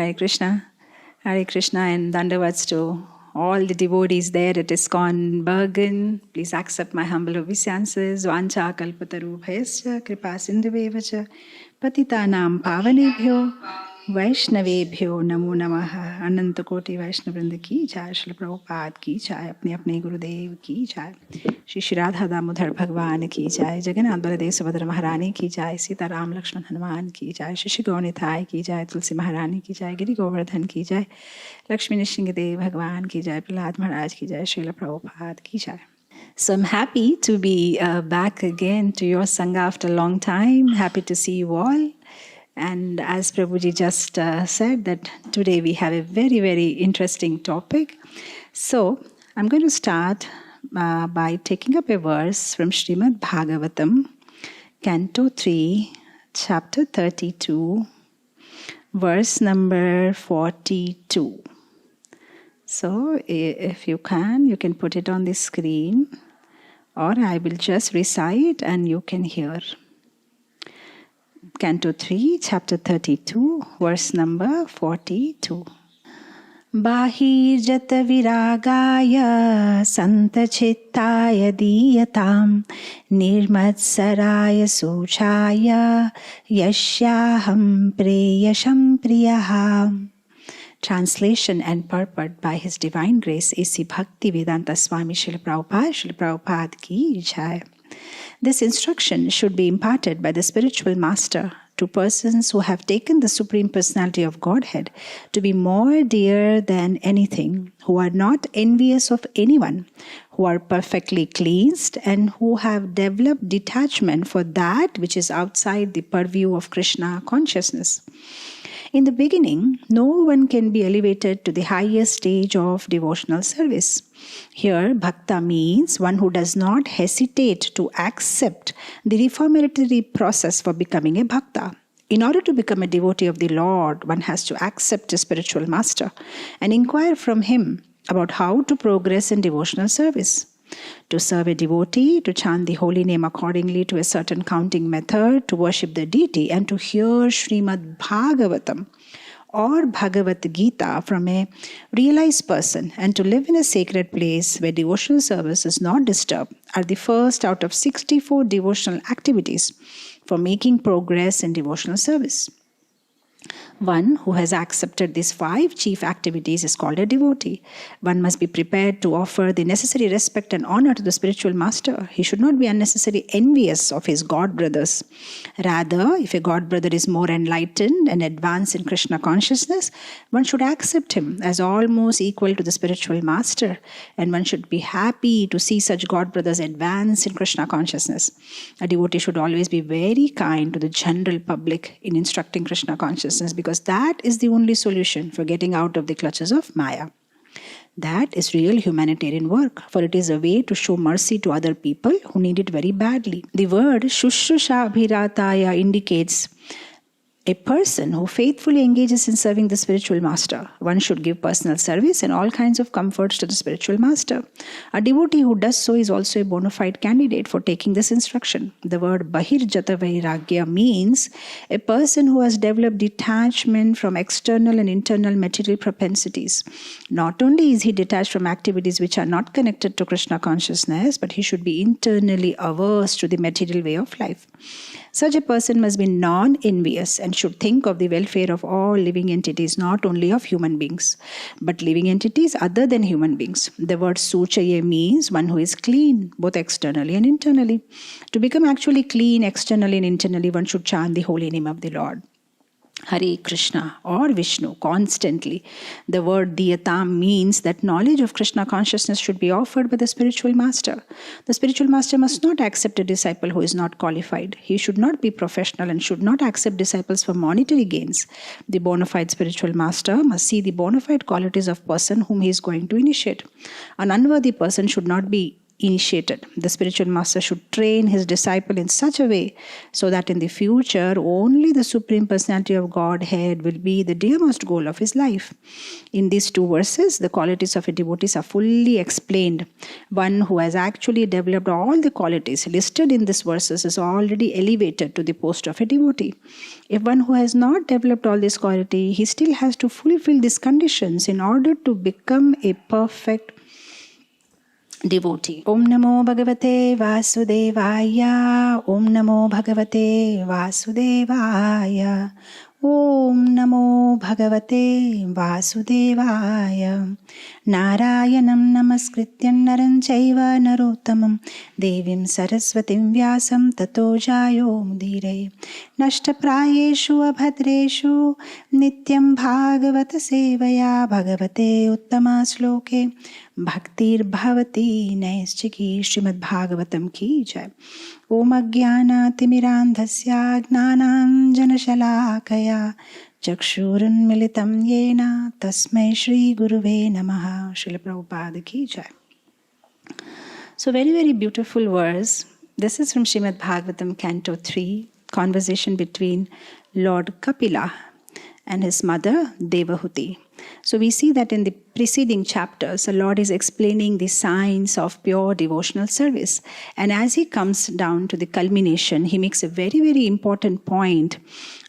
Hare Krishna. Hare Krishna and Dandavats to all the devotees there at ISKCON Bergen. Please accept my humble obeisances. Vancha kalpataru bhayasya kripa sindhuvevacha patitanam pavanebhyo वैष्णवेभ्यो नमो नमः. अनंत कोटि वैष्णव वृंद की जय. श्री प्रभुपाद की जय. अपने अपने गुरुदेव की जय. श्री श्री राधा दामोदर भगवान की जय. जगन्नाथ बलदेव सुभद्रा महारानी की जय. सीताराम लक्ष्मण हनुमान की जय. श्री श्री गौनिताय की जय. तुलसी महारानी की जय. गिरि गोवर्धन की जय. लक्ष्मी नृसिंहदेव भगवान की जय. प्रहलाद महाराज की जय. श्रील प्रभुपाद की जय. So I'm happy to be back again to your Sangha after a long time. Happy to see you all. And as Prabhuji just said, that today we have a very, very interesting topic. So I'm going to start by taking up a verse from Srimad Bhagavatam, Canto 3, Chapter 32, verse number 42. So if you can put it on the screen, or I will just recite and you can hear. Canto 3, Chapter 32, verse number 42. Bahirjata viragaya santachittaya diyatam nirmatsaraya suchaya yashyaham preyasham priyaham. Translation and purport by His Divine Grace A.C. Bhakti Vedanta Swami Srila Prabhupada ki jai. This instruction should be imparted by the spiritual master to persons who have taken the Supreme Personality of Godhead to be more dear than anything, who are not envious of anyone, who are perfectly cleansed, and who have developed detachment for that which is outside the purview of Krishna consciousness. In the beginning, no one can be elevated to the highest stage of devotional service. Here, bhakta means one who does not hesitate to accept the reformatory process for becoming a bhakta. In order to become a devotee of the Lord, one has to accept a spiritual master and inquire from him about how to progress in devotional service. To serve a devotee, to chant the holy name accordingly to a certain counting method, to worship the deity, and to hear Srimad Bhagavatam or Bhagavad Gita from a realized person, and to live in a sacred place where devotional service is not disturbed, are the first out of 64 devotional activities for making progress in devotional service. One who has accepted these 5 chief activities is called a devotee. One must be prepared to offer the necessary respect and honor to the spiritual master. He should not be unnecessarily envious of his god brothers. Rather, if a god brother is more enlightened and advanced in Krishna consciousness, one should accept him as almost equal to the spiritual master, and one should be happy to see such god brothers advance in Krishna consciousness. A devotee should always be very kind to the general public in instructing Krishna consciousness, because that is the only solution for getting out of the clutches of Maya. That is real humanitarian work, for it is a way to show mercy to other people who need it very badly. The word Shushrusha Abhirataya indicates a person who faithfully engages in serving the spiritual master. One should give personal service and all kinds of comforts to the spiritual master. A devotee who does so is also a bona fide candidate for taking this instruction. The word Bahirjata Vairagya means a person who has developed detachment from external and internal material propensities. Not only is he detached from activities which are not connected to Krishna consciousness, but he should be internally averse to the material way of life. Such a person must be non-envious and should think of the welfare of all living entities, not only of human beings, but living entities other than human beings. The word Suchaye means one who is clean, both externally and internally. To become actually clean externally and internally, one should chant the holy name of the Lord, Hare Krishna or Vishnu, constantly. The word Diyatam means that knowledge of Krishna consciousness should be offered by the spiritual master. The spiritual master must not accept a disciple who is not qualified. He should not be professional and should not accept disciples for monetary gains. The bona fide spiritual master must see the bona fide qualities of person whom he is going to initiate. An unworthy person should not be initiated. The spiritual master should train his disciple in such a way so that in the future only the Supreme Personality of Godhead will be the dearmost goal of his life. In these two verses, the qualities of a devotee are fully explained. One who has actually developed all the qualities listed in these verses is already elevated to the post of a devotee. If one who has not developed all this quality, he still has to fulfill these conditions in order to become a perfect devotee. Om Namo Bhagavate Vasudevaya. Om Namo Bhagavate Vasudevaya. Om Namo Bhagavate Vasudevaya. Narayanam Namaskrityam Naram Chaiva Narottamam Devim Saraswatim Vyasam Tato Jayo Mudire. Nashtaprayeshu abhadreshu Nityam Bhagavata Sevaya Bhagavate Uttama Sloke Bhaktir Bhavati Naischiki. Srimad Bhagavatam ki jai. Om Ajnana Timirandhasya Gnanam Janashalakaya Chakshurun Militam Yena Tasmai Shri Guruve Namaha. Srila Prabhupada ki jai. So very, very beautiful verse. This is from Srimad Bhagavatam, Canto 3, conversation between Lord Kapila and his mother Devahuti. So we see that in the preceding chapters, the Lord is explaining the signs of pure devotional service. And as he comes down to the culmination, he makes a very, very important point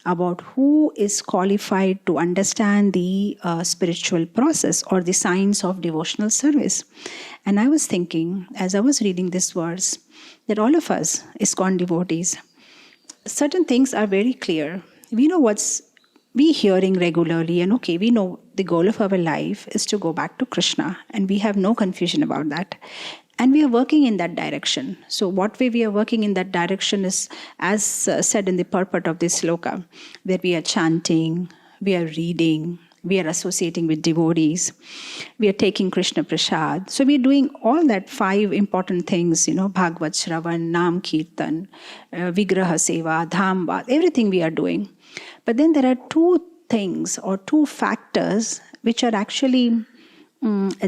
about who is qualified to understand the spiritual process or the signs of devotional service. And I was thinking, as I was reading this verse, that all of us, ISKCON devotees, certain things are very clear. We know what's we hearing regularly, and okay, we know the goal of our life is to go back to Krishna, and we have no confusion about that. And we are working in that direction. So what way we are working in that direction is, as said in the purport of this sloka, where we are chanting, we are reading, we are associating with devotees, we are taking Krishna Prasad. So we are doing all that 5 important things, Bhagavad Shravan, Nam Kirtan, Vigraha Seva, Dhamba, everything we are doing. But then there are 2 things or 2 factors which are actually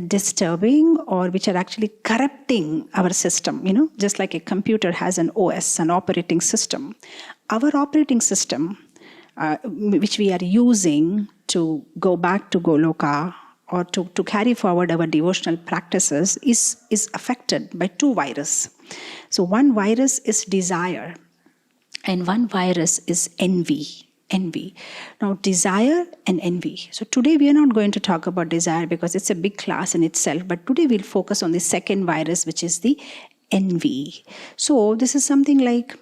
disturbing or which are actually corrupting our system, just like a computer has an OS, an operating system. Our operating system, which we are using to go back to Goloka or to carry forward our devotional practices, is affected by 2 viruses. So one virus is desire and one virus is envy. Now, desire and envy. So today we are not going to talk about desire because it's a big class in itself, but today we'll focus on the second virus, which is the envy. So this is something like,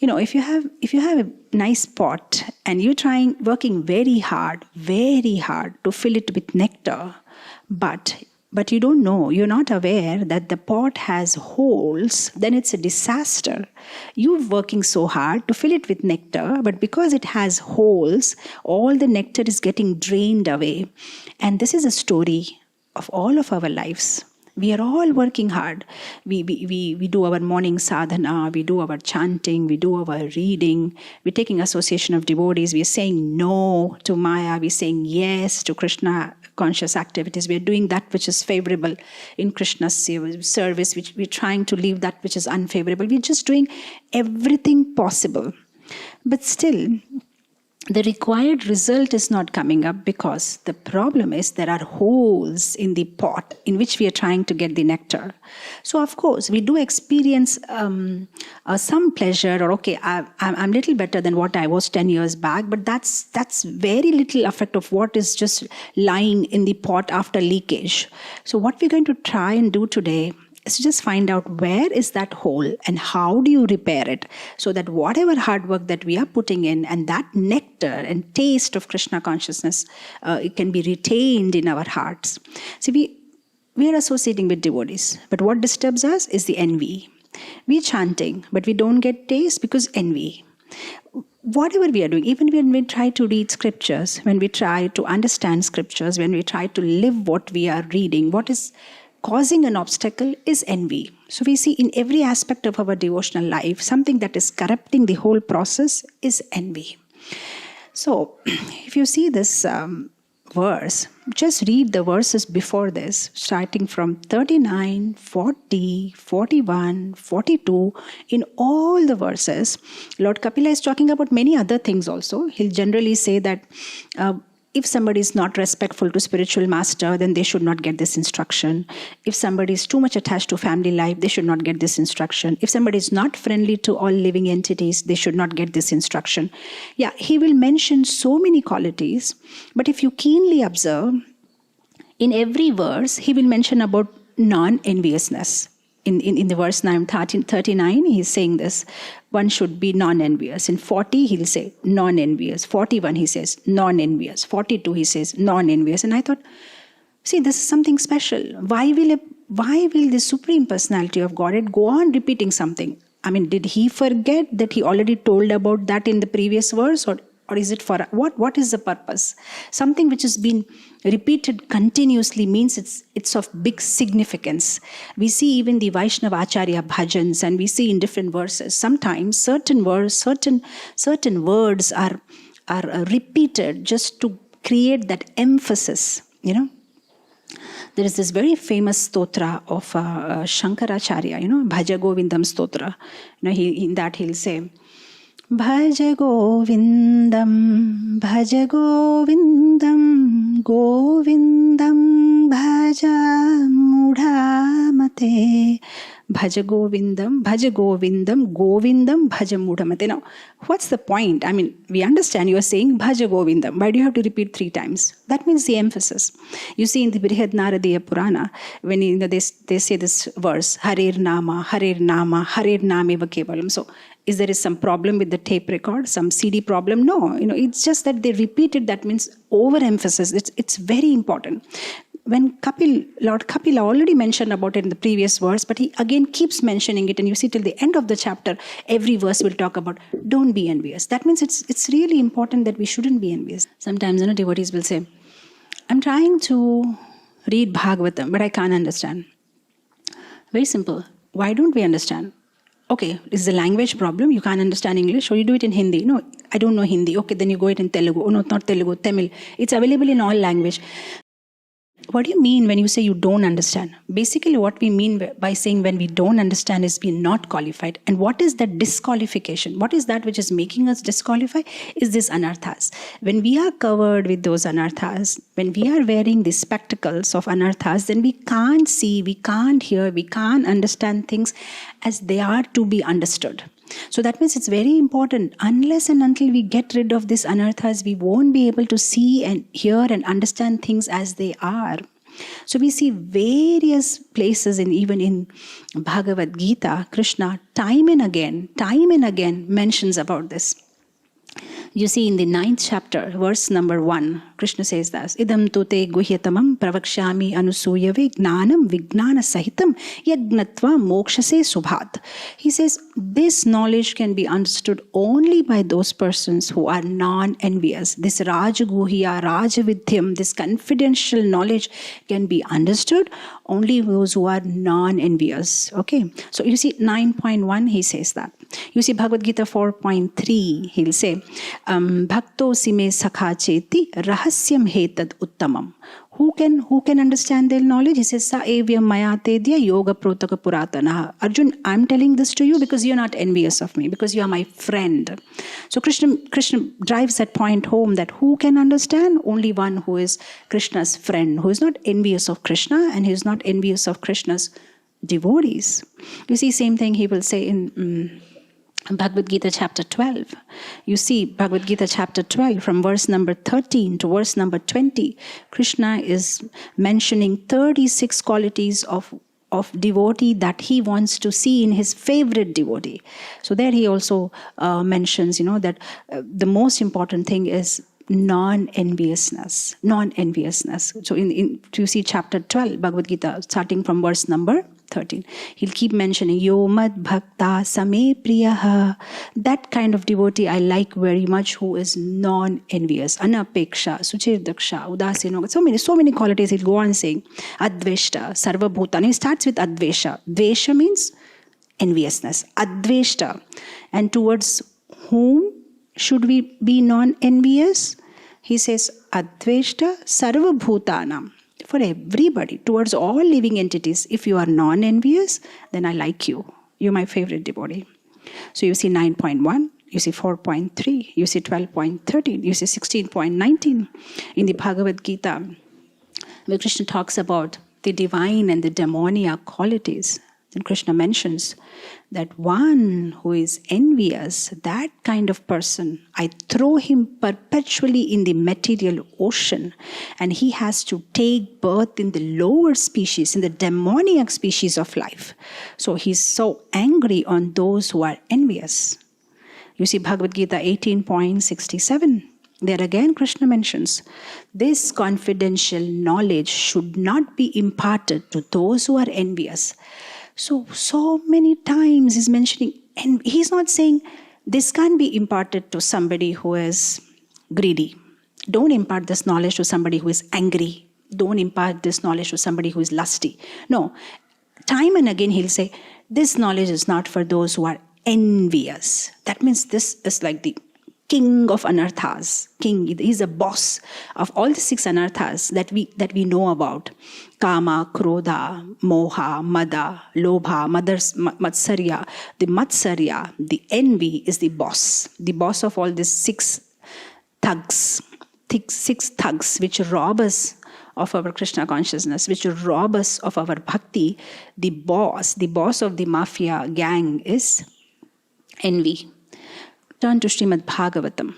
if you have a nice pot and you're working very hard to fill it with nectar, but you don't know, you're not aware that the pot has holes, then it's a disaster. You're working so hard to fill it with nectar, but because it has holes, all the nectar is getting drained away. And this is a story of all of our lives. We are all working hard. We do our morning sadhana, we do our chanting, we do our reading, we're taking association of devotees, we're saying no to Maya, we're saying yes to Krishna conscious activities. We're doing that which is favorable in Krishna's service, which we're trying to leave that which is unfavorable. We're just doing everything possible. But still, the required result is not coming up because the problem is there are holes in the pot in which we are trying to get the nectar. So of course, we do experience some pleasure or okay, I'm a little better than what I was 10 years back, but that's very little effect of what is just lying in the pot after leakage. So what we're going to try and do today is to just find out where is that hole and how do you repair it so that whatever hard work that we are putting in and that nectar and taste of Krishna consciousness, it can be retained in our hearts. See, we are associating with devotees, but what disturbs us is the envy. We are chanting, but we don't get taste because envy. Whatever we are doing, even when we try to read scriptures, when we try to understand scriptures, when we try to live what we are reading, what is causing an obstacle is envy. So we see in every aspect of our devotional life, something that is corrupting the whole process is envy. So if you see this verse, just read the verses before this, starting from 39, 40, 41, 42. In all the verses, Lord Kapila is talking about many other things also. He'll generally say that if somebody is not respectful to spiritual master, then they should not get this instruction. If somebody is too much attached to family life, they should not get this instruction. If somebody is not friendly to all living entities, they should not get this instruction. Yeah, he will mention so many qualities, but if you keenly observe, in every verse, he will mention about non-enviousness. In the verse 39, he's saying this. One should be non-envious. In 40, he'll say non-envious. 41, he says non-envious. 42, he says non-envious. And I thought, see, this is something special. Why will the Supreme Personality of Godhead go on repeating something? I mean, did he forget that he already told about that in the previous verse? Or is it for what is the purpose? Something which has been repeated continuously means it's of big significance. We see even the Vaishnava Acharya bhajans, and we see in different verses. Sometimes certain words are repeated just to create that emphasis. There is this very famous stotra of Shankaracharya. Bhaja Govindam stotra. In that he'll say, Bhaja Govindam, Govindam Bhaja Mudhamate. Bhaja Govindam, Govindam Bhaja Mudhamate. Now, what's the point? I mean, we understand you are saying Bhaja Govindam. Why do you have to repeat 3 times? That means the emphasis. You see in the Brihad Naradiya Purana, when they say this verse, Hare Nama, Hare Nama, Hare Nameva Kevalam. So, is there some problem with the tape record, some CD problem? No, it's just that they repeated. That means overemphasis. It's very important. When Lord Kapila already mentioned about it in the previous verse, but he again keeps mentioning it, and you see till the end of the chapter, every verse will talk about don't be envious. That means it's really important that we shouldn't be envious. Sometimes devotees will say, I'm trying to read Bhagavatam, but I can't understand. Very simple. Why don't we understand? Okay, is the language problem? You can't understand English, or you do it in Hindi? No, I don't know Hindi. Okay, then you go it in Telugu. Oh no, not Telugu, Tamil. It's available in all language. What do you mean when you say you don't understand? Basically, what we mean by saying when we don't understand is we're not qualified. And what is that disqualification? What is that which is making us disqualify? Is this anarthas. When we are covered with those anarthas, when we are wearing the spectacles of anarthas, then we can't see, we can't hear, we can't understand things as they are to be understood. So that means it's very important. Unless and until we get rid of these anarthas, we won't be able to see and hear and understand things as they are. So we see various places, even in Bhagavad Gita, Krishna time and again mentions about this. You see in the 9th chapter, verse number 1, Krishna says this, Idam tute guhyatamam pravakshami anusuyave gnanam vignana sahitam yagnatva mokshase subhat. He says, this knowledge can be understood only by those persons who are non-envious. This Rajaguhya, Rajavidyam, this confidential knowledge can be understood only those who are non-envious. Okay, so you see 9.1, he says that. You see Bhagavad Gita 4.3, he'll say, Bhakto sime sakha cheti rahasyam hetad uttamam. Who can understand their knowledge? He says, Sa evyam maya tedya yoga protaka puratana. Arjun, I'm telling this to you because you're not envious of me, because you are my friend. So Krishna drives that point home that who can understand? Only one who is Krishna's friend, who is not envious of Krishna and who is not envious of Krishna's devotees. You see, same thing he will say in Bhagavad Gita chapter 12. You see Bhagavad Gita chapter 12 from verse number 13 to verse number 20. Krishna is mentioning 36 qualities of devotee that he wants to see in his favorite devotee. So there he also mentions, that the most important thing is non-enviousness. So you see chapter 12, Bhagavad Gita, starting from verse number 13. He'll keep mentioning, Yo mad bhakta same priyaha. That kind of devotee I like very much, who is non-envious. Anapeksha, suchirdaksha, udasino. So many qualities he'll go on saying. Adveshta, sarvabhuta. And he starts with advesha. Dvesha means enviousness. Adveshta. And towards whom should we be non-envious? he says, Adveshta Sarva Bhutanam. For everybody, towards all living entities. If you are non-envious, then I like you. You're my favorite devotee. So you see 9.1, you see 4.3, you see 12.13, you see 16.19. In the Bhagavad Gita, where Krishna talks about the divine and the demoniac qualities, then Krishna mentions that one who is envious, that kind of person, I throw him perpetually in the material ocean, and he has to take birth in the lower species, in the demoniac species of life. So he's so angry on those who are envious. You see Bhagavad Gita 18.67. There again Krishna mentions, this confidential knowledge should not be imparted to those who are envious. So many times he's mentioning, and he's not saying this can't be imparted to somebody who is greedy. Don't impart this knowledge to somebody who is angry. Don't impart this knowledge to somebody who is lusty. No, time and again he'll say, this knowledge is not for those who are envious. That means this is like the king of anarthas. King, he's a boss of all the 6 anarthas that we know about. Kama, Krodha, Moha, Mada, Lobha, Matsarya. The Matsarya, the envy, is the boss. The boss of all these 6 thugs. 6 thugs which rob us of our Krishna consciousness, which rob us of our bhakti. The boss of the mafia gang is envy. Turn to Srimad Bhagavatam,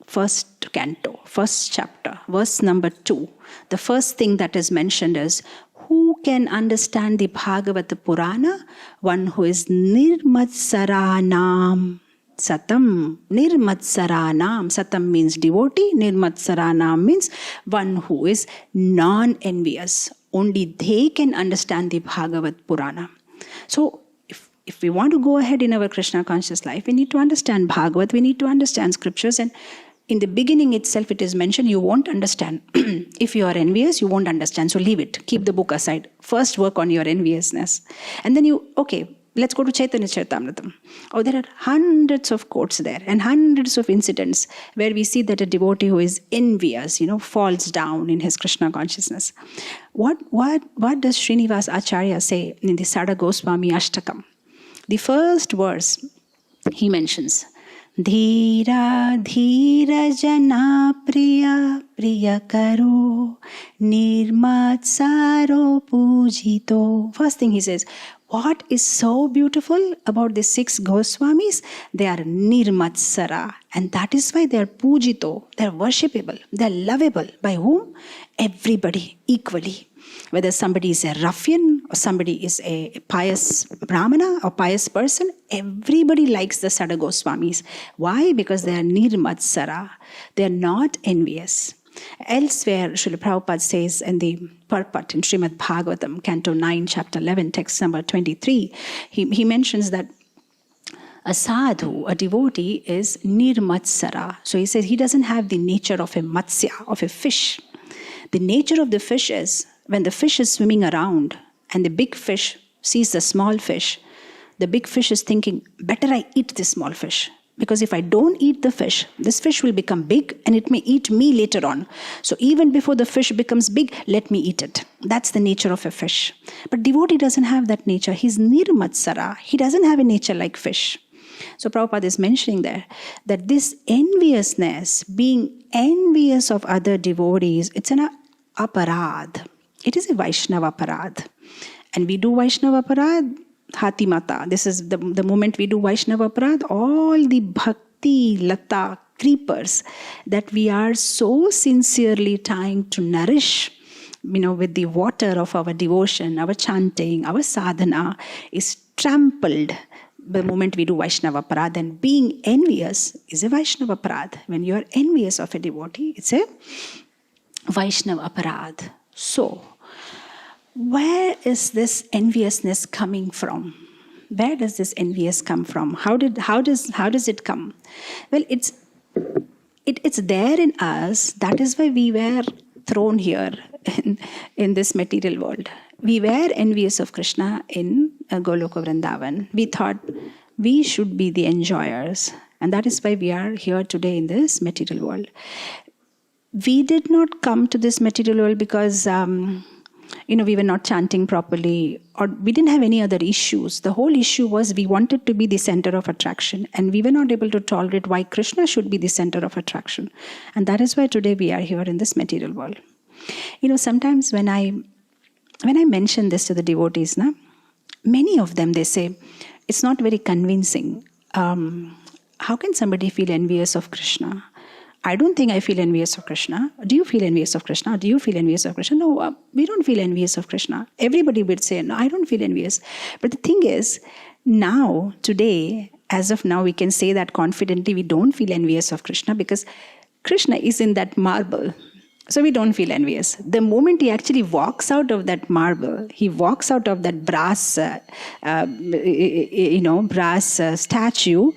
1st canto, 1st chapter, verse number 2. The first thing that is mentioned is, who can understand the Bhagavata Purana? One who is nirmatsaranam. Satam, nirmatsaranam. Satam means devotee, nirmatsaranam means one who is non-envious. Only they can understand the Bhagavat Purana. So, if we want to go ahead in our Krishna conscious life, we need to understand Bhagavat, we need to understand scriptures. And in the beginning itself, it is mentioned, you won't understand. If you are envious, you won't understand. So leave it. Keep the book aside. First work on your enviousness. And then let's go to Chaitanya Charitamrita. Oh, there are hundreds of quotes there and hundreds of incidents where we see that a devotee who is envious, falls down in his Krishna consciousness. What does Srinivas Acharya say in the Sada Goswami Ashtakam? The first verse, he mentions, Dhira dhira jana priya priya karo nirmatsaro pujito. First thing he says, what is so beautiful about the 6 Goswamis? They are nirmatsara, and that is why they are pujito. They are worshipable. They are lovable. By whom? Everybody equally. Whether somebody is a ruffian or somebody is a pious brahmana or pious person, everybody likes the Sada Goswamis. Why? Because they are nirmatsara. They are not envious. Elsewhere, Srila Prabhupada says in the Purport in Srimad Bhagavatam, Canto 9, Chapter 11, text number 23, he mentions that a sadhu, a devotee, is nirmatsara. So he says he doesn't have the nature of a matsya, of a fish. The nature of the fish is, when the fish is swimming around and the big fish sees the small fish, the big fish is thinking, better I eat this small fish. Because if I don't eat the fish, this fish will become big and it may eat me later on. So even before the fish becomes big, let me eat it. That's the nature of a fish. But devotee doesn't have that nature. He's nirmatsara. He doesn't have a nature like fish. So Prabhupada is mentioning there that this enviousness, being envious of other devotees, it's an aparad. It is a Vaishnava aparad. And we do Vaishnava aparad, Hati Mata. This is the moment we do Vaishnava aparad, all the bhakti, lata, creepers that we are so sincerely trying to nourish, with the water of our devotion, our chanting, our sadhana, is trampled the moment we do Vaishnava aparad. And being envious is a Vaishnava aparad. When you are envious of a devotee, it's a Vaishnava aparad. So, where is this enviousness coming from? Where does this envious come from? How does it come? Well, it's there in us. That is why we were thrown here in this material world. We were envious of Krishna in Goloka Vrindavan. We thought we should be the enjoyers. And that is why we are here today in this material world. we did not come to this material world because, we were not chanting properly, or we didn't have any other issues. The whole issue was we wanted to be the center of attraction, and we were not able to tolerate why Krishna should be the center of attraction. And that is why today we are here in this material world. Sometimes when I mention this to the devotees, many of them, they say, it's not very convincing. How can somebody feel envious of Krishna? I don't think I feel envious of Krishna. Do you feel envious of Krishna? Do you feel envious of Krishna? No, we don't feel envious of Krishna. Everybody would say, no, I don't feel envious. But the thing is, now, today, as of now, we can say that confidently we don't feel envious of Krishna because Krishna is in that marble. So we don't feel envious. The moment he actually walks out of that marble, he walks out of that brass statue,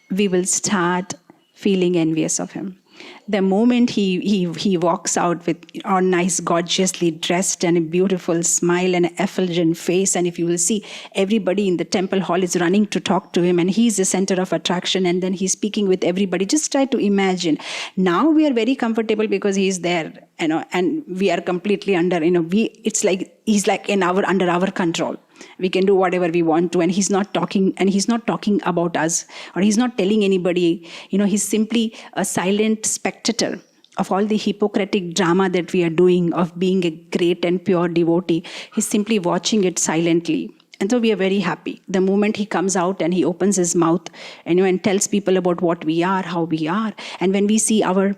we will start feeling envious of him. The moment he walks out with a nice, gorgeously dressed and a beautiful smile and an effulgent face, and if you will see, everybody in the temple hall is running to talk to him, and he's the center of attraction, and then he's speaking with everybody. Just try to imagine. Now we are very comfortable because he's there, and we are completely under, it's like he's like under our control. We can do whatever we want to, and he's not talking about us, or he's not telling anybody. He's simply a silent spectator of all the Hippocratic drama that we are doing of being a great and pure devotee. He's simply watching it silently. And so we are very happy. The moment he comes out and he opens his mouth, and tells people about what we are, how we are, and when we see our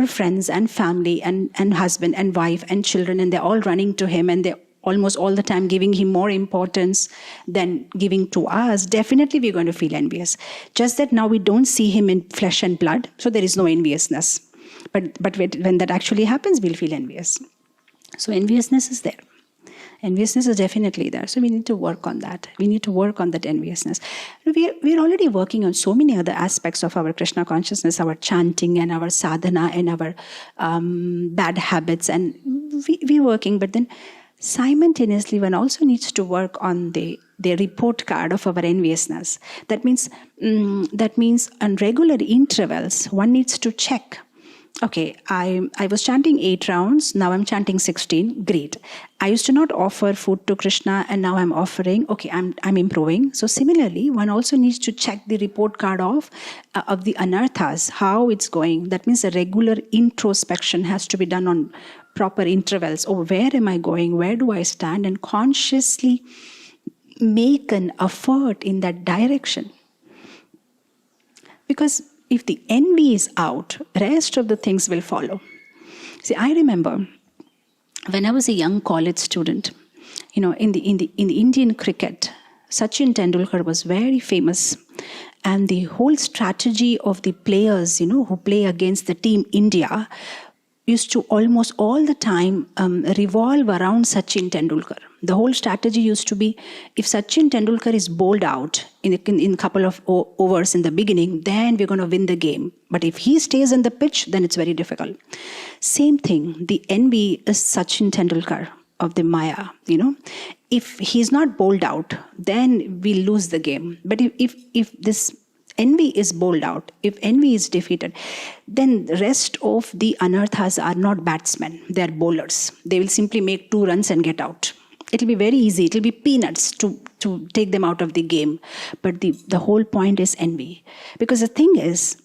friends and family and husband and wife and children, and they're all running to him, and they're almost all the time giving him more importance than giving to us, definitely we're going to feel envious. Just that now we don't see him in flesh and blood, so there is no enviousness. But when that actually happens, we'll feel envious. So enviousness is there. Enviousness is definitely there. So we need to work on that. We need to work on that enviousness. We're already working on so many other aspects of our Krishna consciousness, our chanting and our sadhana and our bad habits. And we're working, but then simultaneously, one also needs to work on the report card of our enviousness. That means on regular intervals, one needs to check. Okay, I was chanting 8 rounds, now I'm chanting 16, great. I used to not offer food to Krishna, and now I'm offering, okay, I'm improving. So similarly, one also needs to check the report card of the anarthas, how it's going. That means a regular introspection has to be done on proper intervals. Oh, where am I going? Where do I stand? And consciously make an effort in that direction. Because if the envy is out, rest of the things will follow. See, I remember when I was a young college student, in the Indian cricket, Sachin Tendulkar was very famous, and the whole strategy of the players, who play against the team India, used to almost all the time revolve around Sachin Tendulkar. The whole strategy used to be, if Sachin Tendulkar is bowled out in a couple of overs in the beginning, then we're going to win the game. But if he stays in the pitch, then it's very difficult. Same thing, the envy is Sachin Tendulkar of the Maya, If he's not bowled out, then we lose the game. But if this envy is bowled out, if envy is defeated, then the rest of the anarthas are not batsmen, they are bowlers. They will simply make 2 runs and get out. It'll be very easy, it'll be peanuts to take them out of the game. But the whole point is envy. Because the thing is,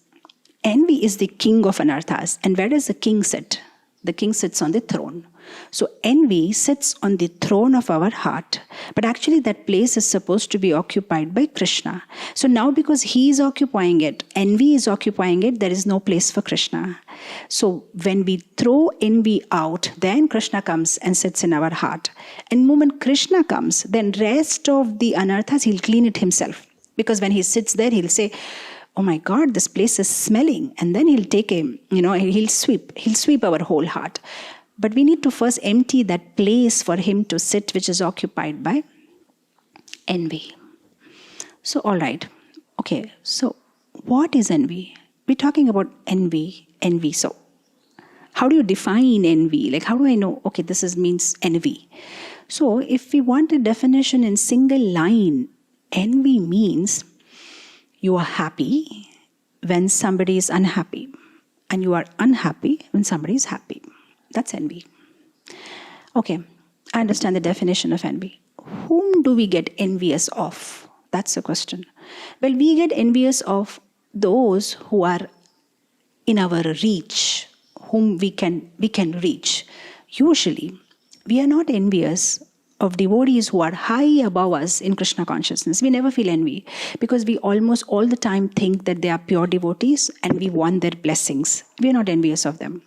envy is the king of anarthas. And where does the king sit? The king sits on the throne. So envy sits on the throne of our heart. But actually that place is supposed to be occupied by Krishna. So now because he is occupying it, envy is occupying it, there is no place for Krishna. So when we throw envy out, then Krishna comes and sits in our heart. And the moment Krishna comes, then rest of the anarthas, he'll clean it himself. Because when he sits there, he'll say, oh my God, this place is smelling. And then he'll take he'll sweep our whole heart. But we need to first empty that place for him to sit, which is occupied by envy. So, all right. Okay, so what is envy? We're talking about envy. So, how do you define envy? Like, how do I know, okay, means envy? So, if we want a definition in single line, envy means you are happy when somebody is unhappy. and you are unhappy when somebody is happy. That's envy. Okay, I understand the definition of envy. Whom do we get envious of? That's the question. Well, we get envious of those who are in our reach, whom we can reach. Usually, we are not envious of devotees who are high above us in Krishna consciousness. We never feel envy because we almost all the time think that they are pure devotees and we want their blessings. We are not envious of them.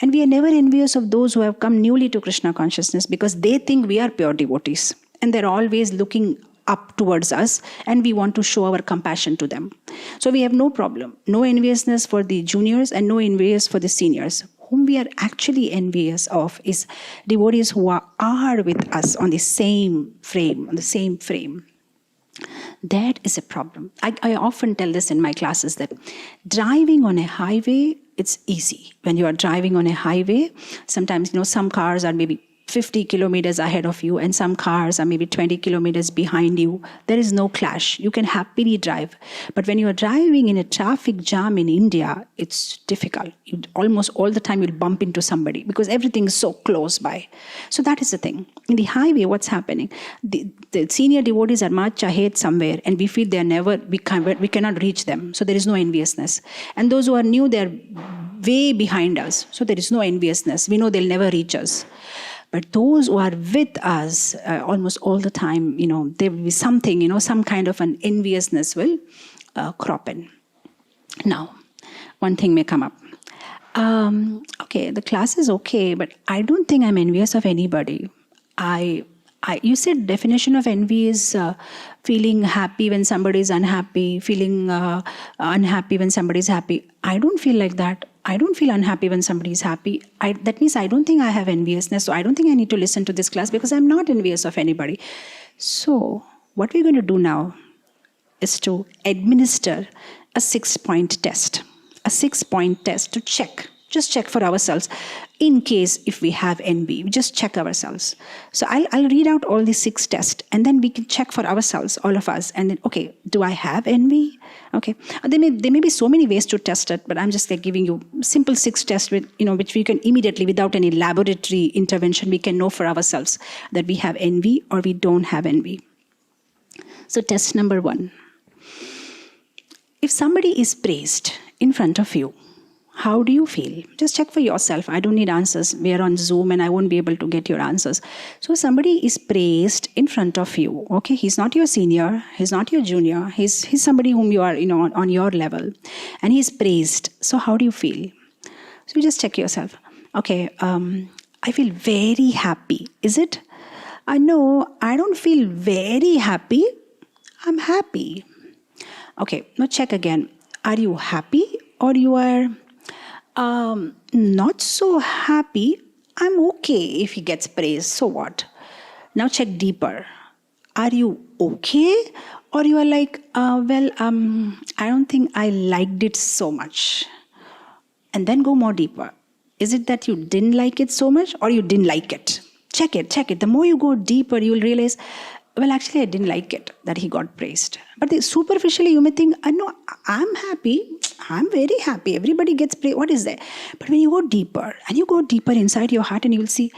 And we are never envious of those who have come newly to Krishna consciousness because they think we are pure devotees. And they're always looking up towards us and we want to show our compassion to them. So we have no problem. No enviousness for the juniors and no envious for the seniors. Whom we are actually envious of is devotees who are with us on the same frame, That is a problem. I often tell this in my classes that driving on a highway, it's easy. When you are driving on a highway, sometimes, some cars are maybe 50 kilometers ahead of you and some cars are maybe 20 kilometers behind you. There is no clash. You can happily drive. But when you are driving in a traffic jam in India, it's difficult. Almost all the time you'll bump into somebody because everything is so close by. So that is the thing. In the highway, what's happening? The senior devotees are much ahead somewhere and we feel we cannot reach them. So there is no enviousness. And those who are new, they're way behind us. So there is no enviousness. We know they'll never reach us. But those who are with us almost all the time, there will be something, some kind of an enviousness will crop in. Now, one thing may come up. Okay, the class is okay, but I don't think I'm envious of anybody. You said definition of envy is feeling happy when somebody is unhappy, feeling unhappy when somebody is happy. I don't feel like that. I don't feel unhappy when somebody is happy. That means I don't think I have enviousness. So I don't think I need to listen to this class because I'm not envious of anybody. So what we're going to do now is to administer a 6-point test. A 6-point test to check. Just check for ourselves. In case if we have envy, we just check ourselves. So I'll read out all the 6 tests and then we can check for ourselves, all of us. And then, okay, do I have envy? Okay. There may be so many ways to test it, but I'm just giving you simple 6 tests with, which we can immediately, without any laboratory intervention, we can know for ourselves that we have envy or we don't have envy. So test number 1. If somebody is praised in front of you, how do you feel? Just check for yourself. I don't need answers. We are on Zoom and I won't be able to get your answers. So somebody is praised in front of you. Okay, he's not your senior. He's not your junior. He's somebody whom you are, on your level. And he's praised. So how do you feel? So you just check yourself. Okay, I feel very happy. Is it? No, I don't feel very happy. I'm happy. Okay, now check again. Are you happy or you are not so happy? I'm okay if he gets praised. So what? Now check deeper. Are you okay? Or you are like, I don't think I liked it so much. And then go more deeper. Is it that you didn't like it so much or you didn't like it? Check it. The more you go deeper, you will realize, well, actually, I didn't like it that he got praised. But superficially, you may think, no, I'm happy. I'm very happy. Everybody gets praised. What is that? But when you go deeper, and you go deeper inside your heart, and you will see,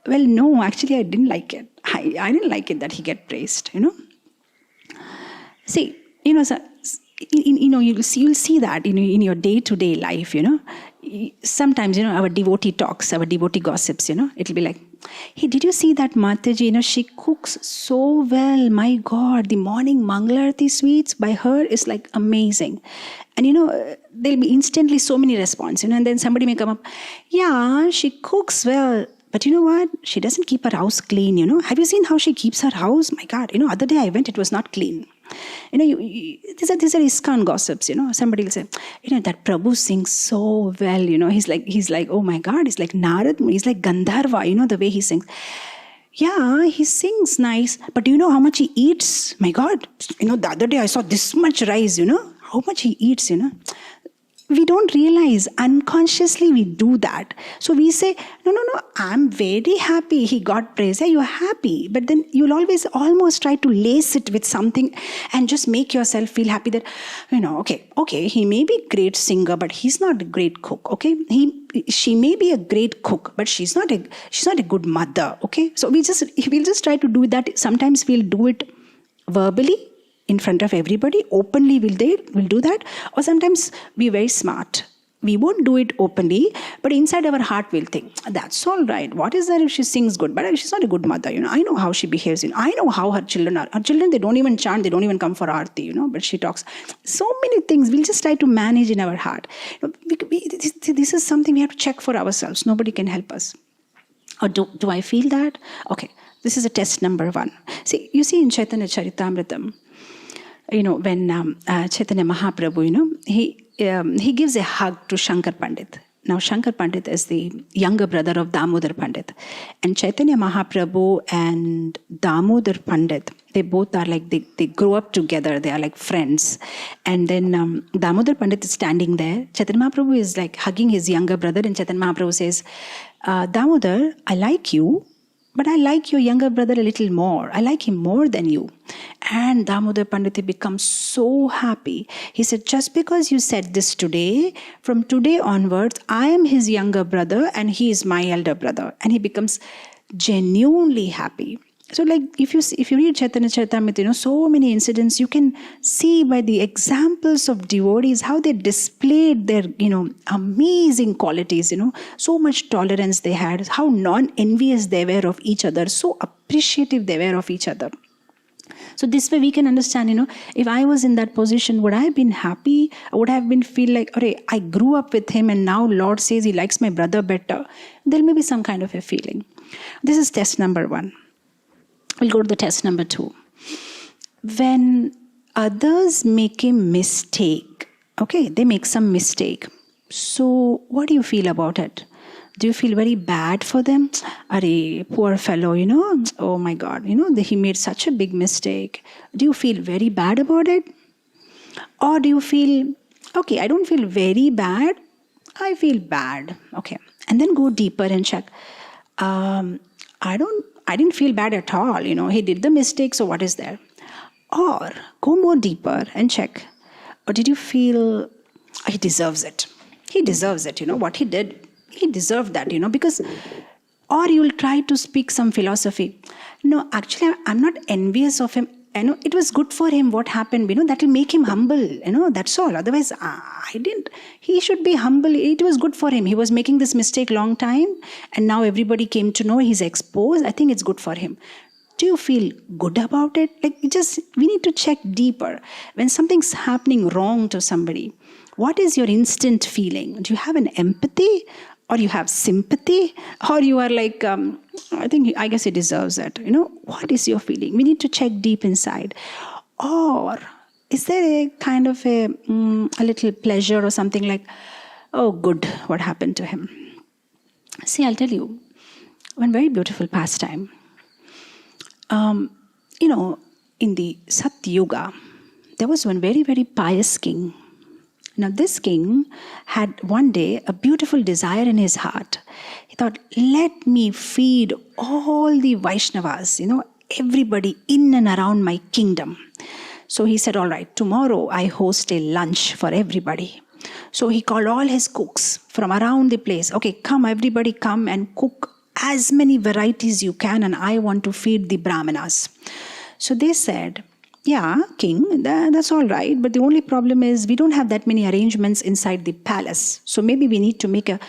well, no, actually, I didn't like it. I didn't like it that he get praised. See, you'll see that in your day-to-day life. Sometimes our devotee talks, our devotee gossips. It'll be like, hey, did you see that Mataji? She cooks so well. My God, the morning Mangalarti sweets by her is like amazing. And there'll be instantly so many responses. And then somebody may come up, yeah, she cooks well. But you know what? She doesn't keep her house clean. Have you seen how she keeps her house? My God, other day I went, it was not clean. These are ISKCON gossips. Somebody will say, that Prabhu sings so well. He's like, oh my God, he's like Narad, he's like Gandharva. The way he sings. Yeah, he sings nice, but do you know how much he eats? My God, the other day I saw this much rice. How much he eats. we don't realize, unconsciously we do that. So we say, no, I'm very happy he got praise. Yeah, you're happy, but then you'll always almost try to lace it with something and just make yourself feel happy that, okay, he may be a great singer, but he's not a great cook. Okay, she may be a great cook, but she's not a good mother. Okay, so we'll just try to do that. Sometimes we'll do it verbally in front of everybody, openly we'll do that. Or sometimes we're very smart, we won't do it openly, but inside our heart we'll think, that's all right, what is there if she sings good, but she's not a good mother, I know how she behaves, I know how her children are. Her children, they don't even chant, they don't even come for aarti, but she talks. So many things we'll just try to manage in our heart. This is something we have to check for ourselves. Nobody can help us. Or do I feel that? Okay, this is a test number 1. You see in Chaitanya Charitamritam, when Chaitanya Mahaprabhu, he gives a hug to Shankar Pandit. Now, Shankar Pandit is the younger brother of Damodar Pandit. And Chaitanya Mahaprabhu and Damodar Pandit, they both are like, they grow up together. They are like friends. And then Damodar Pandit is standing there. Chaitanya Mahaprabhu is like hugging his younger brother. And Chaitanya Mahaprabhu says, Damodar, I like you, but I like your younger brother a little more. I like him more than you. And Damodar Pandit becomes so happy. He said, just because you said this today, from today onwards, I am his younger brother and he is my elder brother. And he becomes genuinely happy. So like if you read Chaitanya Charitamrita, so many incidents you can see by the examples of devotees, how they displayed their, amazing qualities, so much tolerance they had, how non-envious they were of each other, so appreciative they were of each other. So this way we can understand, if I was in that position, would I have been happy? Would I have been feel like, I grew up with him and now Lord says he likes my brother better? There may be some kind of a feeling. This is test number 1. We'll go to the test number 2. When others make a mistake, they make some mistake. So what do you feel about it? Do you feel very bad for them? Poor fellow, oh my God, he made such a big mistake. Do you feel very bad about it? Or do you feel, I don't feel very bad, I feel bad. Okay. And then go deeper and check. I didn't feel bad at all, he did the mistake, so what is there? Or go more deeper and check. Or did you feel, he deserves it? He deserves it, what he did. He deserved that, because, or you'll try to speak some philosophy. No, actually, I'm not envious of him. It was good for him what happened, that will make him humble, that's all. Otherwise, he should be humble. It was good for him. He was making this mistake long time and now everybody came to know he's exposed. I think it's good for him. Do you feel good about it? We need to check deeper. When something's happening wrong to somebody, what is your instant feeling? Do you have an empathy? Or you have sympathy, or you are like, I guess he deserves it. What is your feeling? We need to check deep inside. Or is there a kind of a little pleasure or something like, oh, good, what happened to him? See, I'll tell you, one very beautiful pastime. In the Satyuga, there was one very, very pious king. Now, this king had one day a beautiful desire in his heart. He thought, let me feed all the Vaishnavas, everybody in and around my kingdom. So he said, all right, tomorrow I host a lunch for everybody. So he called all his cooks from around the place. Okay, come, everybody come and cook as many varieties you can, and I want to feed the Brahmanas. So they said, yeah, king, that's all right. But the only problem is we don't have that many arrangements inside the palace. So maybe we need to make a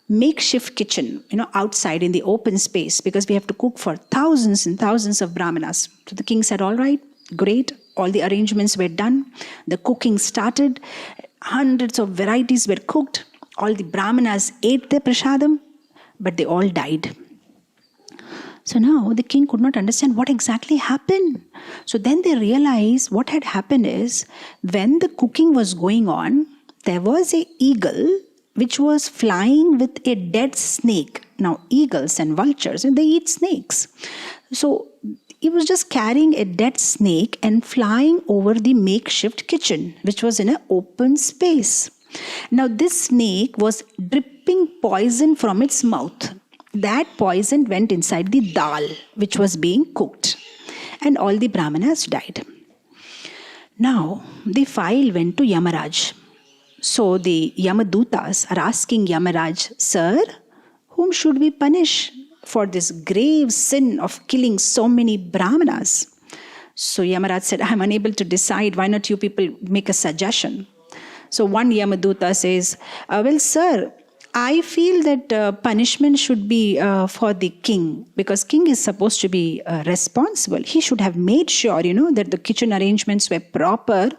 makeshift kitchen, outside in the open space, because we have to cook for thousands and thousands of Brahmanas. So the king said, all right, great. All the arrangements were done. The cooking started. Hundreds of varieties were cooked. All the Brahmanas ate their prasadam, but they all died. So now the king could not understand what exactly happened. So then they realized what had happened is, when the cooking was going on, there was an eagle which was flying with a dead snake. Now eagles and vultures, they eat snakes. So he was just carrying a dead snake and flying over the makeshift kitchen, which was in an open space. Now this snake was dripping poison from its mouth. That poison went inside the dal which was being cooked, and all the brahmanas died. Now the file went to Yamaraj. So the Yamadutas are asking Yamaraj, Sir, whom should we punish for this grave sin of killing so many brahmanas? So Yamaraj said, I am unable to decide. Why not you people make a suggestion? So one Yamaduta says, well, sir, I feel that punishment should be for the king, because king is supposed to be responsible. He should have made sure, that the kitchen arrangements were proper,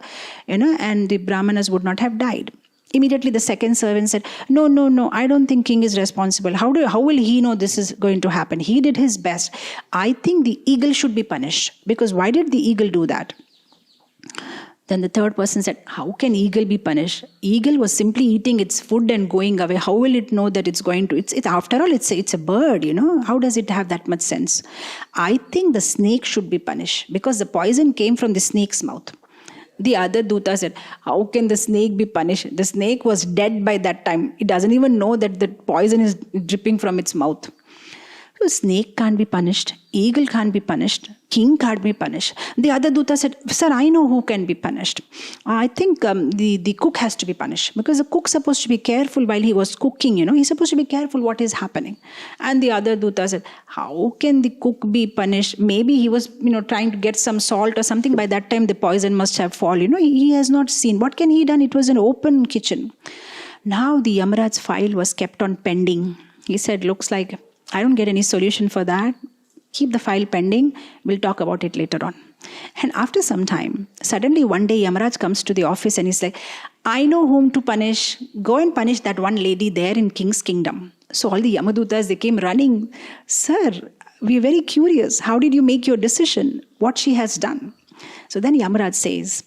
and the brahmanas would not have died. Immediately the second servant said, no, I don't think king is responsible. How will he know this is going to happen? He did his best. I think the eagle should be punished, because why did the eagle do that? Then the third person said, how can eagle be punished? Eagle was simply eating its food and going away. How will it know that it's going to? It's after all, it's a bird, How does it have that much sense? I think the snake should be punished, because the poison came from the snake's mouth. The other Duta said, how can the snake be punished? The snake was dead by that time. It doesn't even know that the poison is dripping from its mouth. So snake can't be punished, eagle can't be punished, king can't be punished. The other Duta said, sir, I know who can be punished. I think the cook has to be punished, because the cook's supposed to be careful while he was cooking, He's supposed to be careful what is happening. And the other Duta said, how can the cook be punished? Maybe he was, trying to get some salt or something. By that time, the poison must have fallen. He has not seen. What can he done? It was an open kitchen. Now the Yamaraj's file was kept on pending. He said, looks like I don't get any solution for that. Keep the file pending. We'll talk about it later on. And after some time, suddenly one day Yamaraj comes to the office and he's like, I know whom to punish. Go and punish that one lady there in King's kingdom. So all the Yamadutas, they came running. Sir, we're very curious. How did you make your decision? What she has done? So then Yamaraj says,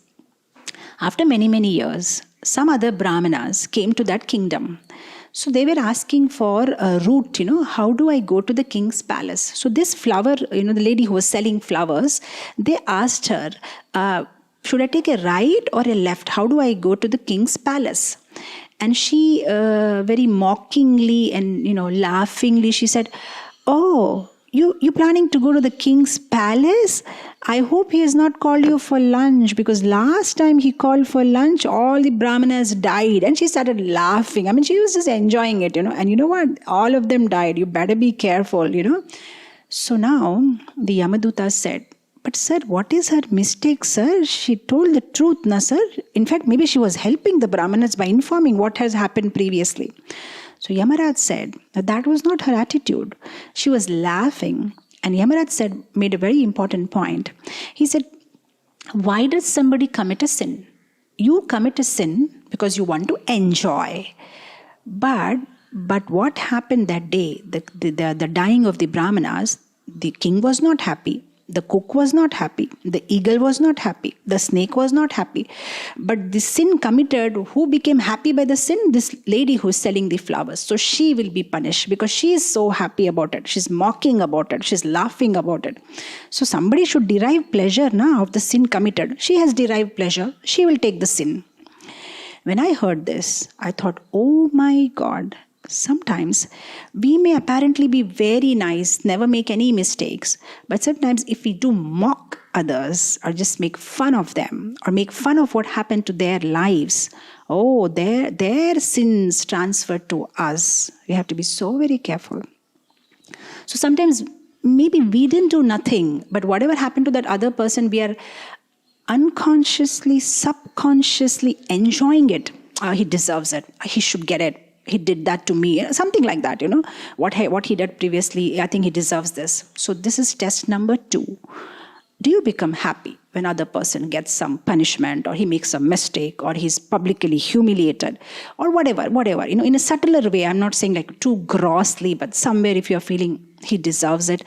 after many, many years, some other brahmanas came to that kingdom. So they were asking for a route, how do I go to the king's palace? So this flower, the lady who was selling flowers, they asked her, should I take a right or a left? How do I go to the king's palace? And she very mockingly and, laughingly, she said, oh, you planning to go to the king's palace? I hope he has not called you for lunch, because last time he called for lunch, all the brahmanas died. And she started laughing. I mean, she was just enjoying it, And you know what? All of them died. You better be careful, So now the Yamaduta said, but sir, what is her mistake, sir? She told the truth, na sir? In fact, maybe she was helping the brahmanas by informing what has happened previously. So Yamaraj said that was not her attitude. She was laughing. And Yamaraj made a very important point. He said, why does somebody commit a sin? You commit a sin because you want to enjoy. But what happened that day, the dying of the brahmanas, the king was not happy. The cook was not happy. The eagle was not happy. The snake was not happy. But the sin committed, who became happy by the sin? This lady who is selling the flowers. So she will be punished because she is so happy about it. She's mocking about it. She's laughing about it. So somebody should derive pleasure now of the sin committed. She has derived pleasure. She will take the sin. When I heard this, I thought, oh my God. Sometimes we may apparently be very nice, never make any mistakes, but sometimes if we do mock others or just make fun of them or make fun of what happened to their lives, their sins transfer to us. We have to be so very careful. So sometimes maybe we didn't do nothing, but whatever happened to that other person, we are unconsciously, subconsciously enjoying it. He deserves it. He should get it. He did that to me, something like that, what he did previously, I think he deserves this. So this is test number 2. Do you become happy when other person gets some punishment or he makes a mistake or he's publicly humiliated or whatever, in a subtler way? I'm not saying like too grossly, but somewhere if you're feeling he deserves it,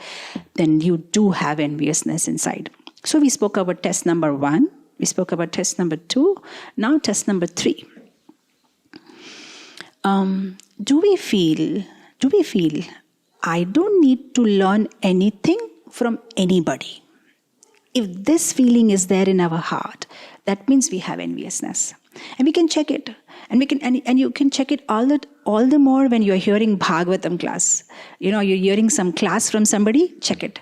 then you do have enviousness inside. So we spoke about test number 1. We spoke about test number 2. Now test number 3. Do we feel I don't need to learn anything from anybody? If this feeling is there in our heart, that means we have enviousness. And we can check it. And you can check it all the more when you're hearing Bhagavatam class. You're hearing some class from somebody, check it.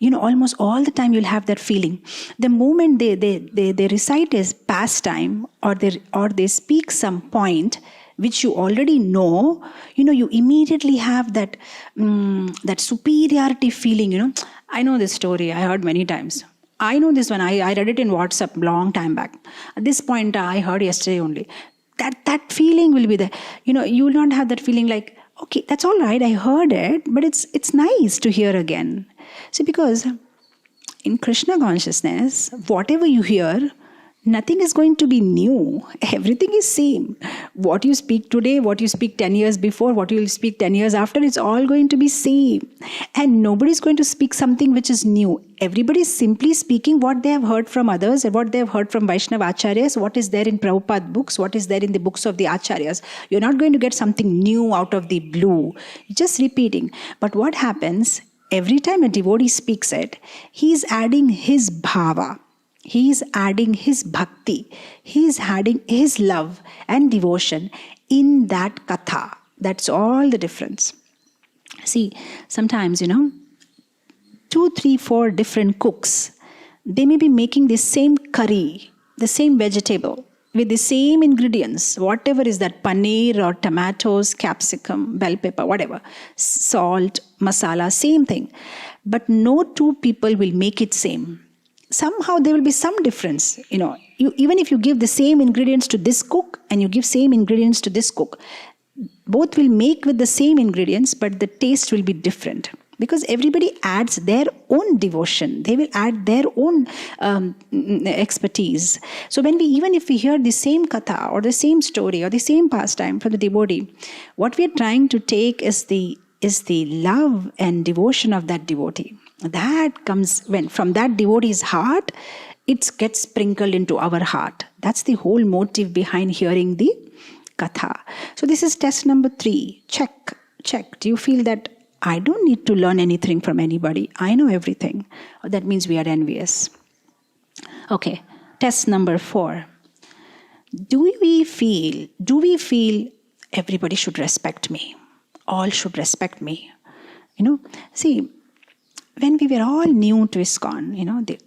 Almost all the time you'll have that feeling. The moment they recite as pastime, or they speak some point which you already know, you immediately have that superiority feeling. I know this story, I heard many times. I know this one, I read it in WhatsApp long time back. At this point, I heard yesterday only. That feeling will be there. You will not have that feeling like, okay, that's all right, I heard it, but it's nice to hear again. See, because in Krishna consciousness, whatever you hear, nothing is going to be new. Everything is same. What you speak today, what you speak 10 years before, what you will speak 10 years after, it's all going to be same. And nobody's going to speak something which is new. Everybody is simply speaking what they have heard from others and what they have heard from Vaishnava Acharyas, what is there in Prabhupada books, what is there in the books of the Acharyas. You're not going to get something new out of the blue. You're just repeating. But what happens, every time a devotee speaks it, he's adding his bhava. He is adding his bhakti. He is adding his love and devotion in that katha. That's all the difference. See, sometimes, 2, 3, 4 different cooks, they may be making the same curry, the same vegetable, with the same ingredients, whatever is that, paneer or tomatoes, capsicum, bell pepper, whatever, salt, masala, same thing. But no two people will make it same. Somehow there will be some difference. Even if you give the same ingredients to this cook and you give same ingredients to this cook, both will make with the same ingredients, but the taste will be different. Because everybody adds their own devotion. They will add their own expertise. So even if we hear the same katha or the same story or the same pastime from the devotee, what we are trying to take is the love and devotion of that devotee. That comes when from that devotee's heart, it gets sprinkled into our heart. That's the whole motive behind hearing the katha. So this is test number 3. Check. Do you feel that I don't need to learn anything from anybody? I know everything. That means we are envious. Okay. Test number 4. Do we feel everybody should respect me? All should respect me. See, when we were all new to ISKCON,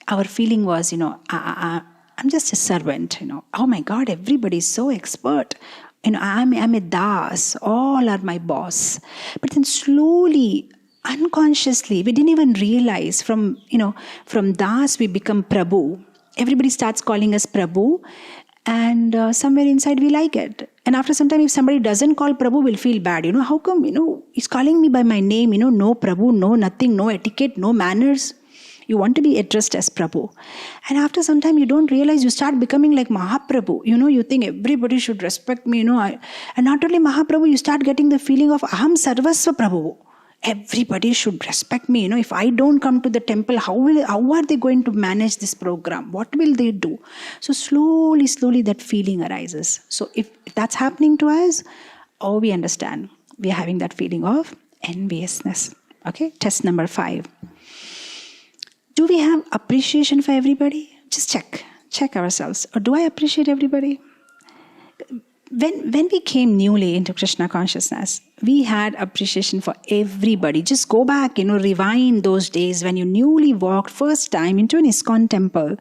our feeling was, I'm just a servant, Oh my God, everybody is so expert. I'm a das, all are my boss. But then slowly, unconsciously, we didn't even realize from das we become Prabhu. Everybody starts calling us Prabhu, and somewhere inside we like it. And after some time, if somebody doesn't call Prabhu, we'll feel bad. How come, he's calling me by my name, no Prabhu, no nothing, no etiquette, no manners. You want to be addressed as Prabhu. And after some time, you don't realize, you start becoming like Mahaprabhu. You think everybody should respect me, and not only Mahaprabhu, you start getting the feeling of Aham Sarvasva Prabhu. Everybody should respect me. If I don't come to the temple, how are they going to manage this program? What will they do? So slowly that feeling arises. So if that's happening to us, we understand. We are having that feeling of enviousness. Okay, test number 5. Do we have appreciation for everybody? Just check ourselves. Or do I appreciate everybody? When we came newly into Krishna consciousness, we had appreciation for everybody. Just go back, rewind those days when you newly walked first time into an ISKCON temple.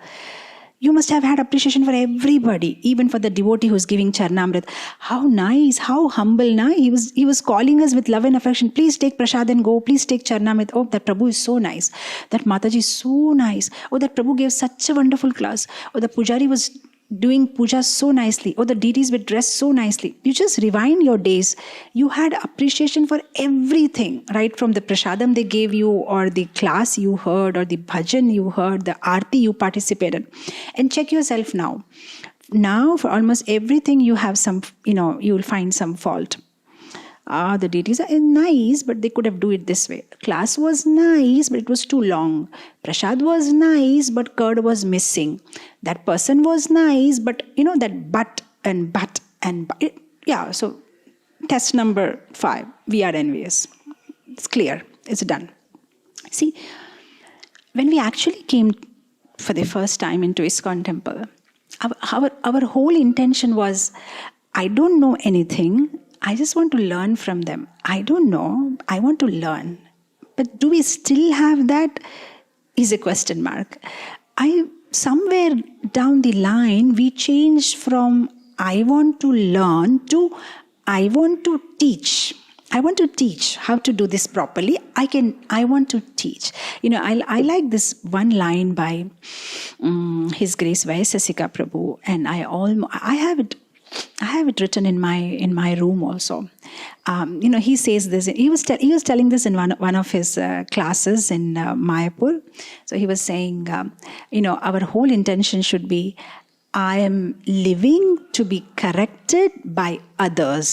You must have had appreciation for everybody, even for the devotee who's giving Charnamrit. How nice, how humble, na? He was calling us with love and affection. Please take prasad and go. Please take Charnamrit. Oh, that Prabhu is so nice. That Mataji is so nice. Oh, that Prabhu gave such a wonderful class. Oh, the Pujari was doing puja so nicely. Oh, the deities were dressed so nicely. You just rewind your days. You had appreciation for everything, right? From the prasadam they gave you, or the class you heard, or the bhajan you heard, the arti you participated. And check yourself now. Now, for almost everything, you have some, you will find some fault. The deities are nice, but they could have do it this way. Class was nice, but it was too long. Prasad was nice, but curd was missing. That person was nice, but that but. Yeah, so test number 5. We are envious. It's clear. It's done. See, when we actually came for the first time into ISKCON temple, our whole intention was, I don't know anything. I just want to learn from them. I don't know. I want to learn. But do we still have that? Is a question mark. Somewhere down the line, we changed from I want to learn to I want to teach. I want to teach how to do this properly. I want to teach. I like this one line by His Grace Vaisasika Prabhu, and I have it written in my room also. He says this. He was telling this in one of his classes in Mayapur. So he was saying, our whole intention should be, I am living to be corrected by others.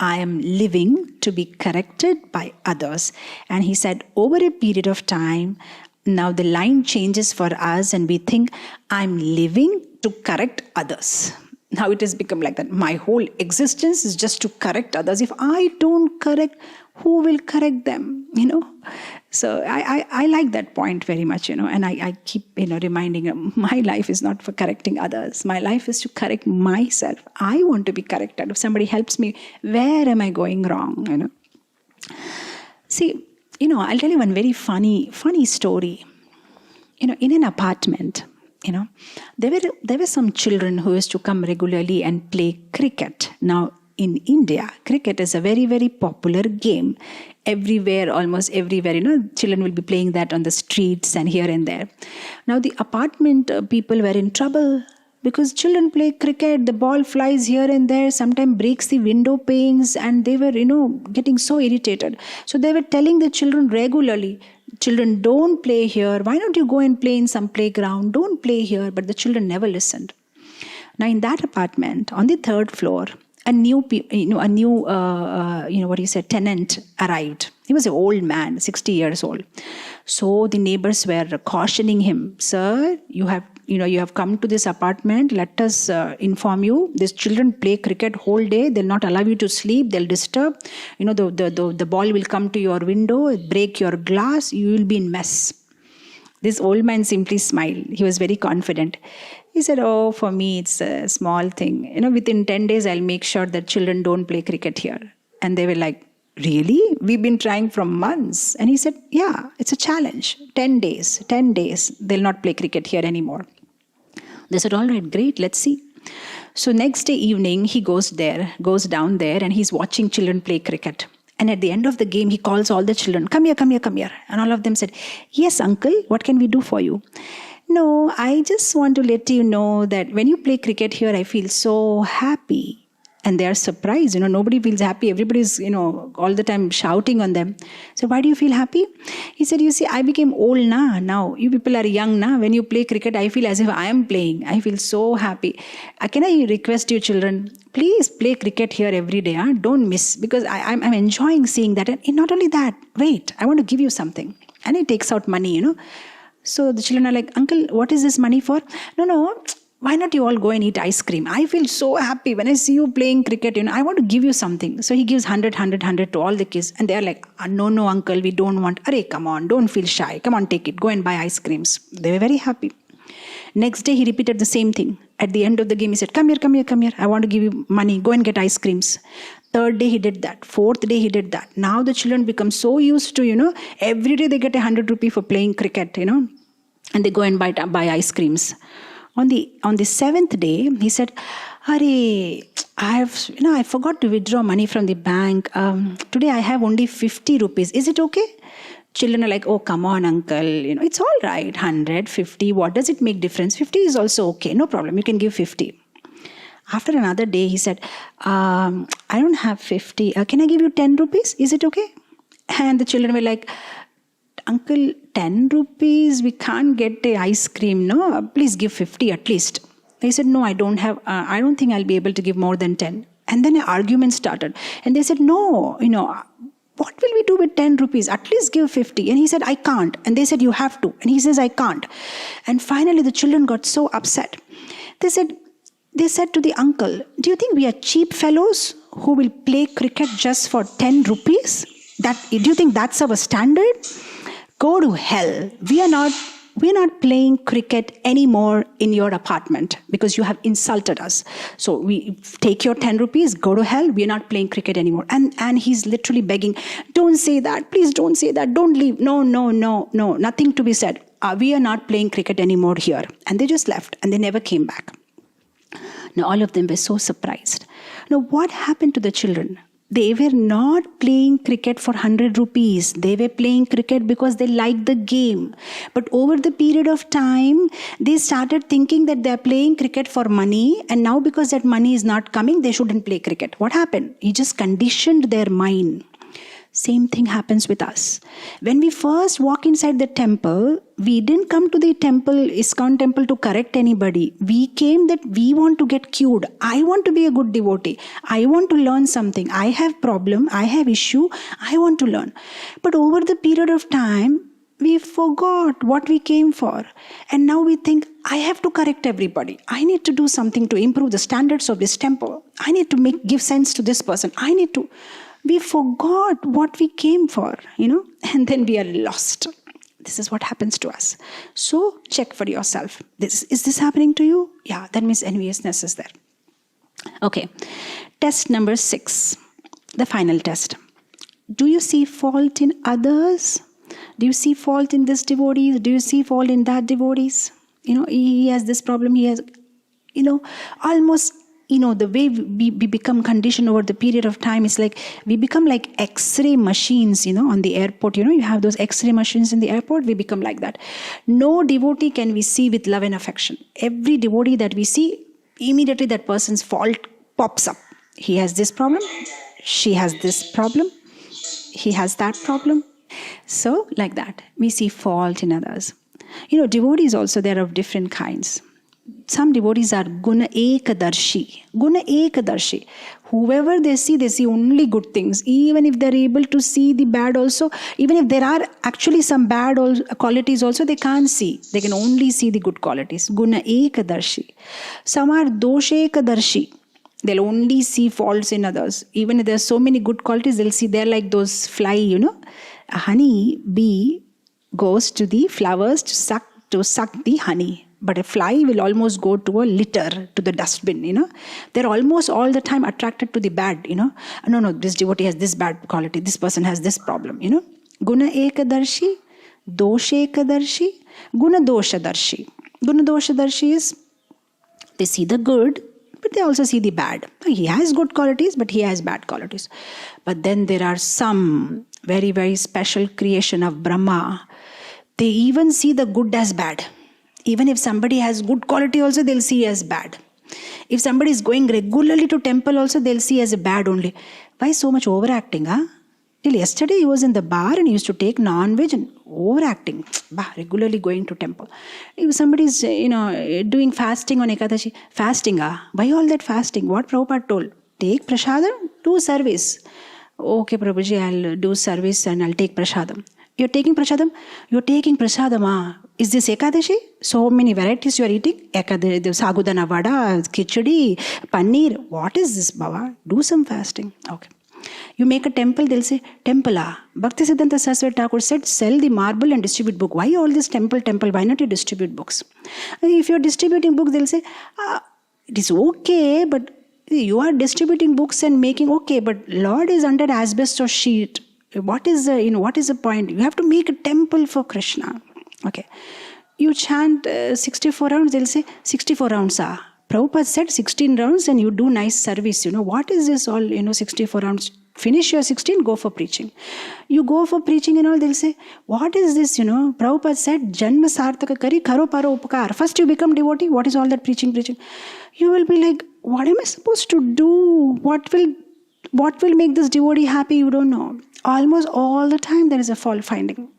I am living to be corrected by others. And he said, over a period of time, now the line changes for us and we think, I'm living to correct others. Now it has become like that. My whole existence is just to correct others. If I don't correct, who will correct them? So I like that point very much, and I keep, reminding my life is not for correcting others. My life is to correct myself. I want to be corrected. If somebody helps me, where am I going wrong? See, I'll tell you one very funny story. In an apartment, there were some children who used to come regularly and play cricket. Now, in India, cricket is a very, very popular game. Everywhere, almost everywhere, children will be playing that on the streets and here and there. Now, the apartment people were in trouble because children play cricket, the ball flies here and there, sometimes breaks the window panes, and they were, getting so irritated. So they were telling the children regularly, children, don't play here. Why don't you go and play in some playground? Don't play here. But the children never listened. Now, in that apartment, on the third floor, a new tenant arrived. He was an old man, 60 years old. So the neighbors were cautioning him, sir, you have come to this apartment. Let us inform you. These children play cricket whole day. They'll not allow you to sleep. They'll disturb. The ball will come to your window, break your glass. You will be in mess. This old man simply smiled. He was very confident. He said, oh, for me, it's a small thing. Within 10 days, I'll make sure that children don't play cricket here. And they were like, really? We've been trying for months. And he said, yeah, it's a challenge. 10 days, they'll not play cricket here anymore. They said, all right, great, let's see. So next day evening, he goes down there, and he's watching children play cricket. And at the end of the game, he calls all the children, come here. And all of them said, yes, uncle, what can we do for you? No, I just want to let you know that when you play cricket here, I feel so happy. And they are surprised, nobody feels happy. Everybody's, all the time shouting on them. So why do you feel happy? He said, you see, I became old now. You people are young now. When you play cricket, I feel as if I am playing. I feel so happy. Can I request you children, please play cricket here every day. Don't miss, because I'm enjoying seeing that. And not only that, wait, I want to give you something. And he takes out money, So the children are like, uncle, what is this money for? No. Why not you all go and eat ice cream? I feel so happy when I see you playing cricket. I want to give you something. So he gives 100 to all the kids. And they're like, no, uncle, we don't want. Arey, come on, don't feel shy. Come on, take it. Go and buy ice creams. They were very happy. Next day, he repeated the same thing. At the end of the game, he said, come here. I want to give you money. Go and get ice creams. Third day, he did that. Fourth day, he did that. Now the children become so used to, every day they get 100 rupees for playing cricket, and they go and buy ice creams. On the seventh day, he said, Hare, I forgot to withdraw money from the bank. Today I have only 50 rupees. Is it okay? Children are like, oh, come on, uncle. It's all right. 100, 50, what does it make difference? 50 is also okay. No problem. You can give 50. After another day, he said, I don't have 50. Can I give you 10 rupees? Is it okay? And the children were like, uncle, 10 rupees, we can't get the ice cream, no? Please give 50 at least. They said, no, I don't think I'll be able to give more than 10. And then an argument started. And they said, no, what will we do with 10 rupees? At least give 50. And he said, I can't. And they said, you have to. And he says, I can't. And finally, the children got so upset. They said to the uncle, do you think we are cheap fellows who will play cricket just for 10 rupees? Do you think that's our standard? Go to hell. We are we're not playing cricket anymore in your apartment because you have insulted us. So we take your 10 rupees, go to hell, we're not playing cricket anymore. And he's literally begging, don't say that, please don't say that, don't leave. No, nothing to be said. We are not playing cricket anymore here. And they just left and they never came back. Now all of them were so surprised. Now what happened to the children? They were not playing cricket for 100 rupees. They were playing cricket because they liked the game. But over the period of time, they started thinking that they are playing cricket for money. And now because that money is not coming, they shouldn't play cricket. What happened? He just conditioned their mind. Same thing happens with us. When we first walk inside the temple, we didn't come to the temple, ISKCON temple, to correct anybody. We came that we want to get cured. I want to be a good devotee. I want to learn something. I have problem. I have issue. I want to learn. But over the period of time, we forgot what we came for. And now we think, I have to correct everybody. I need to do something to improve the standards of this temple. I need to give sense to this person. We forgot what we came for, and then we are lost. This is what happens to us. So check for yourself. Is this happening to you? Yeah, that means enviousness is there. Okay, test number 6, the final test. Do you see fault in others? Do you see fault in this devotee? Do you see fault in that devotees? He has this problem, he has, almost, the way we become conditioned over the period of time is like, we become like X-ray machines, on the airport. You have those X-ray machines in the airport, we become like that. No devotee can we see with love and affection. Every devotee that we see, immediately that person's fault pops up. He has this problem, she has this problem, he has that problem. So like that, we see fault in others. Devotees also, they're of different kinds. Some devotees are guna ekadarshi. Guna ekadarshi. Whoever they see only good things. Even if they're able to see the bad also, even if there are actually some bad qualities also, they can't see. They can only see the good qualities. Guna ekadarshi. Some are dosha ekadarshi. They'll only see faults in others. Even if there's so many good qualities, they'll see they're like those fly, A honey bee goes to the flowers to suck the honey. But a fly will almost go to a litter, to the dustbin, They're almost all the time attracted to the bad, No, this devotee has this bad quality. This person has this problem, Guna ekadarshi, dosha ekadarshi, guna doshadarshi. Guna doshadarshi is, they see the good, but they also see the bad. He has good qualities, but he has bad qualities. But then there are some very, very special creation of Brahma. They even see the good as bad. Even if somebody has good quality also, they'll see as bad. If somebody is going regularly to temple also, they'll see as a bad only. Why so much overacting, Till yesterday he was in the bar and he used to take non-veg and overacting. Regularly going to temple. If somebody is, doing fasting on Ekadashi, fasting, why all that fasting? What Prabhupada told? Take prasadam, do service. Okay, Prabhuji, I'll do service and I'll take prasadam. You're taking prasadam? You're taking prasadam. Is this Ekadashi? So many varieties you are eating? Sagudana vada, khichdi, paneer. What is this, Baba? Do some fasting. Okay. You make a temple, they'll say, temple. Bhakti Saraswati Thakur said, sell the marble and distribute book. Why all this temple? Why not you distribute books? If you're distributing books, they'll say, it is okay, but you are distributing books and making okay, but Lord is under asbestos sheet. What is the point? You have to make a temple for Krishna. Okay. You chant 64 rounds, they'll say 64 rounds. Prabhupada said 16 rounds and you do nice service. What is this all, 64 rounds? Finish your 16, go for preaching. You go for preaching and all, they'll say, what is this, Prabhupada said, Janma sartaka kari karo paro upakar. First you become devotee, what is all that preaching? You will be like, what am I supposed to do? What will make this devotee happy? You don't know. Almost all the time there is a fault finding.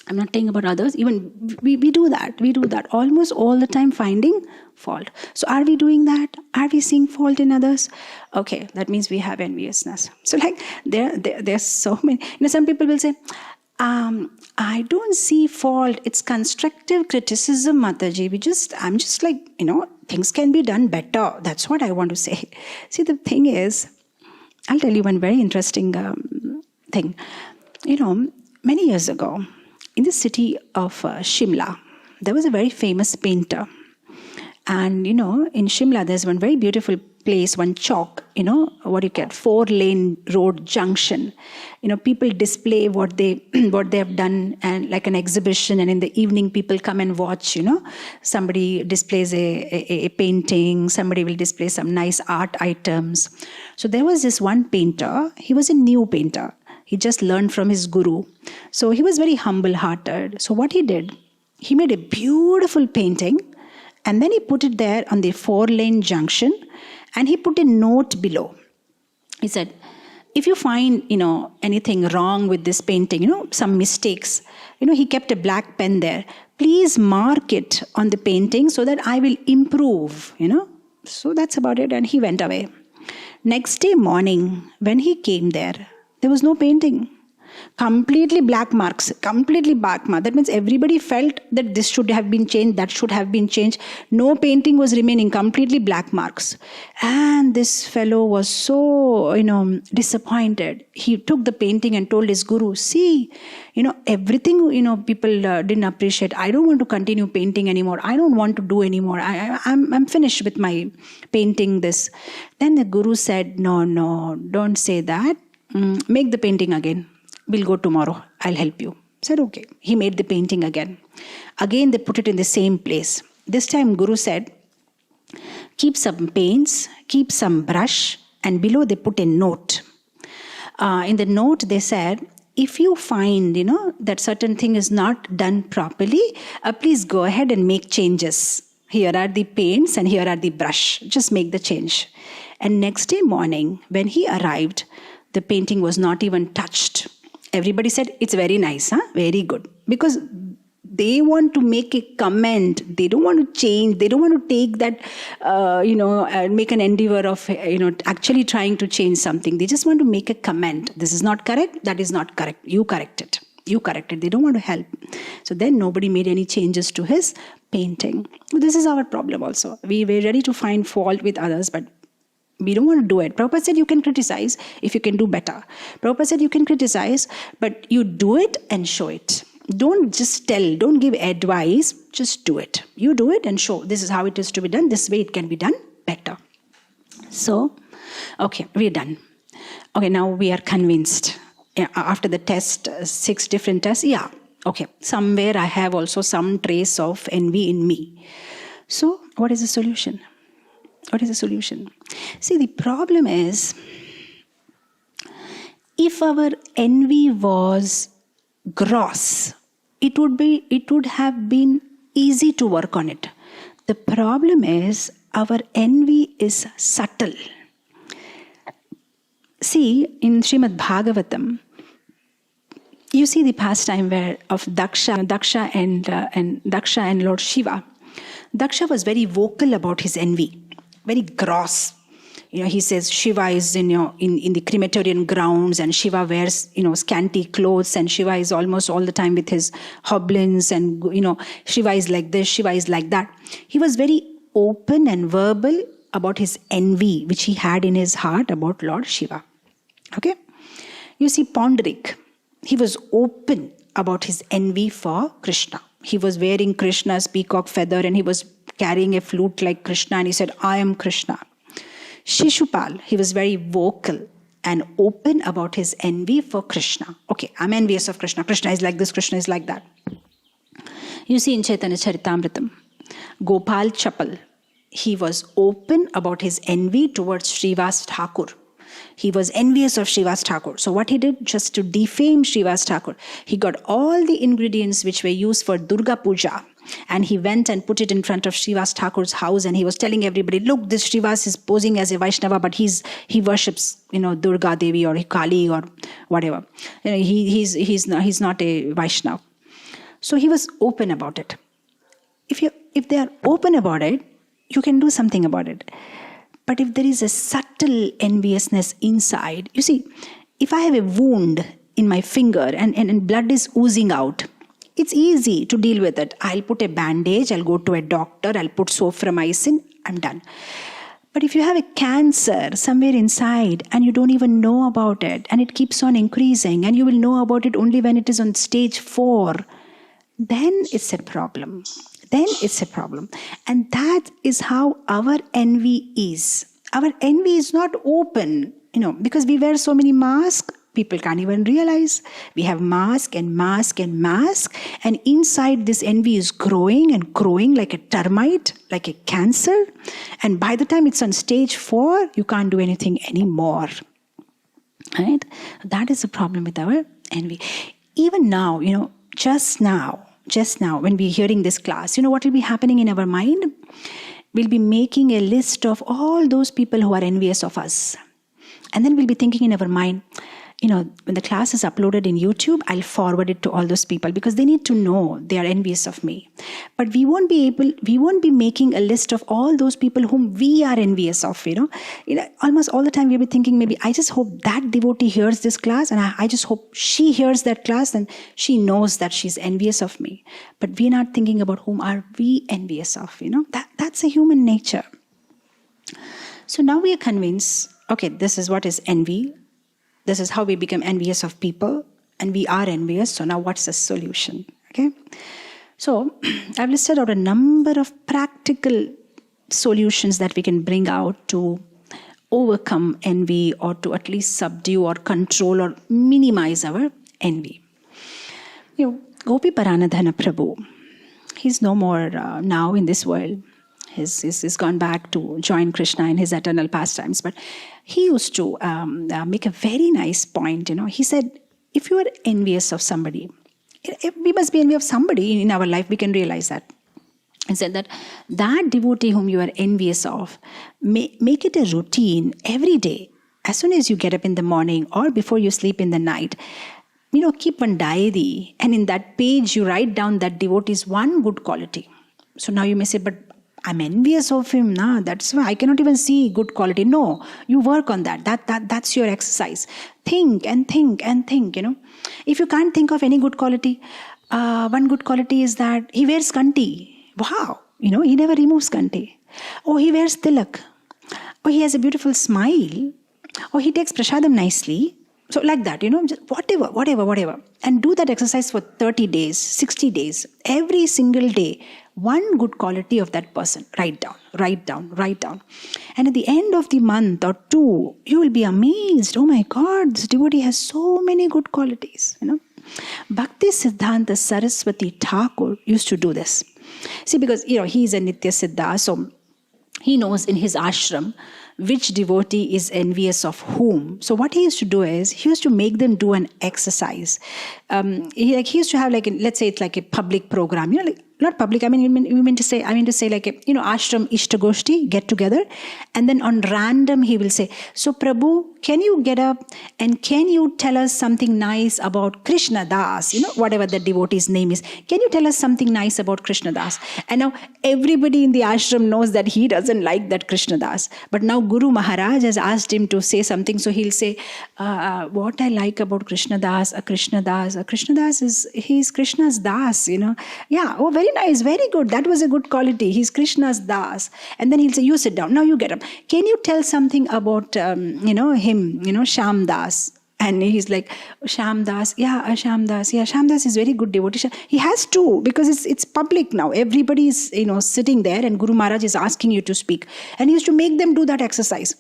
I'm not saying about others. Even we do that. We do that. Almost all the time finding fault. So are we doing that? Are we seeing fault in others? Okay, that means we have enviousness. So there's so many. Some people will say, I don't see fault. It's constructive criticism, Mataji. I'm just like, things can be done better. That's what I want to say. See, the thing is, I'll tell you one very interesting thing. Many years ago, in the city of Shimla, there was a very famous painter. And, in Shimla, there's one very beautiful place, one chalk, what you get, 4-lane road junction. People display what they have done, and like an exhibition, and in the evening people come and watch, somebody displays a painting, somebody will display some nice art items. So there was this one painter, he was a new painter. He just learned from his guru. So he was very humble-hearted. So what he did, he made a beautiful painting, and then he put it there on the 4-lane junction, and he put a note below. He said, if you find, anything wrong with this painting, some mistakes, he kept a black pen there. Please mark it on the painting so that I will improve, So that's about it. And he went away. Next day morning, when he came there was no painting. Completely black marks, completely black mark. That means everybody felt that this should have been changed, that should have been changed. No painting was remaining, completely black marks. And this fellow was so, disappointed. He took the painting and told his guru, see, everything, people didn't appreciate. I don't want to continue painting anymore. I don't want to do anymore. I'm finished with my painting this. Then the guru said, no, don't say that. Make the painting again. We'll go tomorrow. I'll help you. Said, okay. He made the painting again. Again, they put it in the same place. This time, Guru said, keep some paints, keep some brush, and below they put a note. In the note, they said, if you find, that certain thing is not done properly, please go ahead and make changes. Here are the paints and here are the brush. Just make the change. And next day morning, when he arrived, the painting was not even touched. Everybody said, it's very nice, very good. Because they want to make a comment. They don't want to change. They don't want to take that, make an endeavor of, actually trying to change something. They just want to make a comment. This is not correct. That is not correct. You correct it. You correct it. They don't want to help. So then nobody made any changes to his painting. This is our problem also. We were ready to find fault with others, but we don't want to do it. Prabhupada said you can criticize if you can do better. Prabhupada said you can criticize, but you do it and show it. Don't just tell, don't give advice, just do it. You do it and show. This is how it is to be done. This way it can be done better. So, okay, we're done. Okay, now we are convinced. After the test, 6 different tests, okay, somewhere I have also some trace of envy in me. So, what is the solution? What is the solution? See, the problem is, if our envy was gross, it would have been easy to work on it. The problem is, our envy is subtle. See, in Srimad Bhagavatam, you see the pastime of Daksha and Lord Shiva. Daksha was very vocal about his envy. Very gross. He says Shiva is in the crematorium grounds, and Shiva wears, scanty clothes, and Shiva is almost all the time with his hobblins, and, Shiva is like this, Shiva is like that. He was very open and verbal about his envy, which he had in his heart about Lord Shiva. Okay? You see, Pondarik, he was open about his envy for Krishna. He was wearing Krishna's peacock feather, and he was carrying a flute like Krishna, and he said, I am Krishna. Shishupal, he was very vocal and open about his envy for Krishna. Okay, I'm envious of Krishna. Krishna is like this, Krishna is like that. You see in Chaitanya Charitamritam, Gopal Chapal, he was open about his envy towards Srivas Thakur. He was envious of Srivas Thakur. So what he did, just to defame Srivas Thakur, he got all the ingredients which were used for Durga Puja, and he went and put it in front of Srivas Thakur's house, and he was telling everybody, look, this Srivas is posing as a Vaishnava, but he worships, Durga Devi or Kali or whatever. He's not a Vaishnava. So he was open about it. If they are open about it, you can do something about it. But if there is a subtle enviousness inside, you see, if I have a wound in my finger and blood is oozing out, it's easy to deal with it. I'll put a bandage, I'll go to a doctor, I'll put soframycin, I'm done. But if you have a cancer somewhere inside and you don't even know about it, and it keeps on increasing, and you will know about it only when it is on stage 4, then it's a problem. And that is how our envy is. Our envy is not open, because we wear so many masks, people can't even realize. We have mask and mask and mask, and inside this envy is growing and growing like a termite, like a cancer. And by the time it's on stage 4, you can't do anything anymore. Right? That is the problem with our envy. Even now, just now, when we're hearing this class, what will be happening in our mind? We'll be making a list of all those people who are envious of us. And then we'll be thinking in our mind, when the class is uploaded in YouTube, I'll forward it to all those people because they need to know they are envious of me. But we won't be making a list of all those people whom we are envious of, Almost all the time we'll be thinking, maybe I just hope that devotee hears this class, and I just hope she hears that class and she knows that she's envious of me. But we're not thinking about whom are we envious of, That's a human nature. So now we are convinced, okay, this is what is envy. This is how we become envious of people, and we are envious. So now what's the solution? Okay. So I've listed out a number of practical solutions that we can bring out to overcome envy, or to at least subdue or control or minimize our envy. Gopi Paranadhana Prabhu, he's no more now in this world. He's gone back to join Krishna in his eternal pastimes. But he used to make a very nice point. He said, if you are envious of somebody, we must be envious of somebody in our life. We can realize that. He said that devotee whom you are envious of, make it a routine every day. As soon as you get up in the morning or before you sleep in the night, keep one diary. And in that page, you write down that devotee's one good quality. So now you may say, but I'm envious of him. That's why I cannot even see good quality. No, you work on that. That's your exercise. Think and think and think, If you can't think of any good quality, one good quality is that he wears kanti. Wow, he never removes kanti. Oh, he wears tilak. Oh, he has a beautiful smile. Oh, he takes prasadam nicely. So like that, just whatever. And do that exercise for 30 days, 60 days, every single day. One good quality of that person. Write down. And at the end of the month or 2, you will be amazed. Oh my God, this devotee has so many good qualities. Bhakti Siddhanta Saraswati Thakur used to do this. See, because, he is a Nitya Siddha, so he knows in his ashram which devotee is envious of whom. So what he used to do is, he used to make them do an exercise. He used to have let's say it's like a public program, not public, I mean to say like a, ashram ishtagoshti, get together. And then on random, he will say, so Prabhu, can you get up and can you tell us something nice about Krishna Das, whatever the devotee's name is. Can you tell us something nice about Krishna Das? And now everybody in the ashram knows that he doesn't like that Krishna Das. But now Guru Maharaj has asked him to say something. So he'll say, what I like about Krishna Das he's Krishna's Das, Yeah, oh, very nice, very good. That was a good quality. He's Krishna's Das. And then he'll say, you sit down. Now you get up. Can you tell something about, him, Sham Das? And he's like, Sham Das. Yeah, Sham Das. Yeah, Sham Das is very good devotee. He has to, because it's public now. Everybody is, sitting there, and Guru Maharaj is asking you to speak. And he used to make them do that exercise.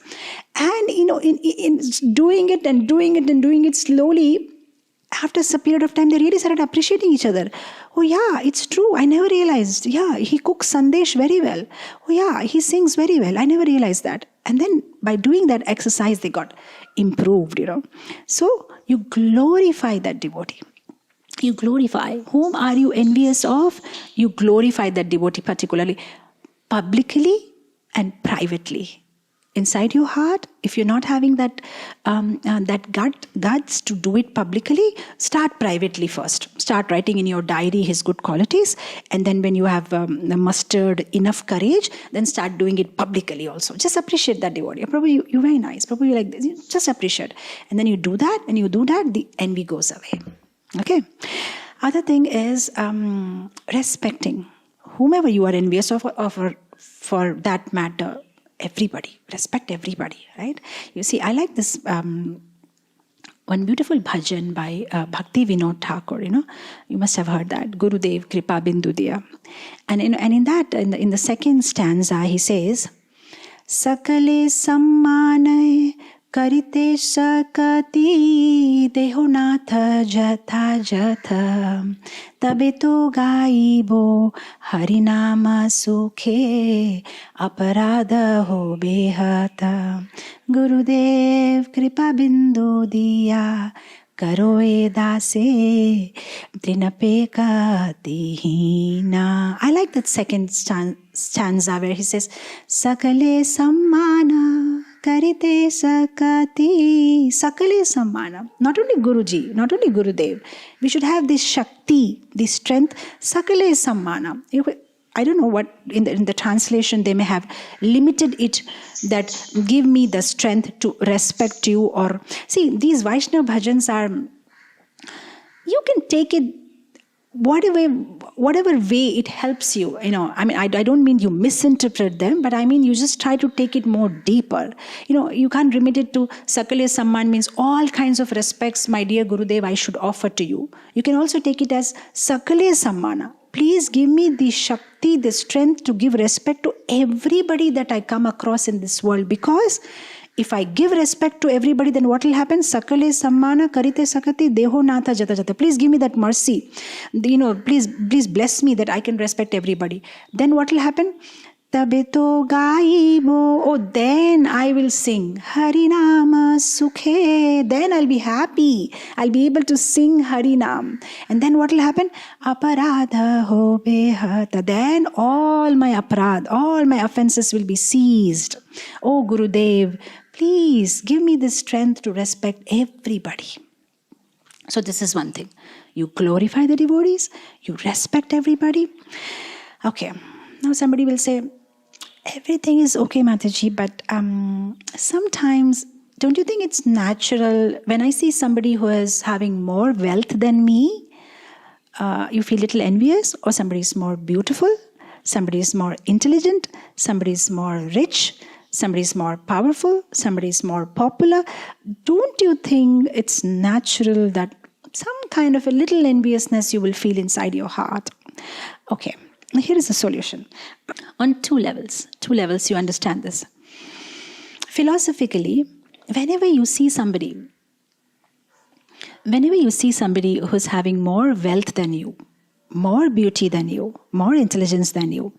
And, in doing it slowly, after a period of time, they really started appreciating each other. Oh yeah, it's true. I never realized. Yeah, he cooks sandesh very well. Oh yeah, he sings very well. I never realized that. And then by doing that exercise, they got improved, So you glorify that devotee. You glorify. Whom are you envious of? You glorify that devotee particularly, publicly and privately. Inside your heart, if you're not having that guts to do it publicly, start privately first. Start writing in your diary his good qualities, and then when you have mustered enough courage, then start doing it publicly also. Just appreciate that devotee. Probably you're very nice. Probably you like this. Just appreciate. And then you do that, the envy goes away. Okay. Other thing is respecting whomever you are envious of, or for that matter, everybody. Respect everybody, right? You see, I like this one beautiful bhajan by Bhakti Vinod Thakur. You must have heard that. Gurudev Kripa Bindu Diya. And in that, in the second stanza, he says, Sakale sammanay karite sakati dehonatha jatha jatha tabeto gaibo harinama sukhe aparadha ho behata Gurudev kripa bindu diya karoe dase trinapeka dihina. I like that second stanza where he says, Sakale sammana karite sakati. Sakale sammana. Not only Guruji, not only Gurudev. We should have this Shakti, this strength. Sakale sammana. I don't know what, in the translation they may have limited it, that give me the strength to respect you. Or see, these Vaishnava bhajans are, you can take it whatever way it helps you. I don't mean you misinterpret them, but I mean you just try to take it more deeper. You can't limit it to Sakale Samman means all kinds of respects, my dear Gurudev, I should offer to you. You can also take it as Sakale Sammana. Please give me the Shakti, the strength to give respect to everybody that I come across in this world. Because if I give respect to everybody, then what will happen? Sakale sammana karite sakati deho natha jata jata. Please give me that mercy. Please bless me that I can respect everybody. Then what will happen? Tabeto gaibo. Oh, then I will sing Harinama Sukhe. Then I'll be happy. I'll be able to sing Harinam. And then what will happen? Aparadha ho behata. Then all my offenses will be ceased. Oh, Gurudev, please give me the strength to respect everybody. So this is one thing. You glorify the devotees. You respect everybody. Okay. Now somebody will say, everything is okay, Mataji, but sometimes, don't you think it's natural when I see somebody who is having more wealth than me, you feel a little envious? Or somebody is more beautiful, somebody is more intelligent, somebody is more rich, somebody is more powerful, somebody is more popular. Don't you think it's natural that some kind of a little enviousness you will feel inside your heart? Okay. Here is a solution. On two levels you understand this. Philosophically, whenever you see somebody who's having more wealth than you, more beauty than you, more intelligence than you,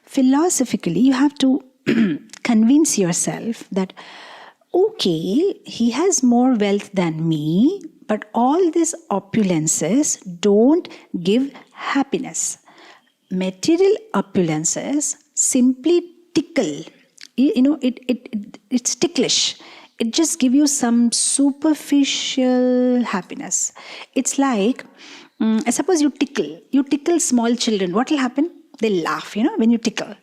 philosophically you have to convince yourself that, okay, he has more wealth than me, but all these opulences don't give happiness. Material opulences simply tickle. It's ticklish. It just gives you some superficial happiness. It's like, suppose you tickle small children. What will happen? They laugh, when you tickle.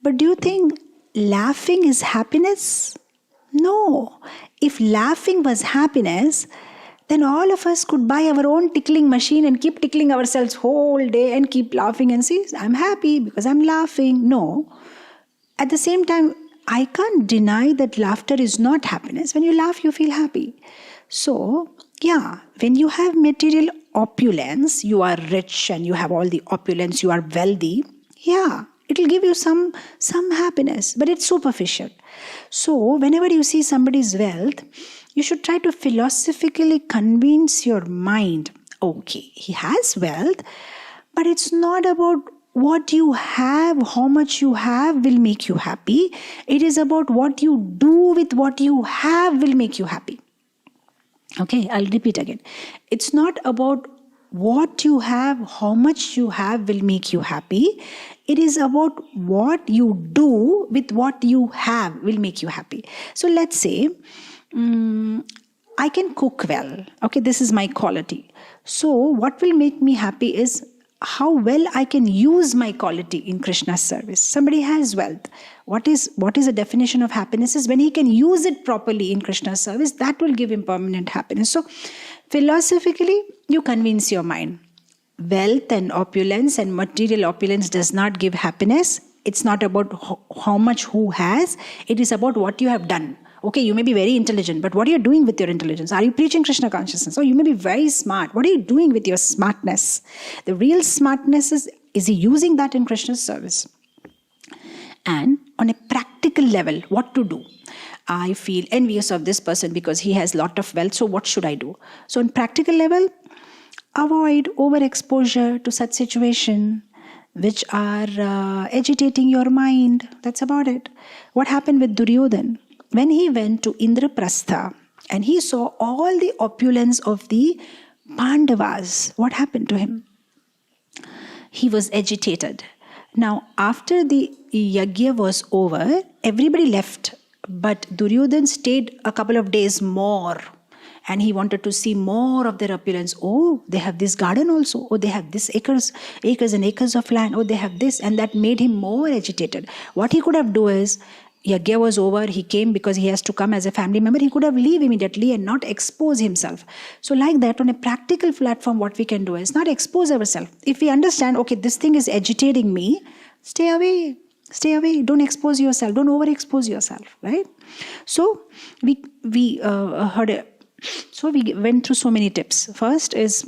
But do you think laughing is happiness? No. If laughing was happiness, then all of us could buy our own tickling machine and keep tickling ourselves whole day and keep laughing and see, I'm happy because I'm laughing. No. At the same time, I can't deny that laughter is not happiness. When you laugh, you feel happy. So, yeah, when you have material opulence, you are rich and you have all the opulence, you are wealthy, yeah, it will give you some happiness, but it's superficial. So, whenever you see somebody's wealth, you should try to philosophically convince your mind, okay, he has wealth, but it's not about what you have, how much you have will make you happy. It is about what you do with what you have will make you happy. Okay, I'll repeat again. It's not about what you have, how much you have will make you happy. It is about what you do with what you have will make you happy. So let's say, I can cook well. Okay, this is my quality. So what will make me happy is how well I can use my quality in Krishna's service. Somebody has wealth. What is the definition of happiness? Is when he can use it properly in Krishna's service, that will give him permanent happiness. So philosophically, you convince your mind. Wealth and opulence and material opulence does not give happiness. It's not about how much who has. It is about what you have done. Okay, you may be very intelligent, but what are you doing with your intelligence? Are you preaching Krishna consciousness? Or you may be very smart. What are you doing with your smartness? The real smartness is he using that in Krishna's service? And on a practical level, what to do? I feel envious of this person because he has a lot of wealth, so what should I do? So on practical level, avoid overexposure to such situation which are agitating your mind. That's about it. What happened with Duryodhan? When he went to Indraprastha and he saw all the opulence of the Pandavas, what happened to him? He was agitated. Now, after the yajna was over, everybody left. But Duryodhan stayed a couple of days more. And he wanted to see more of their opulence. Oh, they have this garden also. Oh, they have this acres and acres of land. Oh, they have this. And that made him more agitated. What he could have done is, yajna was over, he came because he has to come as a family member. He could have leave immediately and not expose himself. So like that, on a practical platform, what we can do is not expose ourselves. If we understand, okay, this thing is agitating me, stay away. Stay away. Don't expose yourself. Don't overexpose yourself. Right? So we went through so many tips. First is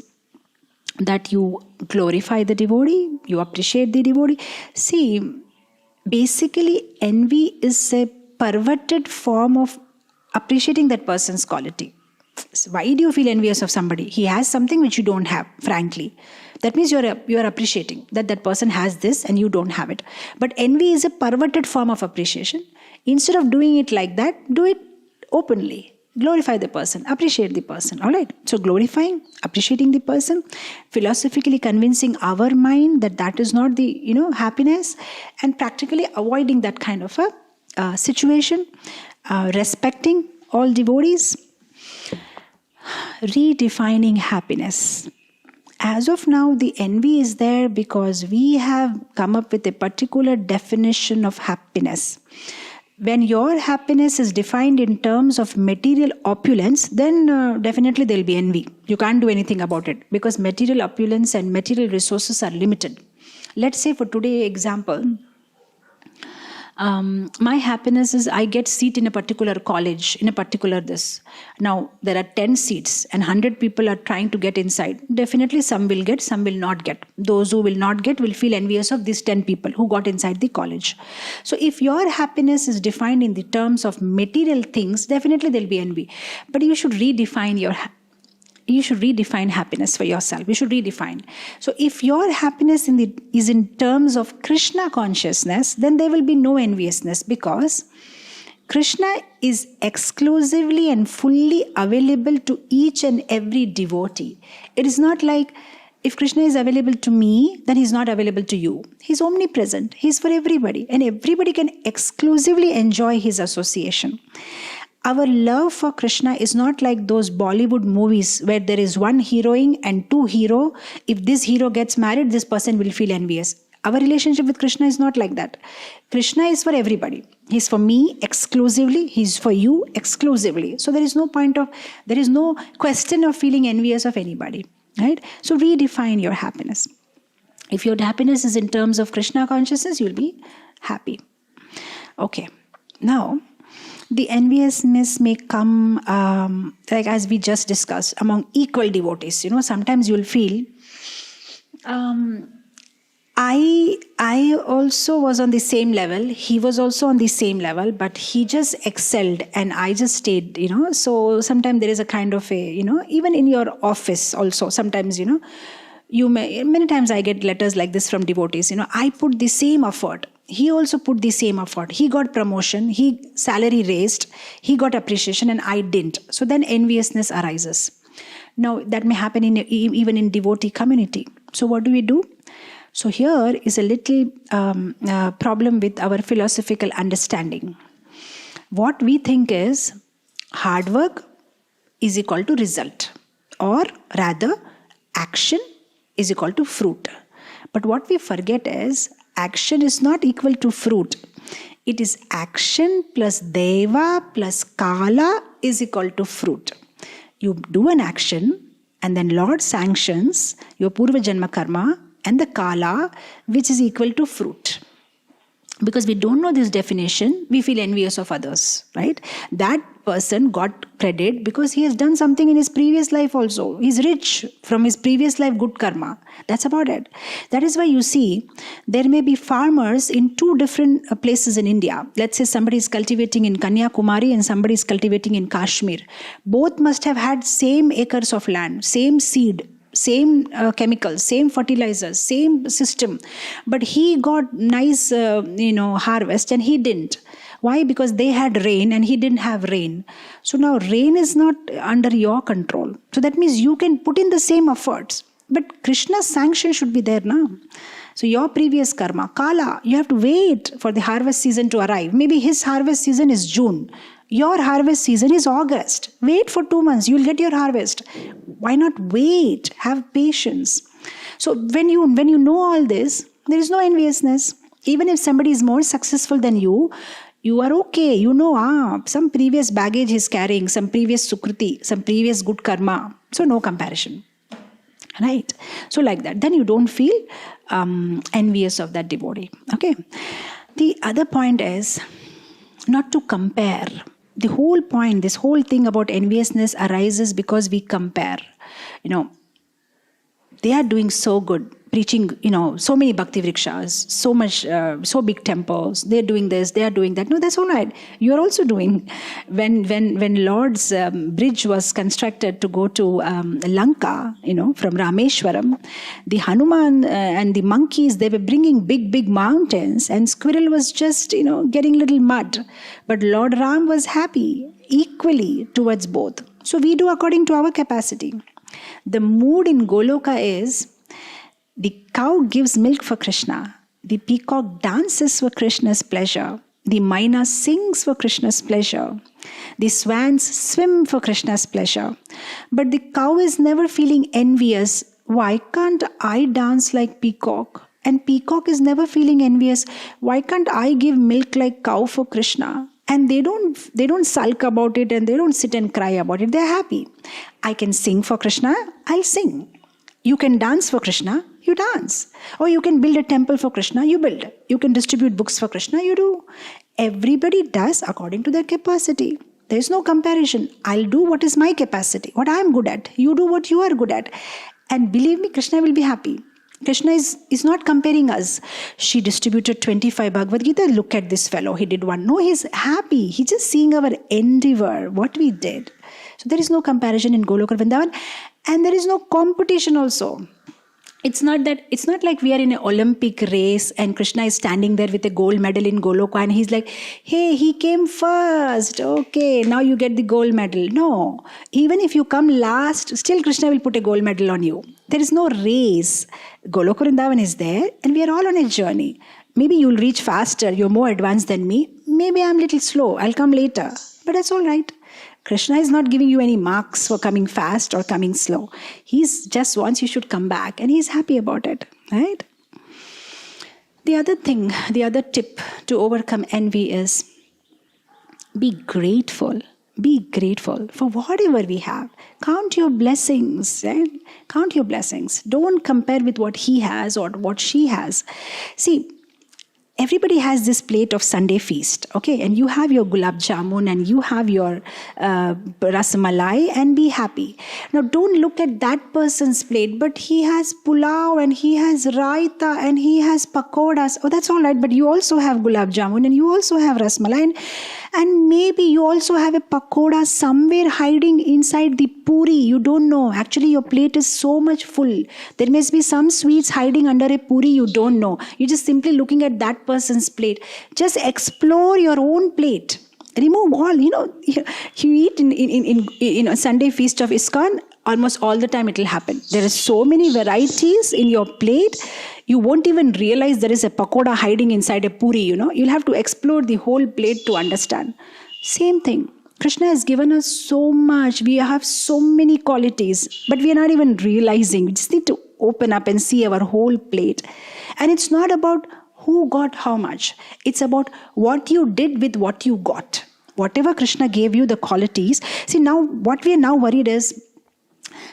that you glorify the devotee, you appreciate the devotee. See, basically envy is a perverted form of appreciating that person's quality. So why do you feel envious of somebody? He has something which you don't have, frankly. That means you're appreciating that person has this and you don't have it. But envy is a perverted form of appreciation. Instead of doing it like that, do it openly. Glorify the person, appreciate the person. All right. So glorifying, appreciating the person, philosophically convincing our mind that is not the happiness, and practically avoiding that kind of a situation, respecting all devotees, redefining happiness. As of now, the envy is there because we have come up with a particular definition of happiness. When your happiness is defined in terms of material opulence, then definitely there will be envy. You can't do anything about it because material opulence and material resources are limited. Let's say for today's example, my happiness is I get seat in a particular college, in a particular this. Now, there are 10 seats and 100 people are trying to get inside. Definitely some will get, some will not get. Those who will not get will feel envious of these 10 people who got inside the college. So if your happiness is defined in the terms of material things, definitely there will be envy. But you should redefine happiness for yourself. You should redefine. So if your happiness is in terms of Krishna consciousness, then there will be no enviousness because Krishna is exclusively and fully available to each and every devotee. It is not like if Krishna is available to me, then he's not available to you. He's omnipresent. He's for everybody. And everybody can exclusively enjoy his association. Our love for Krishna is not like those Bollywood movies where there is one heroine and two heroes. If this hero gets married, this person will feel envious. Our relationship with Krishna is not like that. Krishna is for everybody. He's for me exclusively. He's for you exclusively. So there is no question of feeling envious of anybody. Right? So redefine your happiness. If your happiness is in terms of Krishna consciousness, you'll be happy. Okay. Now, the enviousness may come, like as we just discussed, among equal devotees. Sometimes you'll feel, I also was on the same level. He was also on the same level, but he just excelled and I just stayed, So sometimes there is a kind of even in your office also, sometimes, many times I get letters like this from devotees, I put the same effort. He also put the same effort. He got promotion, he salary raised, he got appreciation and I didn't. So then enviousness arises. Now that may happen even in devotee community. So what do? So here is a little problem with our philosophical understanding. What we think is hard work is equal to result, or rather action is equal to fruit. But what we forget is action is not equal to fruit. It is action plus deva plus kala is equal to fruit. You do an action and then Lord sanctions your purva janma karma and the kala, which is equal to fruit. because we don't know this definition, we feel envious of others, right? That person got credit because he has done something in his previous life also. He's rich from his previous life, good karma. That's about it. That is why you see, there may be farmers in two different places in India. Let's say somebody is cultivating in Kanyakumari and somebody is cultivating in Kashmir. Both must have had same acres of land, same seed, same chemicals, same fertilizers, same system, but he got nice harvest and he didn't. Why? Because they had rain and he didn't have rain. So now rain is not under your control. So that means you can put in the same efforts, but Krishna's sanction should be there now. So your previous karma, Kala, you have to wait for the harvest season to arrive. Maybe his harvest season is June. Your harvest season is August. Wait for 2 months, you'll get your harvest. Why not wait? Have patience. So when you know all this, there is no enviousness. Even if somebody is more successful than you, you are okay. You know, some previous baggage he's carrying, some previous sukruti, some previous good karma. So no comparison. Right? So like that. Then you don't feel envious of that devotee. Okay? The other point is not to compare. The whole point, this whole thing about enviousness arises because we compare. They are doing so good, preaching, so many bhakti vrikshas, so much, so big temples. They're doing this, they are doing that. No, that's all right. You are also doing. When Lord's bridge was constructed to go to Lanka, from Rameshwaram, the Hanuman and the monkeys, they were bringing big mountains, and squirrel was just, getting little mud. But Lord Ram was happy equally towards both. So we do according to our capacity. The mood in Goloka is, the cow gives milk for Krishna, the peacock dances for Krishna's pleasure, the Maina sings for Krishna's pleasure, the swans swim for Krishna's pleasure. But the cow is never feeling envious. Why can't I dance like peacock? And peacock is never feeling envious. Why can't I give milk like cow for Krishna? And they don't sulk about it, and they don't sit and cry about it. They're happy. I can sing for Krishna, I'll sing. You can dance for Krishna, you dance. Or you can build a temple for Krishna, you build. You can distribute books for Krishna, you do. Everybody does according to their capacity. There is no comparison. I'll do what is my capacity, what I'm good at. You do what you are good at. And believe me, Krishna will be happy. Krishna is not comparing us. She distributed 25 Bhagavad Gita. Look at this fellow. He did one. No, he's happy. He's just seeing our endeavor, what we did. So there is no comparison in Goloka Vrindavan. And there is no competition also. It's not like we are in an Olympic race and Krishna is standing there with a gold medal in Goloka and he's like, hey, he came first. Okay, now you get the gold medal. No. Even if you come last, still Krishna will put a gold medal on you. There is no race. Goloka Vrindavan is there and we are all on a journey. Maybe you'll reach faster. You're more advanced than me. Maybe I'm a little slow. I'll come later. But that's all right. Krishna is not giving you any marks for coming fast or coming slow. He's just wants you should come back and he's happy about it, right? The other tip to overcome envy is be grateful. Be grateful for whatever we have. Count your blessings, right? Count your blessings. Don't compare with what he has or what she has. See, everybody has this plate of Sunday feast, okay? And you have your gulab jamun and you have your rasmalai and be happy. Now, don't look at that person's plate, but he has pulao and he has raita and he has pakoras. Oh, that's all right, but you also have gulab jamun and you also have rasmalai and maybe you also have a pakoda somewhere hiding inside the puri. You don't know. Actually, your plate is so much full. There must be some sweets hiding under a puri you don't know. You're just simply looking at that person's plate. Just explore your own plate. Remove all, you eat in a Sunday feast of ISKCON, almost all the time it will happen. There are so many varieties in your plate, you won't even realize there is a pakoda hiding inside a puri, You'll have to explore the whole plate to understand. Same thing. Krishna has given us so much. We have so many qualities, but we are not even realizing. We just need to open up and see our whole plate. And it's not about who got how much. It's about what you did with what you got. Whatever Krishna gave you, the qualities. See, now what we are now worried is,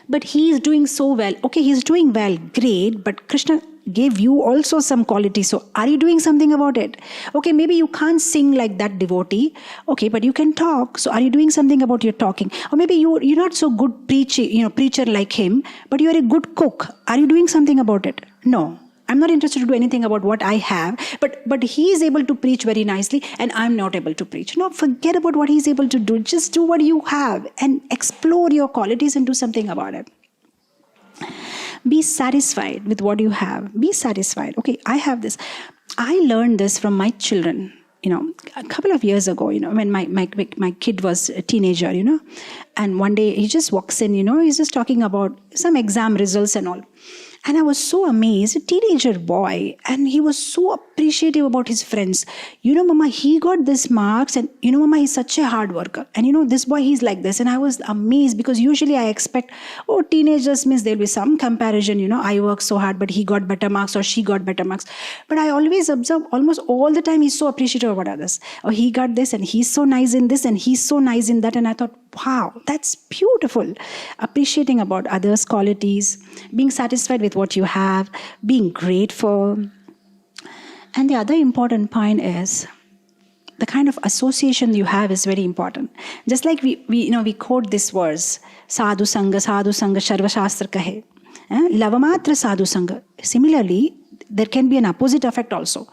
but he is doing so well. Okay, he's doing well, great, but Krishna, gave you also some quality. So are you doing something about it? Okay, maybe you can't sing like that devotee. Okay, but you can talk. So are you doing something about your talking? Or maybe you're not so good preacher like him, but you're a good cook. Are you doing something about it? No. I'm not interested to do anything about what I have, but he is able to preach very nicely and I'm not able to preach. No, forget about what he's able to do. Just do what you have and explore your qualities and do something about it. Be satisfied with what you have. Be satisfied. Okay, I have this. I learned this from my children, a couple of years ago, when my kid was a teenager, and one day he just walks in, he's just talking about some exam results and all. And I was so amazed, a teenager boy, and he was so appreciative about his friends. Mama, he got this marks, and Mama, he's such a hard worker. And this boy, he's like this. And I was amazed because usually I expect, teenagers means there'll be some comparison, I work so hard, but he got better marks or she got better marks. But I always observe almost all the time he's so appreciative about others. Oh, he got this and he's so nice in this and he's so nice in that. And I thought, wow, that's beautiful. Appreciating about others' qualities, being satisfied with what you have, being grateful. And the other important point is the kind of association you have is very important. Just like we quote this verse, sadhu sanga, sharva shastra kahe. Lavamatra sadhu sanga. Similarly, there can be an opposite effect also.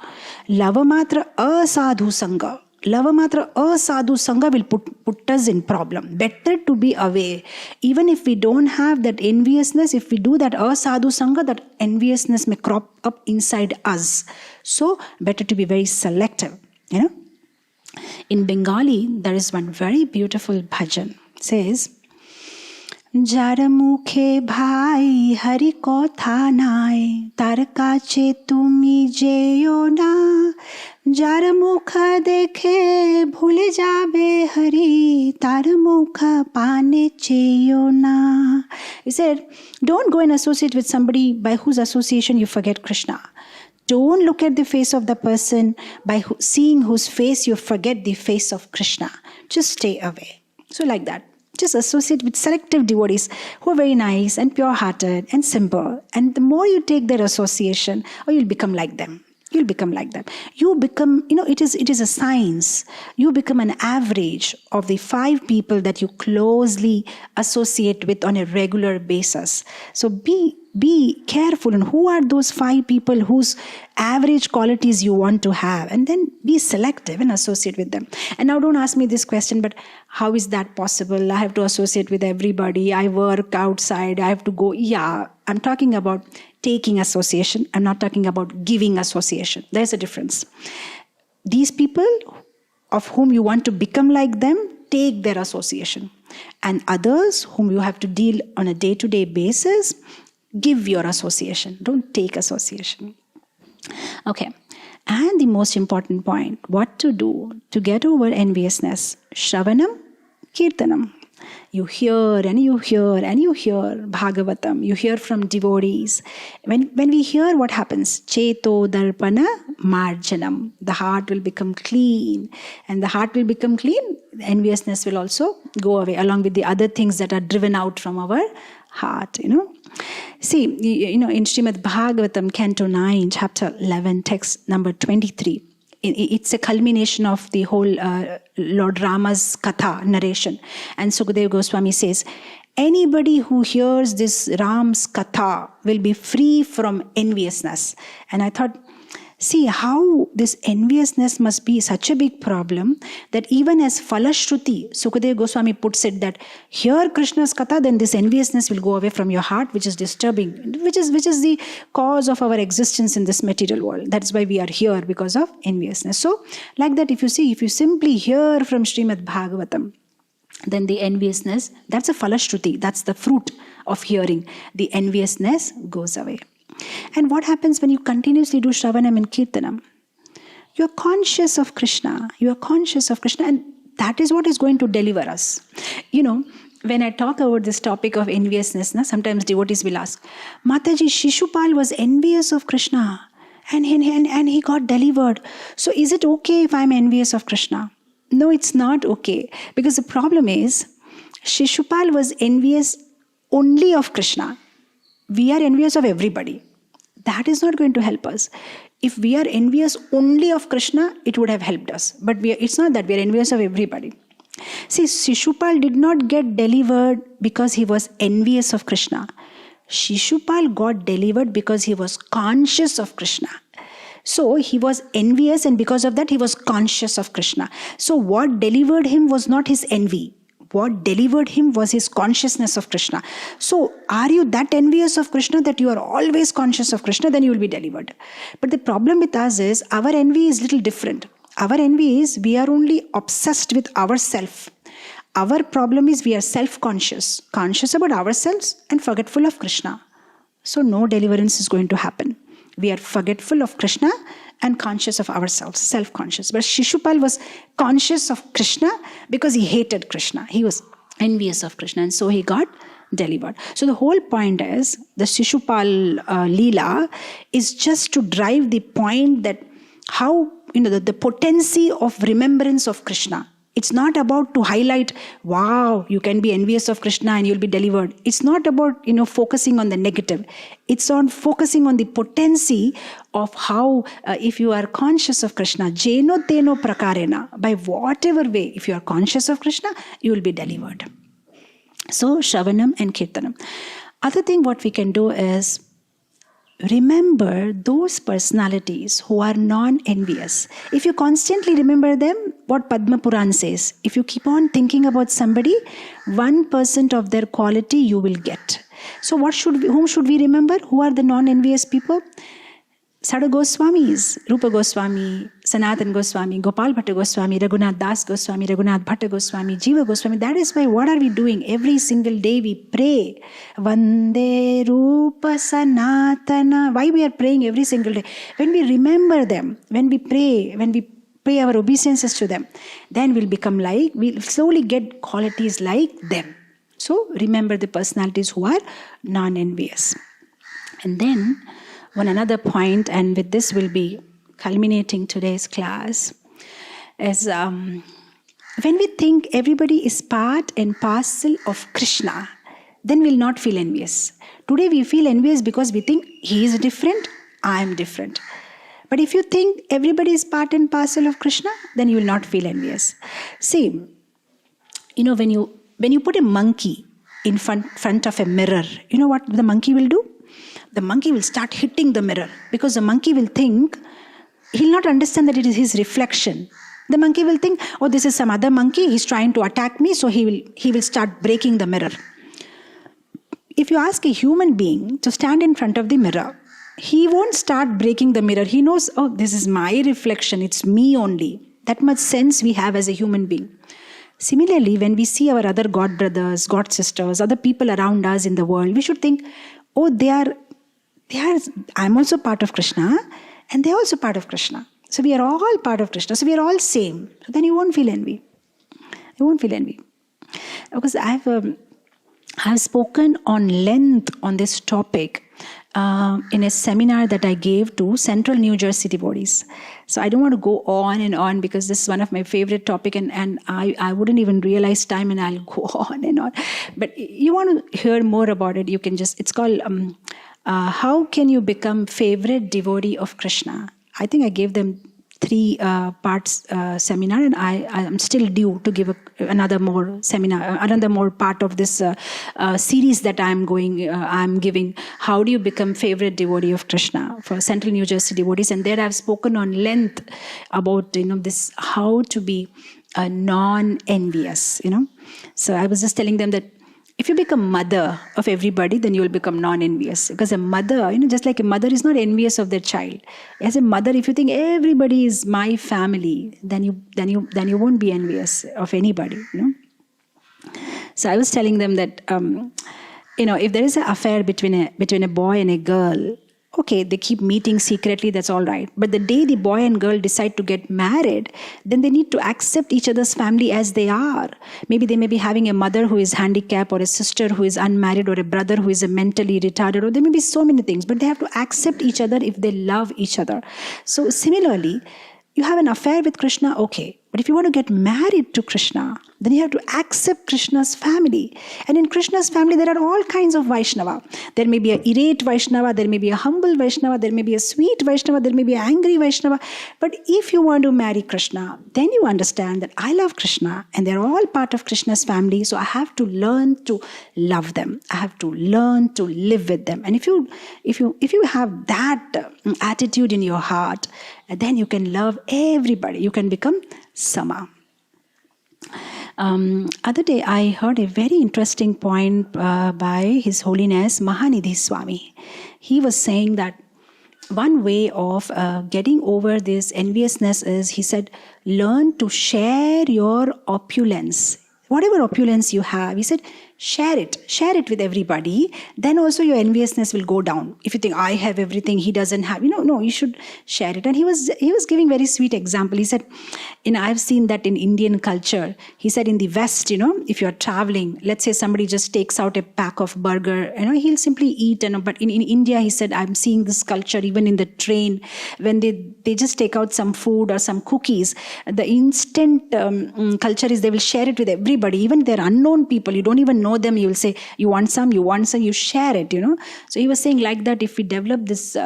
Lavamatra asadhu sanga. Lavamatra asadhu sangha will put us in problem. Better to be away. Even if we don't have that enviousness, if we do that asadhu sangha, that enviousness may crop up inside us. So better to be very selective. In Bengali, there is one very beautiful bhajan. It says, Jara mukhe bhai hari kotha nai, tar kache tumi jeyo na. Jara mukha dekhe bhule jabe hari, tar mukha pane cheyo na. He said, don't go and associate with somebody by whose association you forget Krishna. Don't look at the face of the person by seeing whose face you forget the face of Krishna. Just stay away. So like that. Just associate with selective devotees who are very nice and pure-hearted and simple. And the more you take their association, you'll become like them. You'll become like them. You become, it is a science. You become an average of the 5 people that you closely associate with on a regular basis. So be careful on who are those 5 people whose average qualities you want to have, and then be selective and associate with them. And now don't ask me this question, but how is that possible? I have to associate with everybody. I work outside. I have to go. Yeah, I'm talking about taking association. I'm not talking about giving association. There's a difference. These people of whom you want to become like them, take their association. And others whom you have to deal on a day-to-day basis, give your association. Don't take association. Okay. And the most important point, what to do to get over enviousness. Shravanam, Kirtanam. You hear and you hear and you hear Bhagavatam. You hear from devotees. When we hear, what happens? Cheto darpana marjanam. The heart will become clean. And the heart will become clean. Enviousness will also go away, along with the other things that are driven out from our heart, See, in Srimad Bhagavatam, Canto 9, Chapter 11, text number 23, it's a culmination of the whole Lord Rama's katha narration. And Sukadeva Goswami says, anybody who hears this Ram's katha will be free from enviousness. And I thought, see how this enviousness must be such a big problem that even as Falashruti, Sukadeva Goswami puts it that hear Krishna's katha, then this enviousness will go away from your heart, which is disturbing, which is the cause of our existence in this material world. That's why we are here, because of enviousness. So like that, if you simply hear from Srimad Bhagavatam, then the enviousness, that's a Falashruti, that's the fruit of hearing. The enviousness goes away. And what happens when you continuously do Shravanam and Kirtanam? You are conscious of Krishna. You are conscious of Krishna, and that is what is going to deliver us. When I talk about this topic of enviousness, sometimes devotees will ask, Mataji, Shishupal was envious of Krishna and he got delivered. So is it okay if I'm envious of Krishna? No, it's not okay. Because the problem is, Shishupal was envious only of Krishna. We are envious of everybody. that is not going to help us. If we are envious only of Krishna, it would have helped us. But it's not that we are envious of everybody. See, Shishupal did not get delivered because he was envious of Krishna. Shishupal got delivered because he was conscious of Krishna. So he was envious, and because of that he was conscious of Krishna. So what delivered him was not his envy. What delivered him was his consciousness of Krishna. So are you that envious of Krishna that you are always conscious of Krishna? Then you will be delivered. But the problem with us is our envy is little different. Our envy is we are only obsessed with ourselves. Our problem is we are self-conscious, conscious about ourselves and forgetful of Krishna. So no deliverance is going to happen. We are forgetful of Krishna and conscious of ourselves, self-conscious. But Shishupal was conscious of Krishna because he hated Krishna. He was envious of Krishna, and so he got delivered. So the whole point is, the Shishupal Leela is just to drive the point that how, the potency of remembrance of Krishna. It's not about to highlight, wow, you can be envious of Krishna and you'll be delivered. It's not about, focusing on the negative. It's on focusing on the potency of how, if you are conscious of Krishna, jeno teno prakarena, by whatever way, if you are conscious of Krishna, you will be delivered. So, Shravanam and Kirtanam. Other thing what we can do is, remember those personalities who are non-envious. If you constantly remember them, what Padma Puran says, if you keep on thinking about somebody, 1% of their quality you will get. So whom should we remember? Who are the non-envious people? Sada Goswamis, Rupa Goswami, Sanatan Goswami, Gopal Bhatta Goswami, Raghunath Das Goswami, Raghunath Bhatta Goswami, Jiva Goswami. That is why what are we doing? Every single day we pray. Vande Rupa Sanatana. Why we are praying every single day? When we remember them, when we pray our obeisances to them, then we'll slowly get qualities like them. So remember the personalities who are non-envious. And then one another point, and with this will be culminating today's class, is when we think everybody is part and parcel of Krishna, then we'll not feel envious. Today we feel envious because we think he is different, I am different. But if you think everybody is part and parcel of Krishna, then you will not feel envious. See, when you put a monkey in front of a mirror, you know what the monkey will do? The monkey will start hitting the mirror because the monkey will think, he'll not understand that it is his reflection. The monkey will think, oh, this is some other monkey, he's trying to attack me, so he will start breaking the mirror. If you ask a human being to stand in front of the mirror, he won't start breaking the mirror. He knows, oh, this is my reflection, it's me only. That much sense we have as a human being. Similarly, when we see our other God brothers, God sisters, other people around us in the world, we should think, oh, I'm also part of Krishna, and they're also part of Krishna. So we are all part of Krishna. So we are all same. So then you won't feel envy. You won't feel envy. Because I've spoken on length on this topic in a seminar that I gave to Central New Jersey devotees. So I don't want to go on and on because this is one of my favorite topics, and I wouldn't even realize time and I'll go on and on. But you want to hear more about it, you can it's called How Can You Become Favorite Devotee of Krishna? I think I gave them 3 parts seminar, and I am still due to give another more seminar, another more part of this series that I'm giving. How do you become favorite devotee of Krishna for Central New Jersey devotees? And there I've spoken on length about this, how to be non-envious. So I was just telling them that if you become mother of everybody, then you will become non-envious. Because a mother, just like a mother is not envious of their child. As a mother, if you think everybody is my family, then you won't be envious of anybody. So I was telling them that if there is an affair between a boy and a girl, okay, they keep meeting secretly, that's all right. But the day the boy and girl decide to get married, then they need to accept each other's family as they are. Maybe they may be having a mother who is handicapped, or a sister who is unmarried, or a brother who is mentally retarded, or there may be so many things. But they have to accept each other if they love each other. So similarly, you have an affair with Krishna, okay. But if you want to get married to Krishna, Then you have to accept Krishna's family. And in Krishna's family, there are all kinds of Vaishnava. There may be an irate Vaishnava, there may be a humble Vaishnava, there may be a sweet Vaishnava, there may be an angry Vaishnava. But if you want to marry Krishna, then you understand that I love Krishna and they're all part of Krishna's family. So I have to learn to love them. I have to learn to live with them. And if you have that attitude in your heart, then you can love everybody. You can become Sama. Other day I heard a very interesting point by His Holiness Mahanidhi Swami. He was saying that one way of getting over this enviousness is, he said, learn to share your opulence. Whatever opulence you have, he said, share it with everybody. Then also your enviousness will go down. If you think, I have everything, he doesn't have, no, you should share it. And he was giving very sweet example. He said, I've seen that in Indian culture. He said in the West, if you're traveling, let's say somebody just takes out a pack of burger, he'll simply eat. But in India, he said, I'm seeing this culture even in the train, when they just take out some food or some cookies, the instant culture is they will share it with everybody, even they're unknown people. You don't even know them, you will say, you want some, you share it, So he was saying like that, if we develop this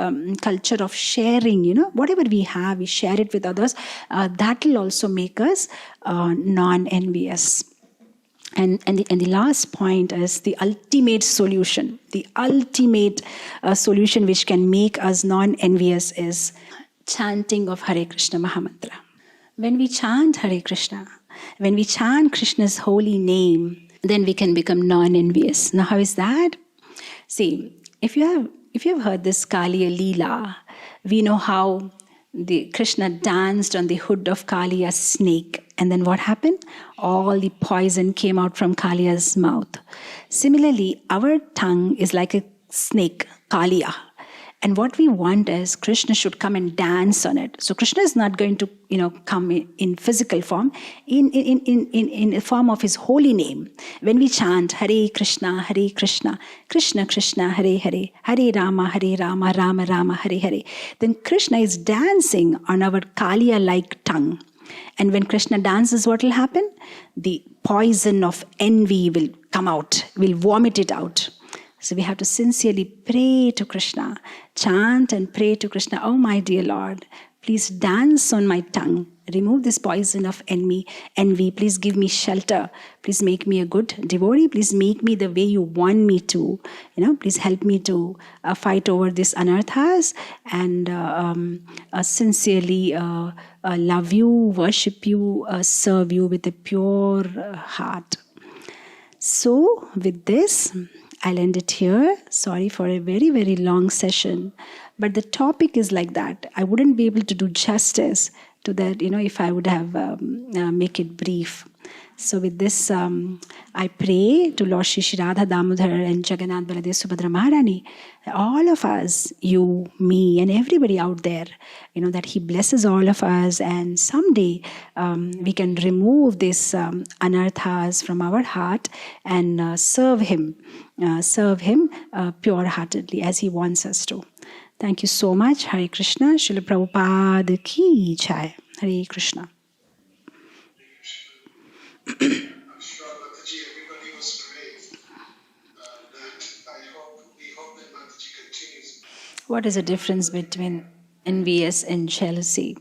culture of sharing, whatever we have, we share it with others, that will also make us non-envious. And the last point is the ultimate solution. The ultimate solution which can make us non-envious is chanting of Hare Krishna Mahamantra. When we chant Hare Krishna, when we chant Krishna's holy name, then we can become non-envious. Now, how is that? See, if you have heard this Kaliya Leela, we know how the Krishna danced on the hood of Kaliya's snake. And then what happened? All the poison came out from Kaliya's mouth. Similarly, our tongue is like a snake, Kaliya. And what we want is Krishna should come and dance on it. So Krishna is not going to, come in physical form, in the form of his holy name. When we chant Hare Krishna, Krishna Krishna, Hare Hare, Hare Rama, Rama Rama, Hare Hare, then Krishna is dancing on our Kaliya-like tongue. And when Krishna dances, what will happen? The poison of envy will come out, will vomit it out. So we have to sincerely pray to Krishna, chant and pray to Krishna, oh my dear Lord, please dance on my tongue, remove this poison of envy, please give me shelter, please make me a good devotee, please make me the way you want me to, please help me to fight over this anarthas and sincerely love you, worship you, serve you with a pure heart. So with this, I'll end it here. Sorry for a very, very long session. But the topic is like that. I wouldn't be able to do justice to that, if I would have make it brief. So with this, I pray to Lord Shri Radha Damodar and Jagannath Baladev Subhadra Maharani, all of us, you, me, and everybody out there, that he blesses all of us, and someday we can remove this anarthas from our heart and serve him pure-heartedly as he wants us to. Thank you so much. Hare Krishna. Srila Prabhupada ki jai. Hare Krishna. I'm sure Mataji, everybody was great. We hope that Mataji continues. What is the difference between envious and jealousy?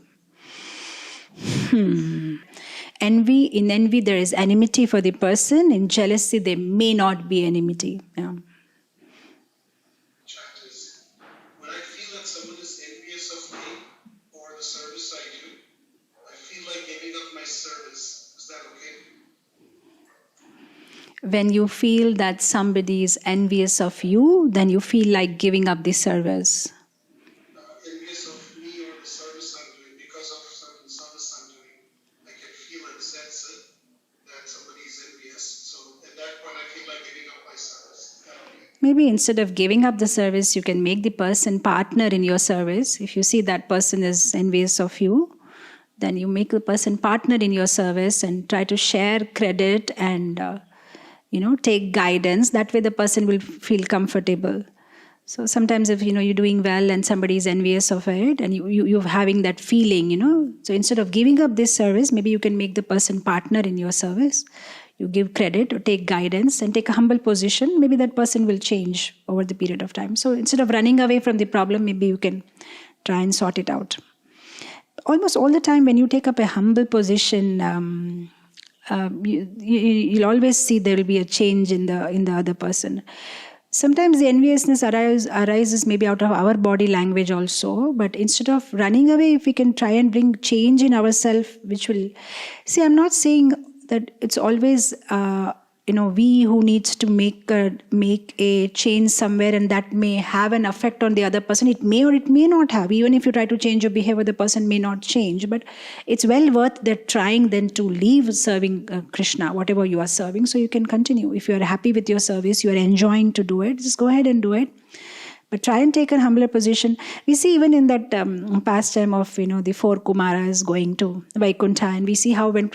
Envy, in envy there is enmity for the person. In jealousy there may not be enmity. Yeah. When I feel that someone is envious of me or the service I do, I feel like giving up my service. Is that okay? When you feel that somebody is envious of you, then you feel like giving up the service. Envious of me or the service I'm doing because of certain service I'm doing. I can feel and sense it that somebody is envious. So at that point I feel like giving up my service. Is that okay? Maybe instead of giving up the service, you can make the person partner in your service. If you see that person is envious of you, then you make the person partner in your service and try to share credit and take guidance. That way the person will feel comfortable. So sometimes if, you're doing well and somebody is envious of it and you're having that feeling, so instead of giving up this service, maybe you can make the person partner in your service. You give credit or take guidance and take a humble position. Maybe that person will change over the period of time. So instead of running away from the problem, maybe you can try and sort it out. Almost all the time when you take up a humble position, you'll always see there will be a change in the other person. Sometimes the enviousness arises maybe out of our body language also, but instead of running away, if we can try and bring change in ourselves, which will... See, I'm not saying that it's always, we who needs to make a change somewhere and that may have an effect on the other person. It may or it may not have. Even if you try to change your behavior, the person may not change. But it's well worth that trying then to leave serving Krishna, whatever you are serving, so you can continue. If you are happy with your service, you are enjoying to do it, just go ahead and do it. But try and take a humbler position. We see even in that pastime of, the 4 Kumaras going to Vaikuntha, and we see how when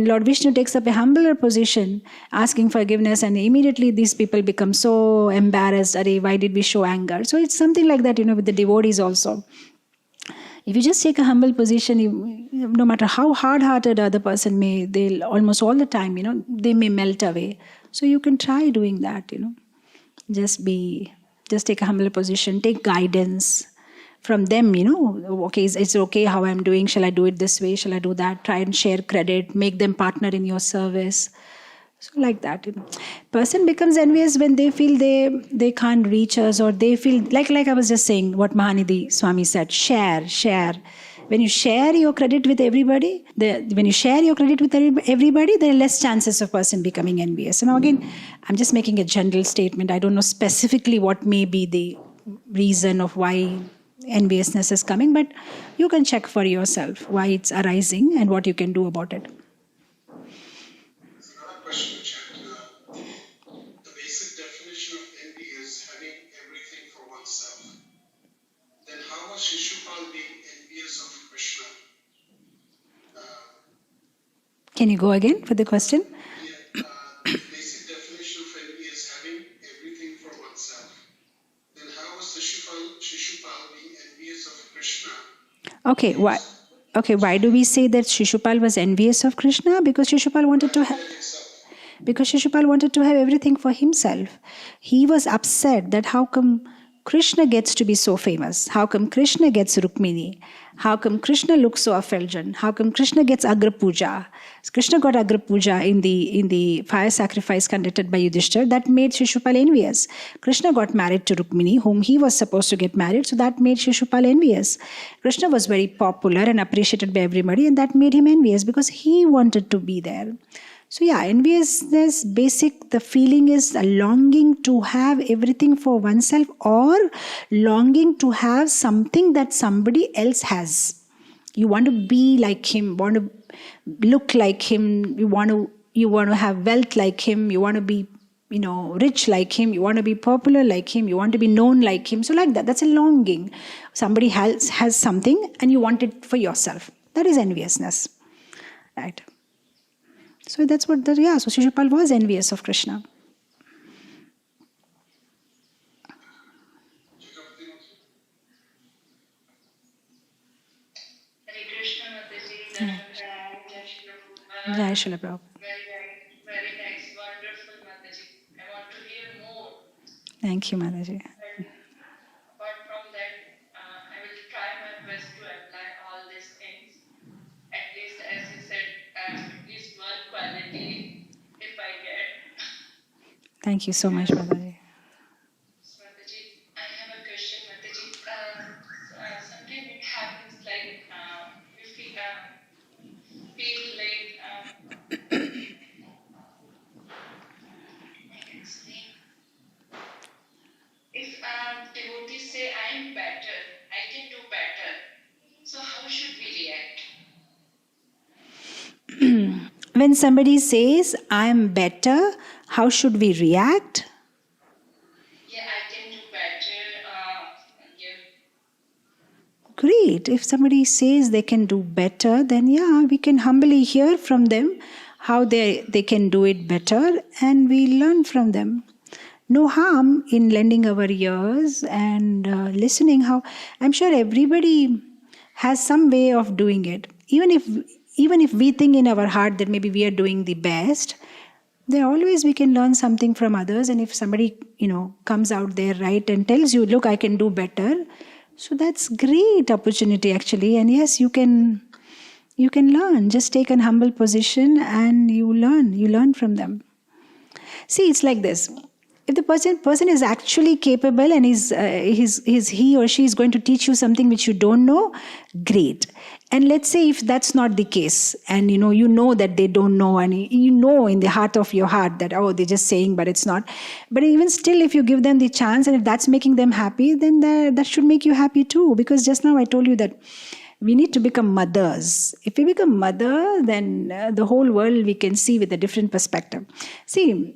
Lord Vishnu takes up a humbler position, asking forgiveness, and immediately these people become so embarrassed, why did we show anger? So it's something like that, with the devotees also. If you just take a humble position, no matter how hard-hearted the other person may, they'll almost all the time, they may melt away. So you can try doing that, Just take a humble position, take guidance from them, okay, it's okay how I'm doing, shall I do it this way, shall I do that, try and share credit, make them partner in your service. So like that, Person becomes envious when they feel they can't reach us, or they feel, like I was just saying, what Mahanidhi Swami said, share. When you share your credit with everybody, there are less chances of person becoming envious. And now again, I'm just making a general statement. I don't know specifically what may be the reason of why enviousness is coming, but you can check for yourself why it's arising and what you can do about it. There's another question in chat. The basic definition of envy is having everything for oneself. Then how was Shishupal being envious of Krishna? Can you go again for the question? The basic definition of envy is having everything for oneself. Then how was Shishupal being envious of Krishna? Why do we say that Shishupal was envious of Krishna? Because Shishupal wanted to have everything for himself. He was upset that how come Krishna gets to be so famous? How come Krishna gets Rukmini? How come Krishna looks so effulgent? How come Krishna gets Agra Puja? Krishna got Agra Puja in the fire sacrifice conducted by Yudhishthira. That made Shishupal envious. Krishna got married to Rukmini, whom he was supposed to get married, so that made Shishupal envious. Krishna was very popular and appreciated by everybody, and that made him envious because he wanted to be there. So enviousness, the feeling is a longing to have everything for oneself, or longing to have something that somebody else has. You want to be like him, want to look like him, you want to have wealth like him, you want to be, rich like him, you want to be popular like him, you want to be known like him. So like that's a longing. Somebody else has something and you want it for yourself. That is enviousness. Right? So that's what so Shishupal was envious of Krishna. Hare Krishna, Mataji. Jai Srila Prabhupada. Very nice, wonderful, Mataji. I want to hear more. Thank you, Mataji. Apart from that, I will try my best to apply all these things. At least, as you said, at least one quality, if I get. Thank you so much, Mataji. Mataji, I have a question, Mataji. Sometimes it happens like we feel like I can explain. If devotees say I am better, I can do better. So how should we react? When somebody says, I am better, how should we react? Yeah, I can do better. Great. If somebody says they can do better, then we can humbly hear from them how they can do it better, and we learn from them. no harm in lending our ears and listening. How I'm sure everybody has some way of doing it. Even if we think in our heart that maybe we are doing the best, there always we can learn something from others. And if somebody comes out there right and tells you, look, I can do better, so that's great opportunity actually. And yes, you can learn. Just take an humble position and you learn from them. See, it's like this. If the person is actually capable and he or she is going to teach you something which you don't know, great. And let's say if that's not the case, and you know that they don't know, and you know in the heart of your heart that, oh, they're just saying, but it's not. But even still, if you give them the chance, and if that's making them happy, then that should make you happy too. Because just now I told you that we need to become mothers. If we become mother, then the whole world we can see with a different perspective. See,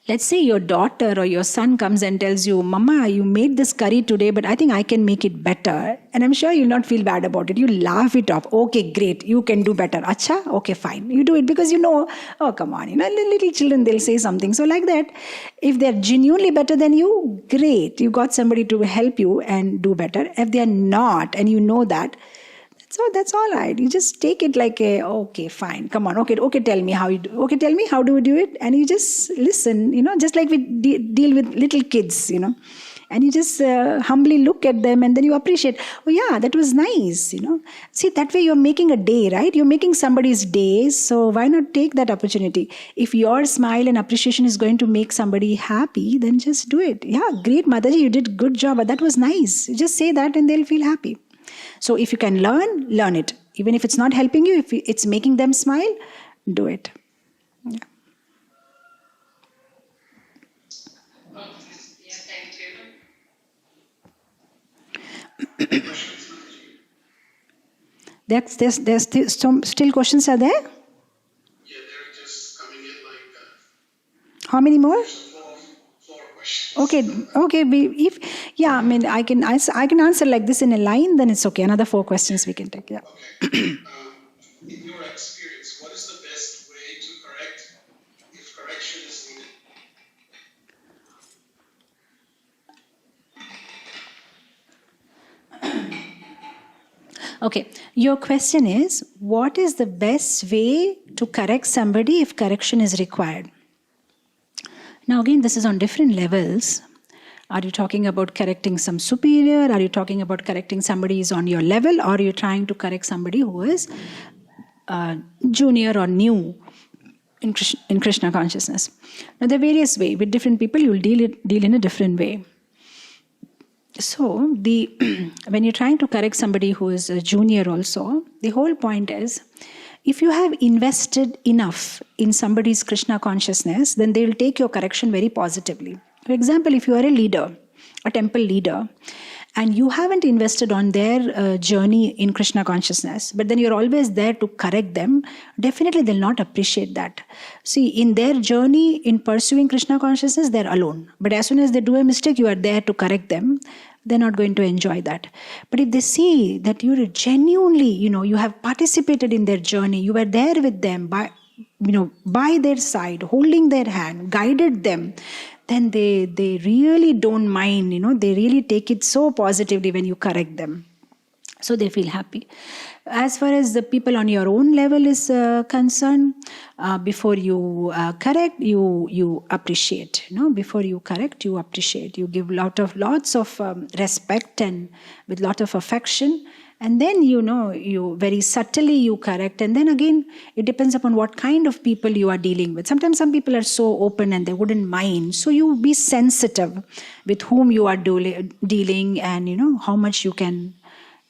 let's say your daughter or your son comes and tells you, Mama, you made this curry today, but I think I can make it better. And I'm sure you'll not feel bad about it. You laugh it off. Okay, great. You can do better. Acha? Okay, fine. You do it because oh, come on. Little children, they'll say something. So like that, if they're genuinely better than you, great. You got somebody to help you and do better. If they're not, and you know that, so that's all right. You just take it like okay, fine, come on, okay, tell me how you do. Okay, tell me how do we do it, and you just listen. Just like we deal with little kids. And you just humbly look at them, and then you appreciate. Oh yeah, that was nice. See, that way you're making a day, right? You're making somebody's day. So why not take that opportunity? If your smile and appreciation is going to make somebody happy, then just do it. Yeah, great, Mataji, you did good job. But that was nice. You just say that, and they'll feel happy. So if you can learn it. Even if it's not helping you, if it's making them smile, do it. Yeah. Thank you. There's still questions are there? Yeah, they're just coming in like... How many more? Four questions. Okay. I can answer like this in a line, then it's okay. Another 4 questions we can take. Yeah. Okay. In your experience, what is the best way to correct if correction is needed? Okay. Your question is, what is the best way to correct somebody if correction is required? Now again, this is on different levels. Are you talking about correcting some superior? Are you talking about correcting somebody who's on your level? Or are you trying to correct somebody who is junior or new in Krishna consciousness? Now there are various ways. With different people, you'll deal in a different way. So when you're trying to correct somebody who is a junior also, the whole point is, if you have invested enough in somebody's Krishna consciousness, then they will take your correction very positively. For example, if you are a leader, a temple leader, and you haven't invested on their journey in Krishna consciousness, but then you're always there to correct them, definitely they'll not appreciate that. See, in their journey in pursuing Krishna consciousness, they're alone. But as soon as they do a mistake, you are there to correct them. They're not going to enjoy that. But if they see that you're genuinely, you have participated in their journey, you were there with them by their side, holding their hand, guided them, then they really don't mind, they really take it so positively when you correct them. So they feel happy. As far as the people on your own level is concerned, before you correct, you appreciate. Before you correct, you appreciate. You give lots of respect and with lot of affection. And then, you very subtly you correct. And then again, it depends upon what kind of people you are dealing with. Sometimes some people are so open and they wouldn't mind. So you be sensitive with whom you are dealing and, how much you can,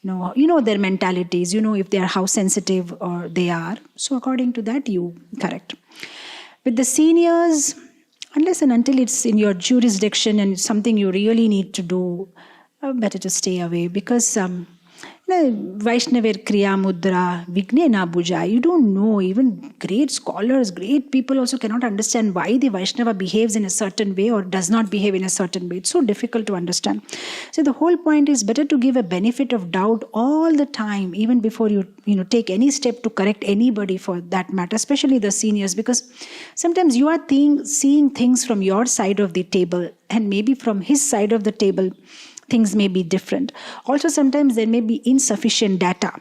their mentalities, if they are how sensitive or they are. So according to that, you correct. With the seniors, unless and until it's in your jurisdiction and it's something you really need to do, better to stay away because... Vaishnavir Kriya Mudra, Vigne na Bujai. You don't know. Even great scholars, great people also cannot understand why the Vaishnava behaves in a certain way or does not behave in a certain way. It's so difficult to understand. So the whole point is better to give a benefit of doubt all the time, even before you take any step to correct anybody for that matter, especially the seniors, because sometimes you are seeing things from your side of the table and maybe from his side of the table things may be different. Also, sometimes there may be insufficient data.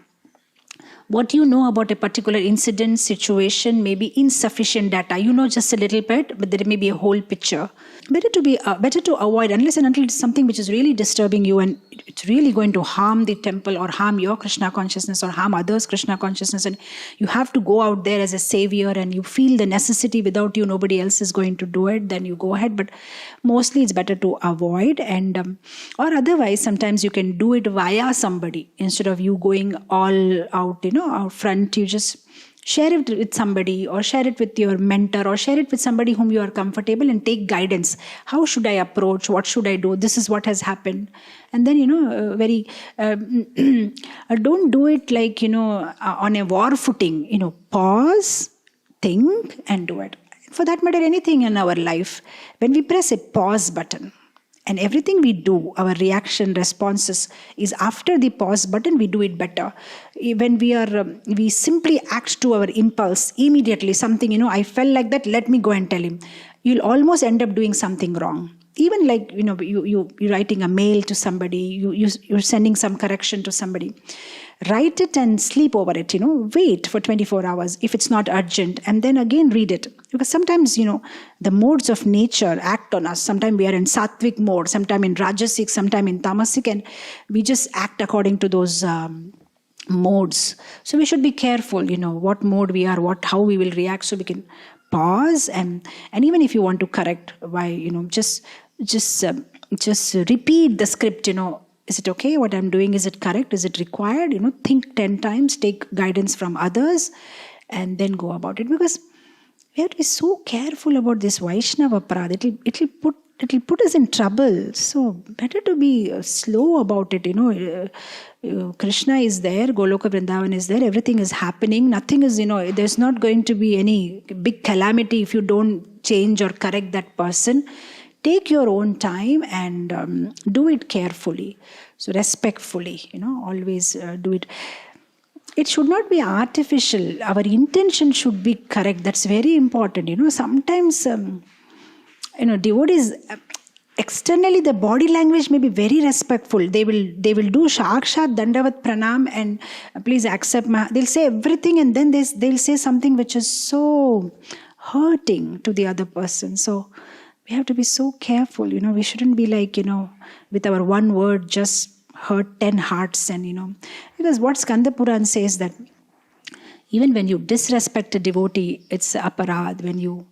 What you know about a particular incident, situation may be insufficient data. You know just a little bit, but there may be a whole picture. Better to avoid, unless and until it's something which is really disturbing you and it's really going to harm the temple or harm your Krishna consciousness or harm others' Krishna consciousness, and you have to go out there as a savior and you feel the necessity without you, nobody else is going to do it, then you go ahead. But mostly it's better to avoid, and or otherwise sometimes you can do it via somebody instead of you going all out, out front. You just share it with somebody or share it with your mentor or share it with somebody whom you are comfortable and take guidance. How should I approach? What should I do? This is what has happened. And then, don't do it like, on a war footing, pause, think and do it. For that matter, anything in our life, when we press a pause button, and everything we do, our reaction, responses is after the pause button, we do it better. When we simply act to our impulse immediately, something, I felt like that, let me go and tell him. You'll almost end up doing something wrong. Even like, you're writing a mail to somebody, you're sending some correction to somebody. Write it and sleep over it, wait for 24 hours if it's not urgent, and then again read it. Because sometimes, the modes of nature act on us. Sometimes we are in sattvic mode, sometimes in rajasic, sometimes in tamasic, and we just act according to those modes. So we should be careful, what mode we are, how we will react, so we can pause and even if you want to correct, why, just repeat the script, is it okay what I'm doing? Is it correct? Is it required? Think 10 times, take guidance from others, and then go about it. Because we have to be so careful about this Vaishnava aparadha. It'll put us in trouble. So better to be slow about it. Krishna is there, Goloka Vrindavan is there, everything is happening. Nothing is, there's not going to be any big calamity if you don't change or correct that person. Take your own time and do it carefully. So respectfully, always do it. It should not be artificial. Our intention should be correct. That's very important. Sometimes, devotees, externally the body language may be very respectful. They will do Shakshat Dandavat Pranam and please accept they'll say everything, and then they'll say something which is so hurting to the other person. So we have to be so careful, we shouldn't be like, with our one word just hurt 10 hearts and, because what Skanda Puran says that even when you disrespect a devotee, it's aparad. When you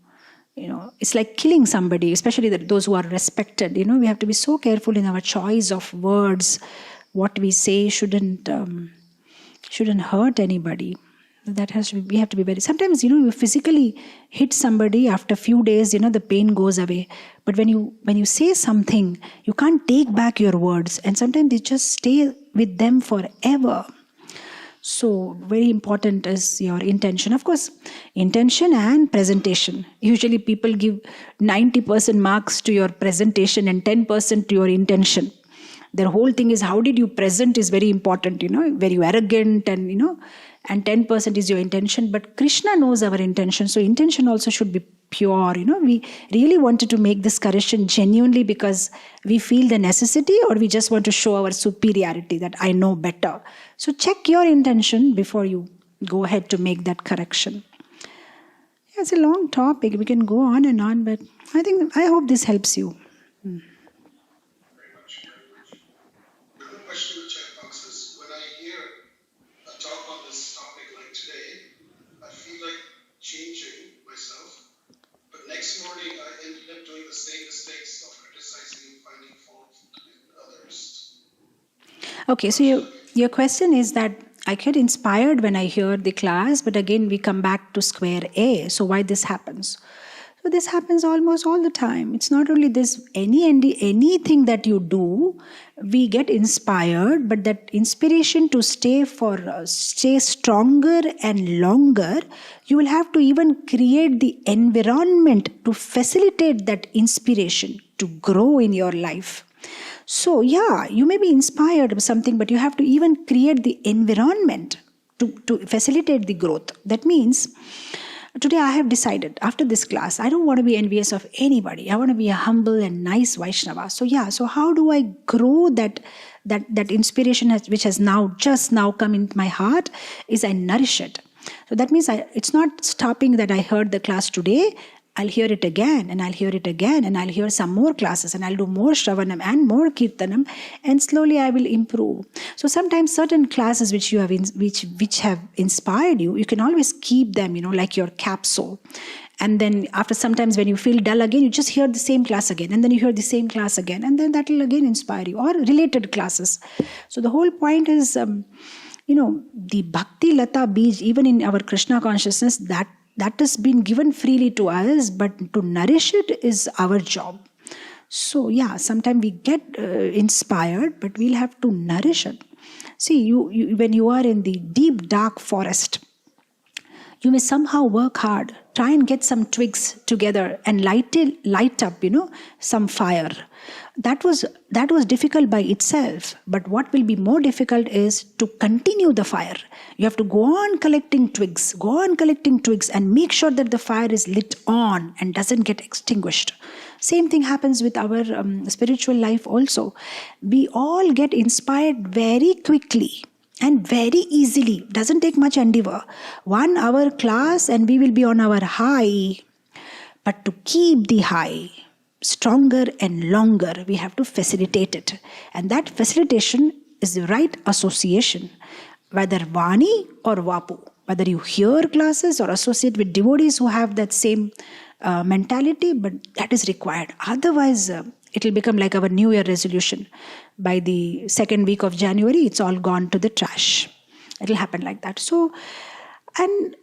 it's like killing somebody, especially those who are respected. We have to be so careful in our choice of words. What we say shouldn't hurt anybody. We have to be very. Sometimes you physically hit somebody. After a few days, the pain goes away. But when you say something, you can't take back your words, and sometimes they just stay with them forever. So very important is your intention. Of course, intention and presentation. Usually people give 90% marks to your presentation and 10% to your intention. Their whole thing is how did you present is very important, very arrogant and 10% is your intention. But Krishna knows our intention. So intention also should be pure. We really wanted to make this correction genuinely because we feel the necessity, or we just want to show our superiority that I know better. So check your intention before you go ahead to make that correction. Yeah, it's a long topic. We can go on and on, but I hope this helps you. Very much. Another question which I ask is, when I hear a talk on this topic like today, I feel like changing myself. But next morning, I ended up doing the same mistakes of criticizing and finding fault in others. Okay, so your question is that I get inspired when I hear the class, but again we come back to square A. So why this happens? So this happens almost all the time. It's not only this, anything that you do, we get inspired, but that inspiration to stay stronger and longer, you will have to even create the environment to facilitate that inspiration to grow in your life. So yeah, you may be inspired by something, but you have to even create the environment to facilitate the growth. That means today I have decided, after this class, I don't want to be envious of anybody. I want to be a humble and nice Vaishnava. So how do I grow that inspiration which has just now come into my heart? Is I nourish it. So that means it's not stopping that I heard the class today. I'll hear it again, and I'll hear it again, and I'll hear some more classes, and I'll do more Shravanam and more Kirtanam, and slowly I will improve. So sometimes certain classes which you have which have inspired you, you can always keep them, like your capsule. And then after sometimes when you feel dull again, you just hear the same class again, and then you hear the same class again, and then that will again inspire you, or related classes. So the whole point is, the Bhakti Lata Bij, even in our Krishna consciousness, that has been given freely to us, but to nourish it is our job. So yeah, sometimes we get inspired, but we'll have to nourish it. See, you when you are in the deep dark forest, you may somehow work hard, try and get some twigs together and light up, some fire. That was difficult by itself, but what will be more difficult is to continue the fire. You have to go on collecting twigs and make sure that the fire is lit on and doesn't get extinguished. Same thing happens with our spiritual life also. We all get inspired very quickly and very easily. Doesn't take much endeavor. 1 hour class and we will be on our high. But to keep the high stronger and longer, we have to facilitate it. And that facilitation is the right association. Whether Vani or Vapu. Whether you hear classes or associate with devotees who have that same mentality, but that is required. Otherwise, it will become like our New Year resolution. By the second week of January, it's all gone to the trash. It will happen like that. So, and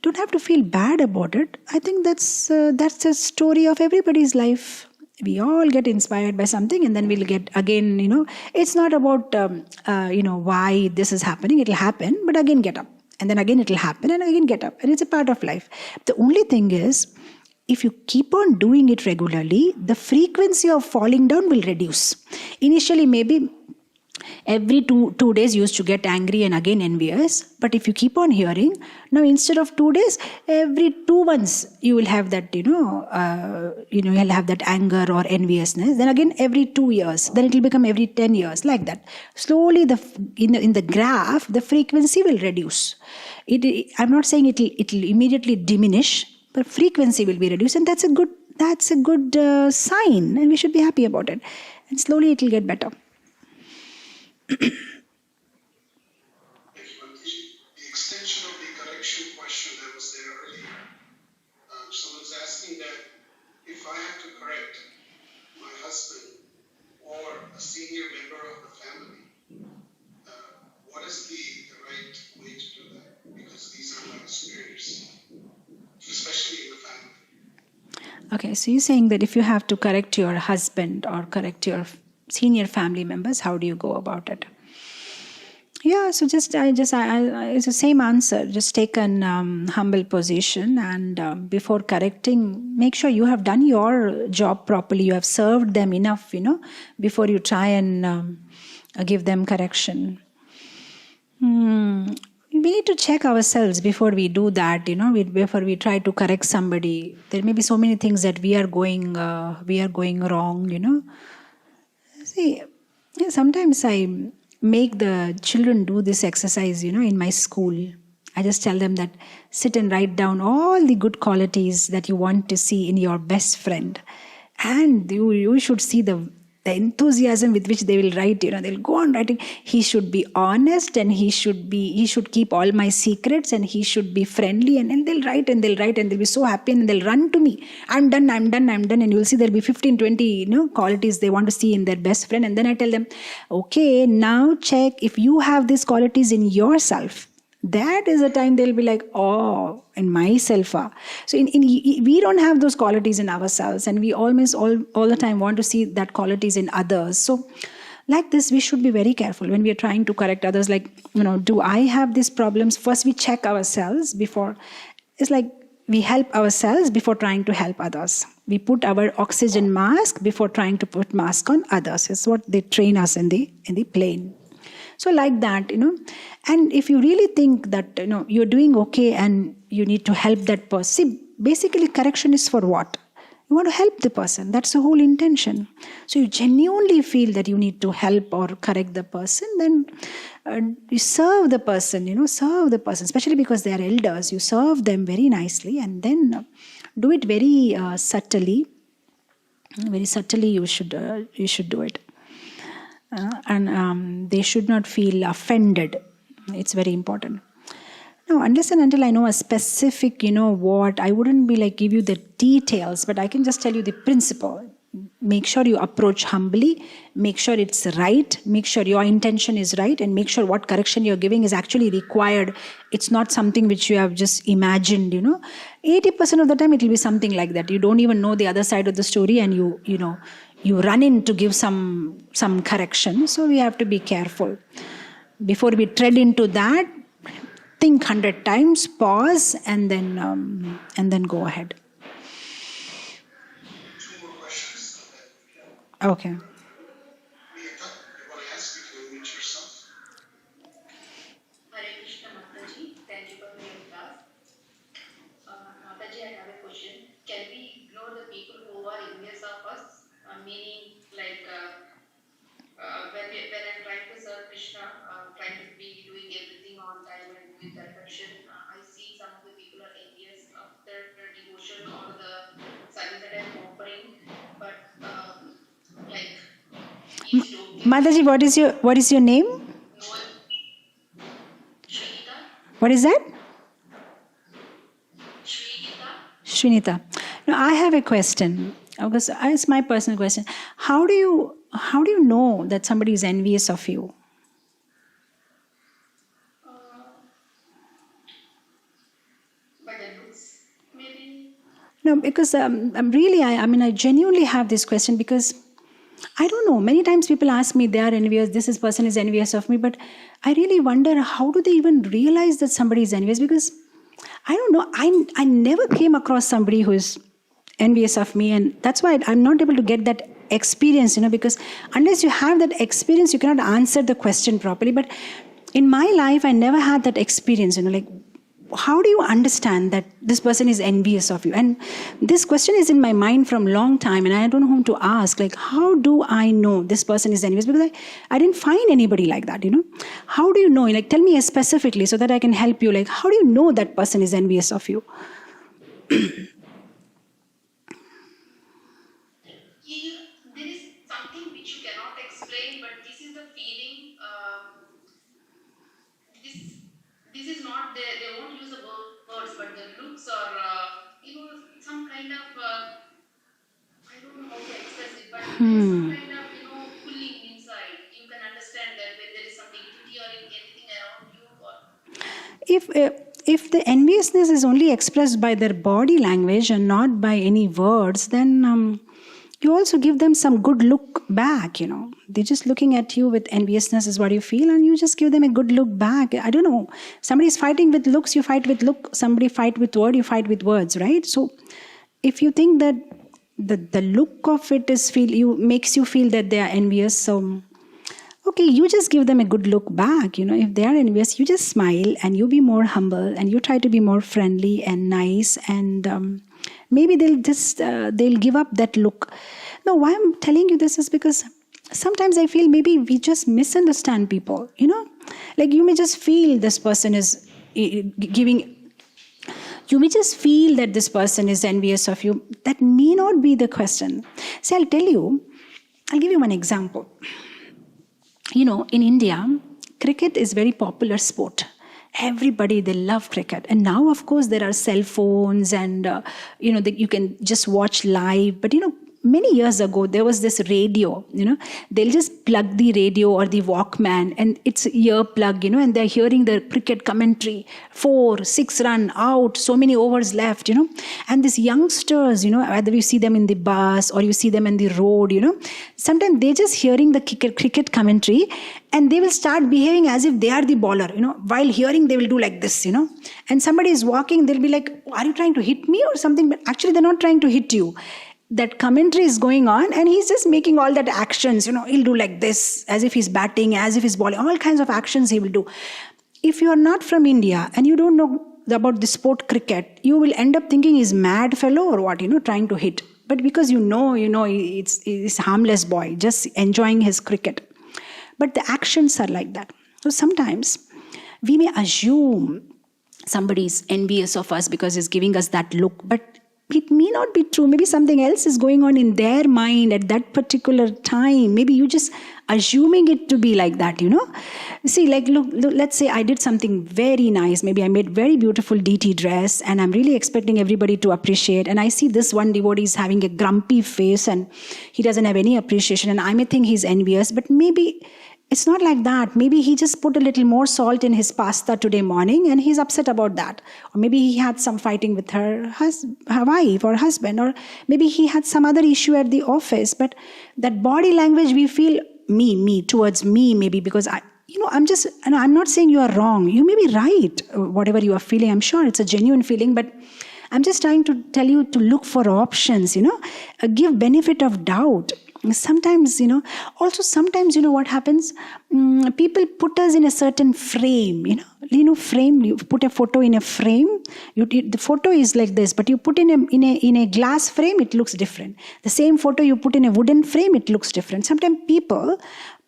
don't have to feel bad about it. I think that's a story of everybody's life. We all get inspired by something, and then we'll get again, it's not about, why this is happening. It'll happen, but again get up. And then again it'll happen, and again get up. And it's a part of life. The only thing is, if you keep on doing it regularly, the frequency of falling down will reduce. Initially, maybe every two days you used to get angry and again envious. But if you keep on hearing, now instead of 2 days, every 2 months you will have that, you'll have that anger or enviousness. Then again every 2 years. Then it will become every 10 years, like that. Slowly, in the graph, the frequency will reduce. I'm not saying it will immediately diminish, but frequency will be reduced, and that's a good sign, and we should be happy about it. And slowly it will get better. Thank you, Mataji. The extension of the correction question that was there earlier. Someone's asking that if I have to correct my husband or a senior member of the family, what is the right way to do that? Because these are my superiors, especially in the family. Okay, so you're saying that if you have to correct your husband or correct your senior family members, how do you go about it? Yeah, so it's the same answer. Just take an humble position, and before correcting, make sure you have done your job properly. You have served them enough, before you try and give them correction. We need to check ourselves before we do that, before we try to correct somebody. There may be so many things that we are going wrong, See, sometimes I make the children do this exercise, in my school. I just tell them that sit and write down all the good qualities that you want to see in your best friend. And you should see the enthusiasm with which they will write, they'll go on writing. He should be honest, and he should keep all my secrets, and he should be friendly, and they'll write and they'll be so happy, and they'll run to me. I'm done. And you'll see there'll be 15, 20, qualities they want to see in their best friend. And then I tell them, okay, now check if you have these qualities in yourself. That is the time they'll be like, oh, in myself. So we don't have those qualities in ourselves, and we almost all the time want to see that qualities in others. So like this, we should be very careful when we are trying to correct others. Like, do I have these problems? First, we check ourselves before. It's like we help ourselves before trying to help others. We put our oxygen mask before trying to put mask on others. It's what they train us in the plane. So like that, and if you really think that, you're doing okay and you need to help that person. See, basically correction is for what? You want to help the person. That's the whole intention. So you genuinely feel that you need to help or correct the person, then you serve the person, serve the person, especially because they are elders. You serve them very nicely, and then do it very subtly. Very subtly you should do it. And they should not feel offended. It's very important. No, unless and until I know a specific, what, I wouldn't be like give you the details, but I can just tell you the principle. Make sure you approach humbly, make sure it's right, make sure your intention is right, and make sure what correction you're giving is actually required. It's not something which you have just imagined, 80% of the time it will be something like that. You don't even know the other side of the story, and you run in to give some correction. So we have to be careful. Before we tread into that, think 100 times, pause, and then go ahead. Two more questions. Okay. Nita, I want to ask you to unmute yourself. Hare Krishna, Mataji. Thank you for your class. Mataji, I have a question. Can we ignore the people who are envious of us? Meaning, like, when I'm trying to serve Krishna, trying to be doing everything on time and with perfection, I see some of the people are envious of their devotion or the service that I'm offering. But, like, is it okay? Mataji, what is your name? No, Srinita. What is that? Srinita. Srinita. Now I have a question. Because it's my personal question. How do you know that somebody is envious of you? By the looks, maybe. No, because I genuinely have this question because I don't know. Many times people ask me they are envious. This person is envious of me, but I really wonder how do they even realize that somebody is envious? Because I don't know. I never came across somebody who is envious of me, and that's why I'm not able to get that experience, because unless you have that experience, you cannot answer the question properly. But in my life, I never had that experience, like how do you understand that this person is envious of you? And this question is in my mind from long time, and I don't know whom to ask, like how do I know this person is envious? Because I didn't find anybody like that, How do you know? Like tell me specifically so that I can help you. Like how do you know that person is envious of you? There is something which you cannot explain, but this is the feeling. This is not they won't use the words, but the looks or some kind of I don't know how to express it, but there is some kind of pulling inside. You can understand that when there is some negativity or anything around you. Or If the enviousness is only expressed by their body language and not by any words, then you also give them some good look back, They're just looking at you with enviousness is what you feel, and you just give them a good look back. I don't know. Somebody's fighting with looks, you fight with look. Somebody fight with word, you fight with words, right? So if you think that the look of it makes you feel that they are envious, so okay, you just give them a good look back. If they are envious, you just smile and you be more humble and you try to be more friendly and nice, and maybe they'll give up that look. Now, why I'm telling you this is because sometimes I feel maybe we just misunderstand people, Like you may just feel this person is giving... You may just feel that this person is envious of you. That may not be the question. See, I'll give you one example. In India, cricket is very popular sport. Everybody, they love cricket. And now, of course, there are cell phones and, you can just watch live. But, many years ago, there was this radio, they'll just plug the radio or the Walkman and it's ear plug, and they're hearing the cricket commentary, 4-6 run out, so many overs left, and these youngsters, whether you see them in the bus or you see them in the road, sometimes they're just hearing the cricket commentary and they will start behaving as if they are the bowler, while hearing they will do like this, and somebody is walking, they'll be like, are you trying to hit me or something? But actually they're not trying to hit you. That commentary is going on and he's just making all that actions, he'll do like this, as if he's batting, as if he's bowling, all kinds of actions he will do. If you are not from India and you don't know about the sport cricket, you will end up thinking he's mad fellow or what, trying to hit. But because it's harmless boy, just enjoying his cricket. But the actions are like that. So sometimes we may assume somebody is envious of us because he's giving us that look, but it may not be true. Maybe something else is going on in their mind at that particular time. Maybe you just assuming it to be like that, See, like, look, let's say I did something very nice. Maybe I made very beautiful DT dress and I'm really expecting everybody to appreciate. And I see this one devotee is having a grumpy face and he doesn't have any appreciation. And I may think he's envious, but maybe it's not like that. Maybe he just put a little more salt in his pasta today morning and he's upset about that. Or maybe he had some fighting with her wife or husband. Or maybe he had some other issue at the office. But that body language, we feel me, towards me maybe because I'm not saying you are wrong. You may be right, whatever you are feeling. I'm sure it's a genuine feeling, but I'm just trying to tell you to look for options, give benefit of doubt. Sometimes, what happens? People put us in a certain frame, frame. You put a photo in a frame. The photo is like this, but you put in a glass frame, it looks different. The same photo you put in a wooden frame, it looks different. Sometimes people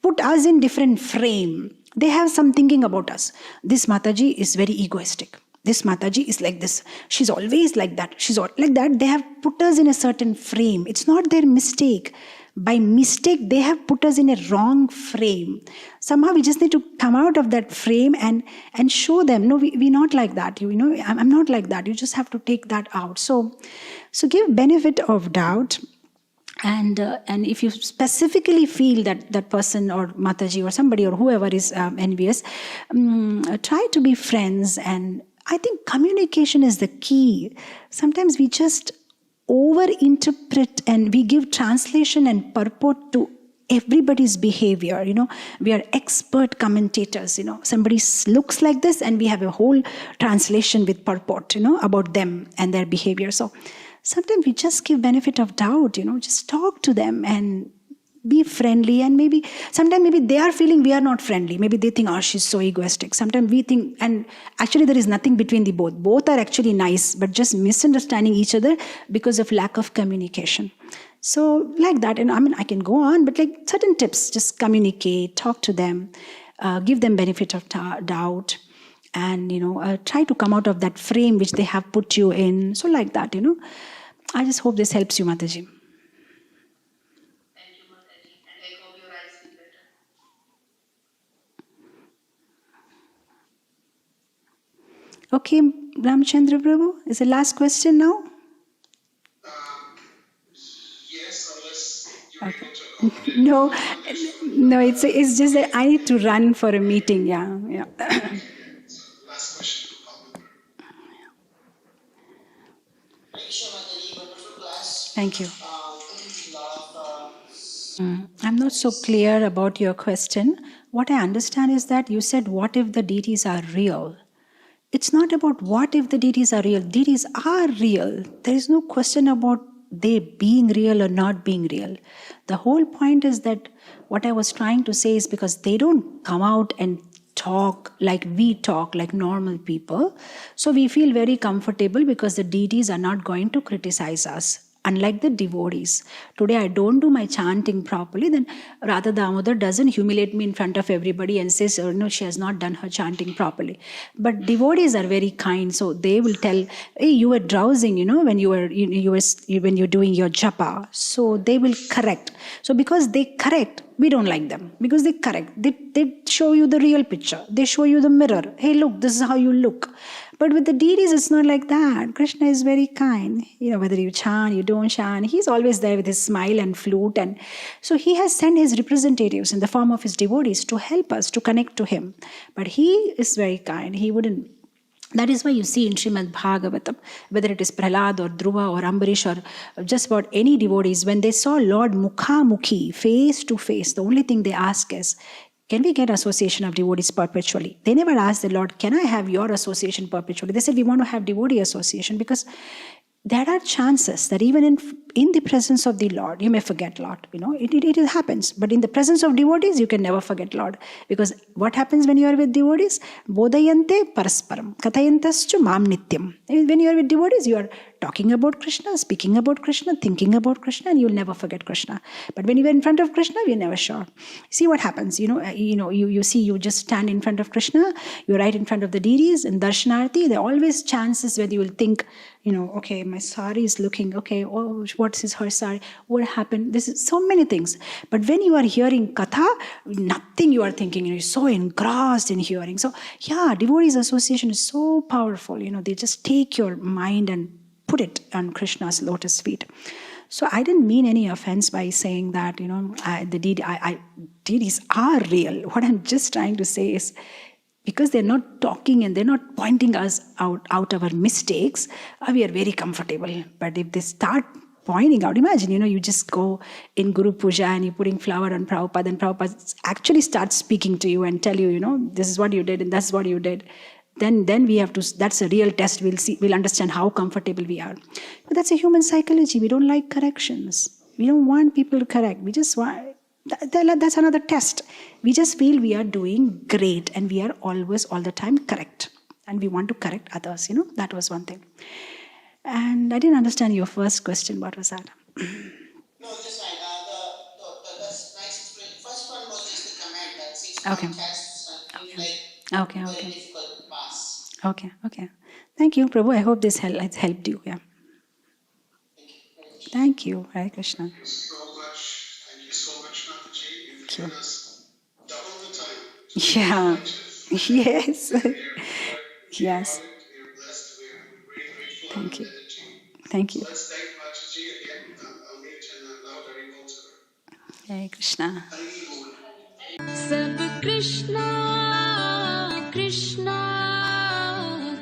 put us in different frame. They have some thinking about us. This Mataji is very egoistic. This Mataji is like this. She's always like that. She's all like that. They have put us in a certain frame. It's not their mistake. By mistake, they have put us in a wrong frame. Somehow we just need to come out of that frame and show them, no, we're not like that. I'm not like that. You just have to take that out. So give benefit of doubt. And if you specifically feel that person or Mataji or somebody or whoever is envious, try to be friends. And I think communication is the key. Sometimes we just over-interpret and we give translation and purport to everybody's behavior. We are expert commentators. Somebody looks like this and we have a whole translation with purport, about them and their behavior. So sometimes we just give benefit of doubt, just talk to them and be friendly. And sometimes they are feeling we are not friendly. Maybe they think, oh, she's so egoistic. Sometimes we think, and actually there is nothing between the both. Both are actually nice, but just misunderstanding each other because of lack of communication. So like that, and I can go on, but like certain tips, just communicate, talk to them, give them benefit of doubt, and try to come out of that frame which they have put you in. So like that, I just hope this helps you, Mataji. Okay, Ramchandra Prabhu, is the last question now? Yes, unless you're able to accommodate. No, it's just that I need to run for a meeting. Yeah. So last question. Thank you. I'm not so clear about your question. What I understand is that you said, what if the deities are real? It's not about what if the deities are real. Deities are real. There is no question about they being real or not being real. The whole point is that what I was trying to say is because they don't come out and talk like we talk, like normal people. So we feel very comfortable because the deities are not going to criticize us. Unlike the devotees. Today I don't do my chanting properly, then Radha Damodar doesn't humiliate me in front of everybody and says, oh, no, she has not done her chanting properly. But devotees are very kind, so they will tell, hey, you were drowsing, when when you're doing your japa. So they will correct. So because they correct, We don't like them because they correct. They show you the real picture. They show you the mirror. Hey, look, this is how you look. But with the deities, it's not like that. Krishna is very kind. Whether you chant, you don't chant, he's always there with his smile and flute. And so he has sent his representatives in the form of his devotees to help us to connect to him. But he is very kind. He wouldn't. That is why you see in Srimad Bhagavatam, whether it is Prahlad or Dhruva or Ambarish or just about any devotees, when they saw Lord Mukha Mukhi, face to face, the only thing they ask is, can we get association of devotees perpetually? They never asked the Lord, can I have your association perpetually? They said, we want to have devotee association, because there are chances that even in the presence of the Lord, you may forget Lord. It happens. But in the presence of devotees, you can never forget Lord. Because what happens when you are with devotees? Bodhayante parasparam, kathayantaschu mam nityam. When you are with devotees, you are talking about Krishna, speaking about Krishna, thinking about Krishna, and you'll never forget Krishna. But when you are in front of Krishna, you're never sure. See what happens. You see, you just stand in front of Krishna, you're right in front of the deities in Darshanarti. There are always chances where you will think, okay, my sari is looking, okay, oh, what is her sari? What happened? This is so many things. But when you are hearing katha, nothing you are thinking, you're so engrossed in hearing. So, yeah, devotees association is so powerful. They just take your mind and put it on Krishna's lotus feet. So I didn't mean any offense by saying that, the deities are real. What I'm just trying to say is, because they're not talking and they're not pointing us out our mistakes, we are very comfortable. But if they start pointing out, imagine, you just go in Guru Puja and you're putting flower on Prabhupada, and Prabhupada actually starts speaking to you and tell you, this is what you did and that's what you did. Then we have to, that's a real test. We'll understand how comfortable we are. But that's a human psychology. We don't like corrections. We don't want people to correct. We just want, that's another test. We just feel we are doing great and we are always, all the time correct. And we want to correct others, that was one thing. And I didn't understand your first question. What was that? No, just right. That's nice explanation. First one was just the comment that 6 Okay. tests seems like Okay. very difficult to pass. Okay. Thank you, Prabhu. I hope this has helped you. Yeah. Thank you. Hare Krishna. Thank you so much, Mataji. You've given us double the time. Yes. Yes. We are blessed. We are very grateful. Thank you. Energy. Thank you. So let's thank Mataji again. I'll mute and allow Haribol to. Hare Krishna. Haribol. सब कृष्णा कृष्णा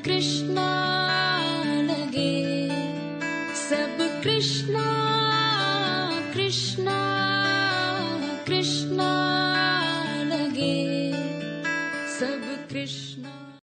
कृष्णा लगे सब कृष्णा